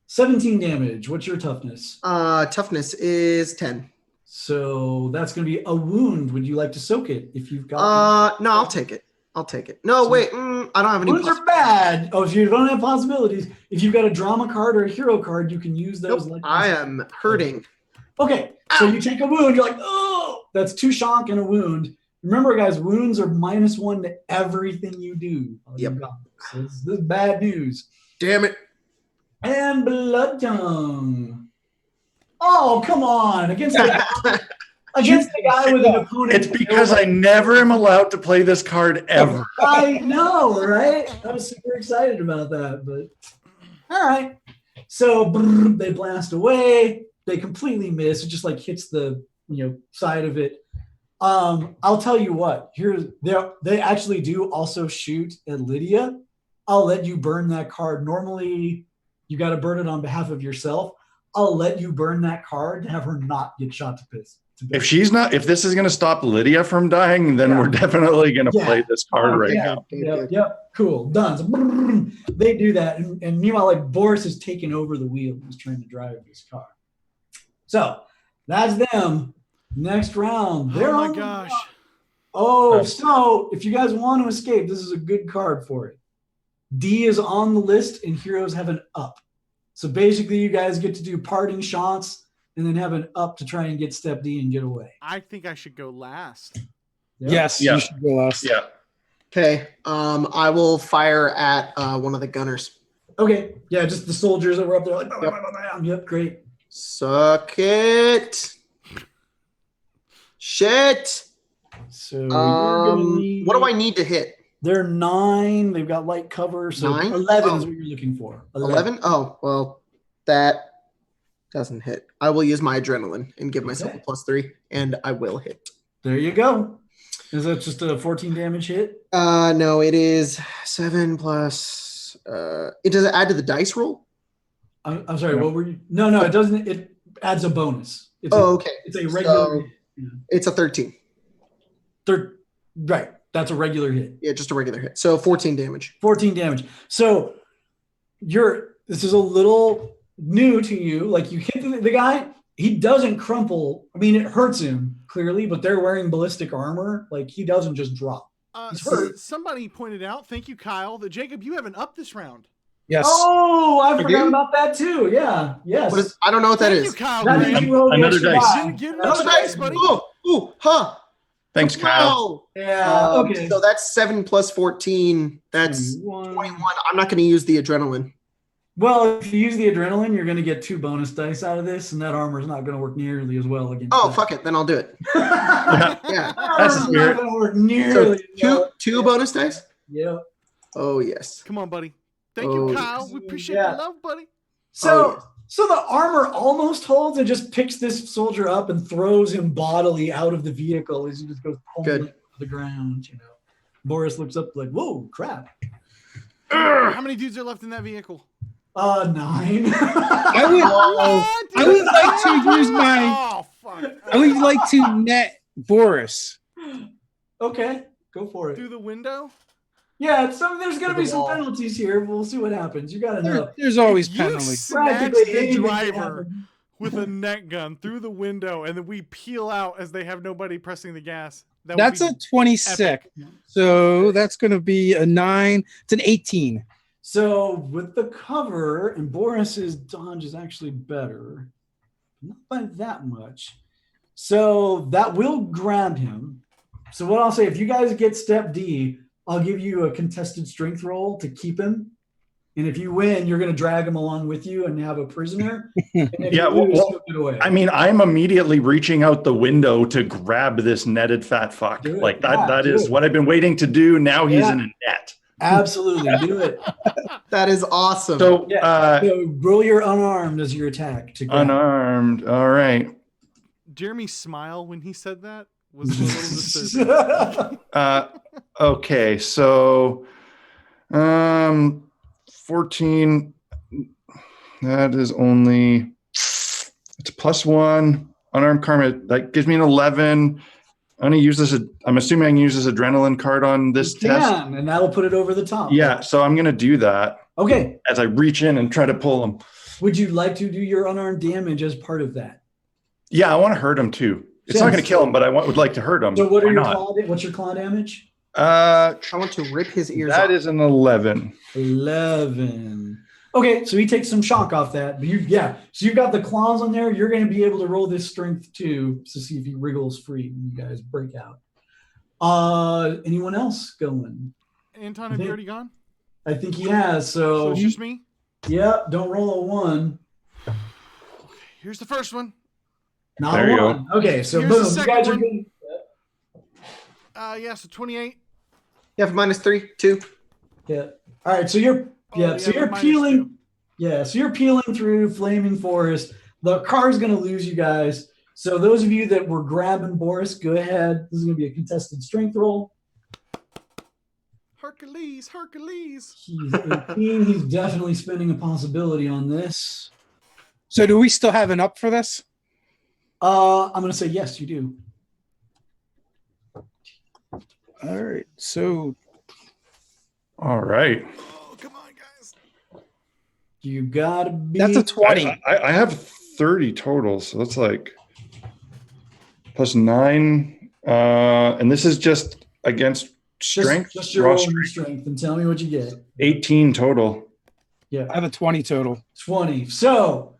17 damage. What's your toughness? Toughness is 10. So that's going to be a wound. Would you like to soak it if you've got? No, I'll take it. No, wait. I don't have any. Wounds are bad. Oh, if you don't have possibilities, if you've got a drama card or a hero card, you can use those. Nope, I am hurting. Okay, so you take a wound. You're like, oh, that's 2 shock and a wound. Remember, guys, wounds are -1 to everything you do. Yep. So this is bad news. Damn it. And Blood Tongue. Oh, come on. Against the guy with an opponent. It's because I never am allowed to play this card ever. I know, right? I was super excited about that, but all right. So they blast away. They completely miss. It just like hits the side of it. I'll tell you what. They actually do also shoot at Lydia, I'll let you burn that card. Normally, you got to burn it on behalf of yourself. I'll let you burn that card to have her not get shot to bits. If this is going to stop Lydia from dying, then we're definitely going to play this card right now. Yep. Cool. Done. So, they do that. And meanwhile, like Boris is taking over the wheel. He's trying to drive this car. So that's them. Next round. They're oh my gosh. So if you guys want to escape, this is a good card for it. D is on the list and heroes have an up. So basically you guys get to do parting shots and then have an up to try and get step D and get away. I think I should go last. Yep. Yes, you should go last. Yeah. Okay. I will fire at one of the gunners. Okay. Yeah, just the soldiers that were up there like, yep, great. Suck it. Shit. So what do I need to hit? They're 9. They've got light cover. So 9? 11 is what you're looking for. 11? Oh, well, that doesn't hit. I will use my adrenaline and give myself a +3, and I will hit. There you go. Is that just a 14 damage hit? No, it is 7 plus. It does it add to the dice roll? I'm sorry. What were you? No, it doesn't. It adds a bonus. Okay. It's a regular. It's a 13. Right. That's a regular hit. Yeah, just a regular hit. So 14 damage. 14 damage. So this is a little new to you. Like you hit the guy, he doesn't crumple. I mean, it hurts him clearly, but they're wearing ballistic armor. Like he doesn't just drop. He's hurt. Somebody pointed out, thank you, Kyle, that Jacob, you have an up this round. Yes. Oh, I forgot about that too. Yeah. Yes. I don't know what that Thank is. You, Kyle, another dice. Get another dice, buddy. Ooh, huh. Thanks, Kyle. Yeah. Okay. So that's 7 plus 14. That's 21. I'm not going to use the adrenaline. Well, if you use the adrenaline, you're going to get 2 bonus dice out of this, and that armor is not going to work nearly as well against. Oh, fuck it. Then I'll do it. Yeah. That's a spirit. not going to work nearly. So two bonus dice? Yeah. Oh, yes. Come on, buddy. Thank you, Kyle. We appreciate the love, buddy. So the armor almost holds and just picks this soldier up and throws him bodily out of the vehicle as he just goes to the ground. Boris looks up like, "Whoa, crap!" How many dudes are left in that vehicle? 9. I would like to use my. Oh, fuck. I would like to net Boris. Okay, go for it. Through the window? Yeah, there's going to be some penalties here. We'll see what happens. You got to know. There's always You penalties. snatch the driver with a net gun through the window, and then we peel out as they have nobody pressing the gas. That's a 26. Epic. So that's going to be a 9. It's an 18. So with the cover, and Boris's dodge is actually better. Not by that much. So that will grab him. So what I'll say, if you guys get step D, I'll give you a contested strength roll to keep him. And if you win, you're going to drag him along with you and have a prisoner. And I mean, I'm immediately reaching out the window to grab this netted fat fuck. Like that is what I've been waiting to do. Now he's in a net. Absolutely. Do it. That is awesome. So, so roll your unarmed as your attack. Unarmed. All right. Jeremy's smile when he said that was a little disturbing. Okay, so 14. That is only it's +1 unarmed karma. That gives me an 11. I'm gonna use this. I'm assuming I can use this adrenaline card on this test, and that'll put it over the top. Yeah, so I'm gonna do that. Okay. As I reach in and try to pull him. Would you like to do your unarmed damage as part of that? Yeah, I want to hurt him too. It's not going to kill him, but I would like to hurt him. So what's your claw damage? I want to rip his ears off. That is an 11. 11. Okay, so he takes some shock off that. But so you've got the claws on there. You're going to be able to roll this strength too to see if he wriggles free when you guys break out. Anyone else going? Anton, have you already gone? I think he has. So it's just me? Yeah, don't roll a 1. Okay, here's the first one. Not there a 1. Go. Okay, so here's boom. The second you guys one. are getting... So 28. Yeah, -3, 2. Yeah. All right, so you're you're peeling. 2. Yeah, so you're peeling through flaming forest. The car's going to lose you guys. So those of you that were grabbing Boris, go ahead. This is going to be a contested strength roll. Heart. Hercules. He's 18. He's definitely spending a possibility on this. So do we still have an up for this? I'm going to say yes, you do. All right. So All right. Oh, come on, guys. You got to be. that's a 20. I have 30 total, so that's like plus 9. And this is just against strength. Just your raw roll and your strength, and tell me what you get. 18 total. Yeah. I have a 20 total. 20. So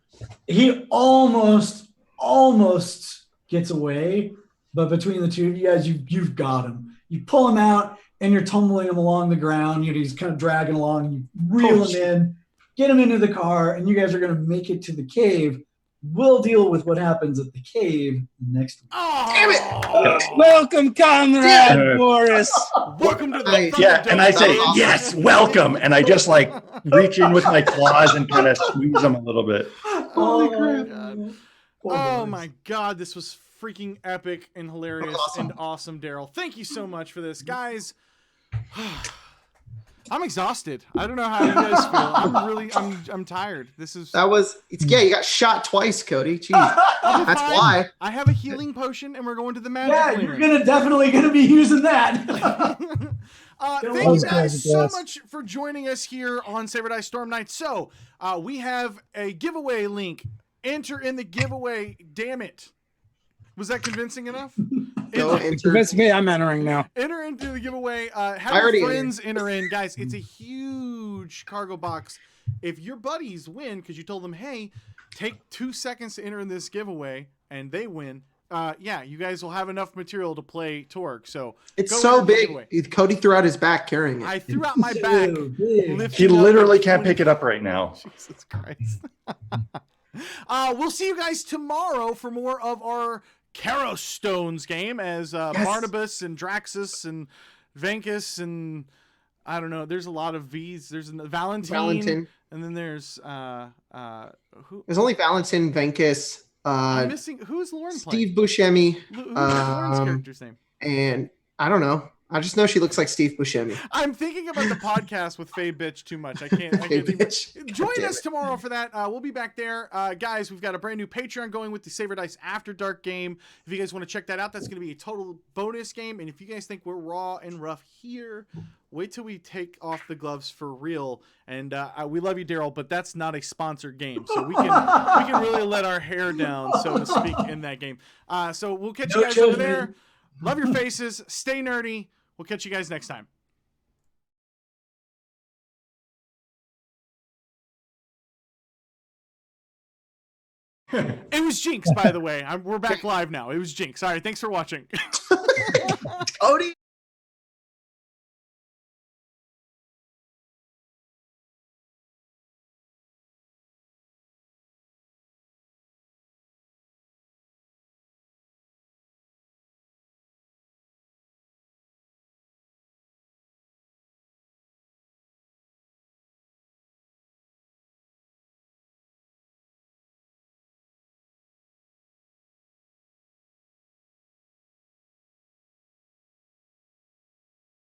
he almost gets away, but between the two of you guys, you've got him. You pull him out and you're tumbling him along the ground. He's kind of dragging along, and you reel him in, get him into the car, and you guys are going to make it to the cave. We'll deal with what happens at the cave next week. Oh, Damn it! Welcome, Comrade Boris. Welcome to the Nice. Yeah, and I say, Awesome. yes, welcome. And I just like reach in with my claws and kind of squeeze them a little bit. Holy crap. God. Poor Oh boys. my God, this was freaking epic and hilarious and awesome, Daryl. Thank you so much for this, guys. I'm exhausted. I don't know how you guys feel. I'm tired. This is. Yeah, you got shot twice, Cody. Jeez. I'll be That's fine. why. I have a healing potion, and we're going to the magic. Yeah, you're definitely gonna be using that. Thank you guys so much for joining us here on Saber Dice Storm Night. So we have a giveaway link. Enter in the giveaway. Damn it. Was that convincing enough? Go enter. Convince me I'm entering now. Enter into the giveaway. Have I already your friends enter in. Guys, it's a huge cargo box. If your buddies win, because you told them, hey, take 2 seconds to enter in this giveaway, and they win, yeah, you guys will have enough material to play Torg. So It's go so enter the big. giveaway. Cody threw out his back carrying it. I threw out my back. So big. lifting He up literally the can't 20 pick it up right now. Jesus Christ. We'll see you guys tomorrow for more of our Kairos Stones game as Barnabas and Draxus and Venkus and I don't know. There's a lot of V's. There's Valentin. And then there's who? There's only Valentin, Venkus, I'm missing. Who's Lauren playing? Steve Buscemi, Who's Lauren's character's name? and I don't know. I just know she looks like Steve Buscemi. I'm thinking about the podcast with Faye Bitch too much. I can't Faye think. Bitch. Join Damn us it. tomorrow for that. We'll be back there. Guys, we've got a brand new Patreon going with the Saber Dice After Dark game. If you guys want to check that out, that's going to be a total bonus game. And if you guys think we're raw and rough here, wait till we take off the gloves for real. And we love you, Daryl, but that's not a sponsored game. So we can really let our hair down, so to speak, in that game. So we'll catch you guys over there. Love your faces. Stay nerdy. We'll catch you guys next time. It was Jinx, by the way. We're back live now. It was Jinx. All right, thanks for watching. Cody.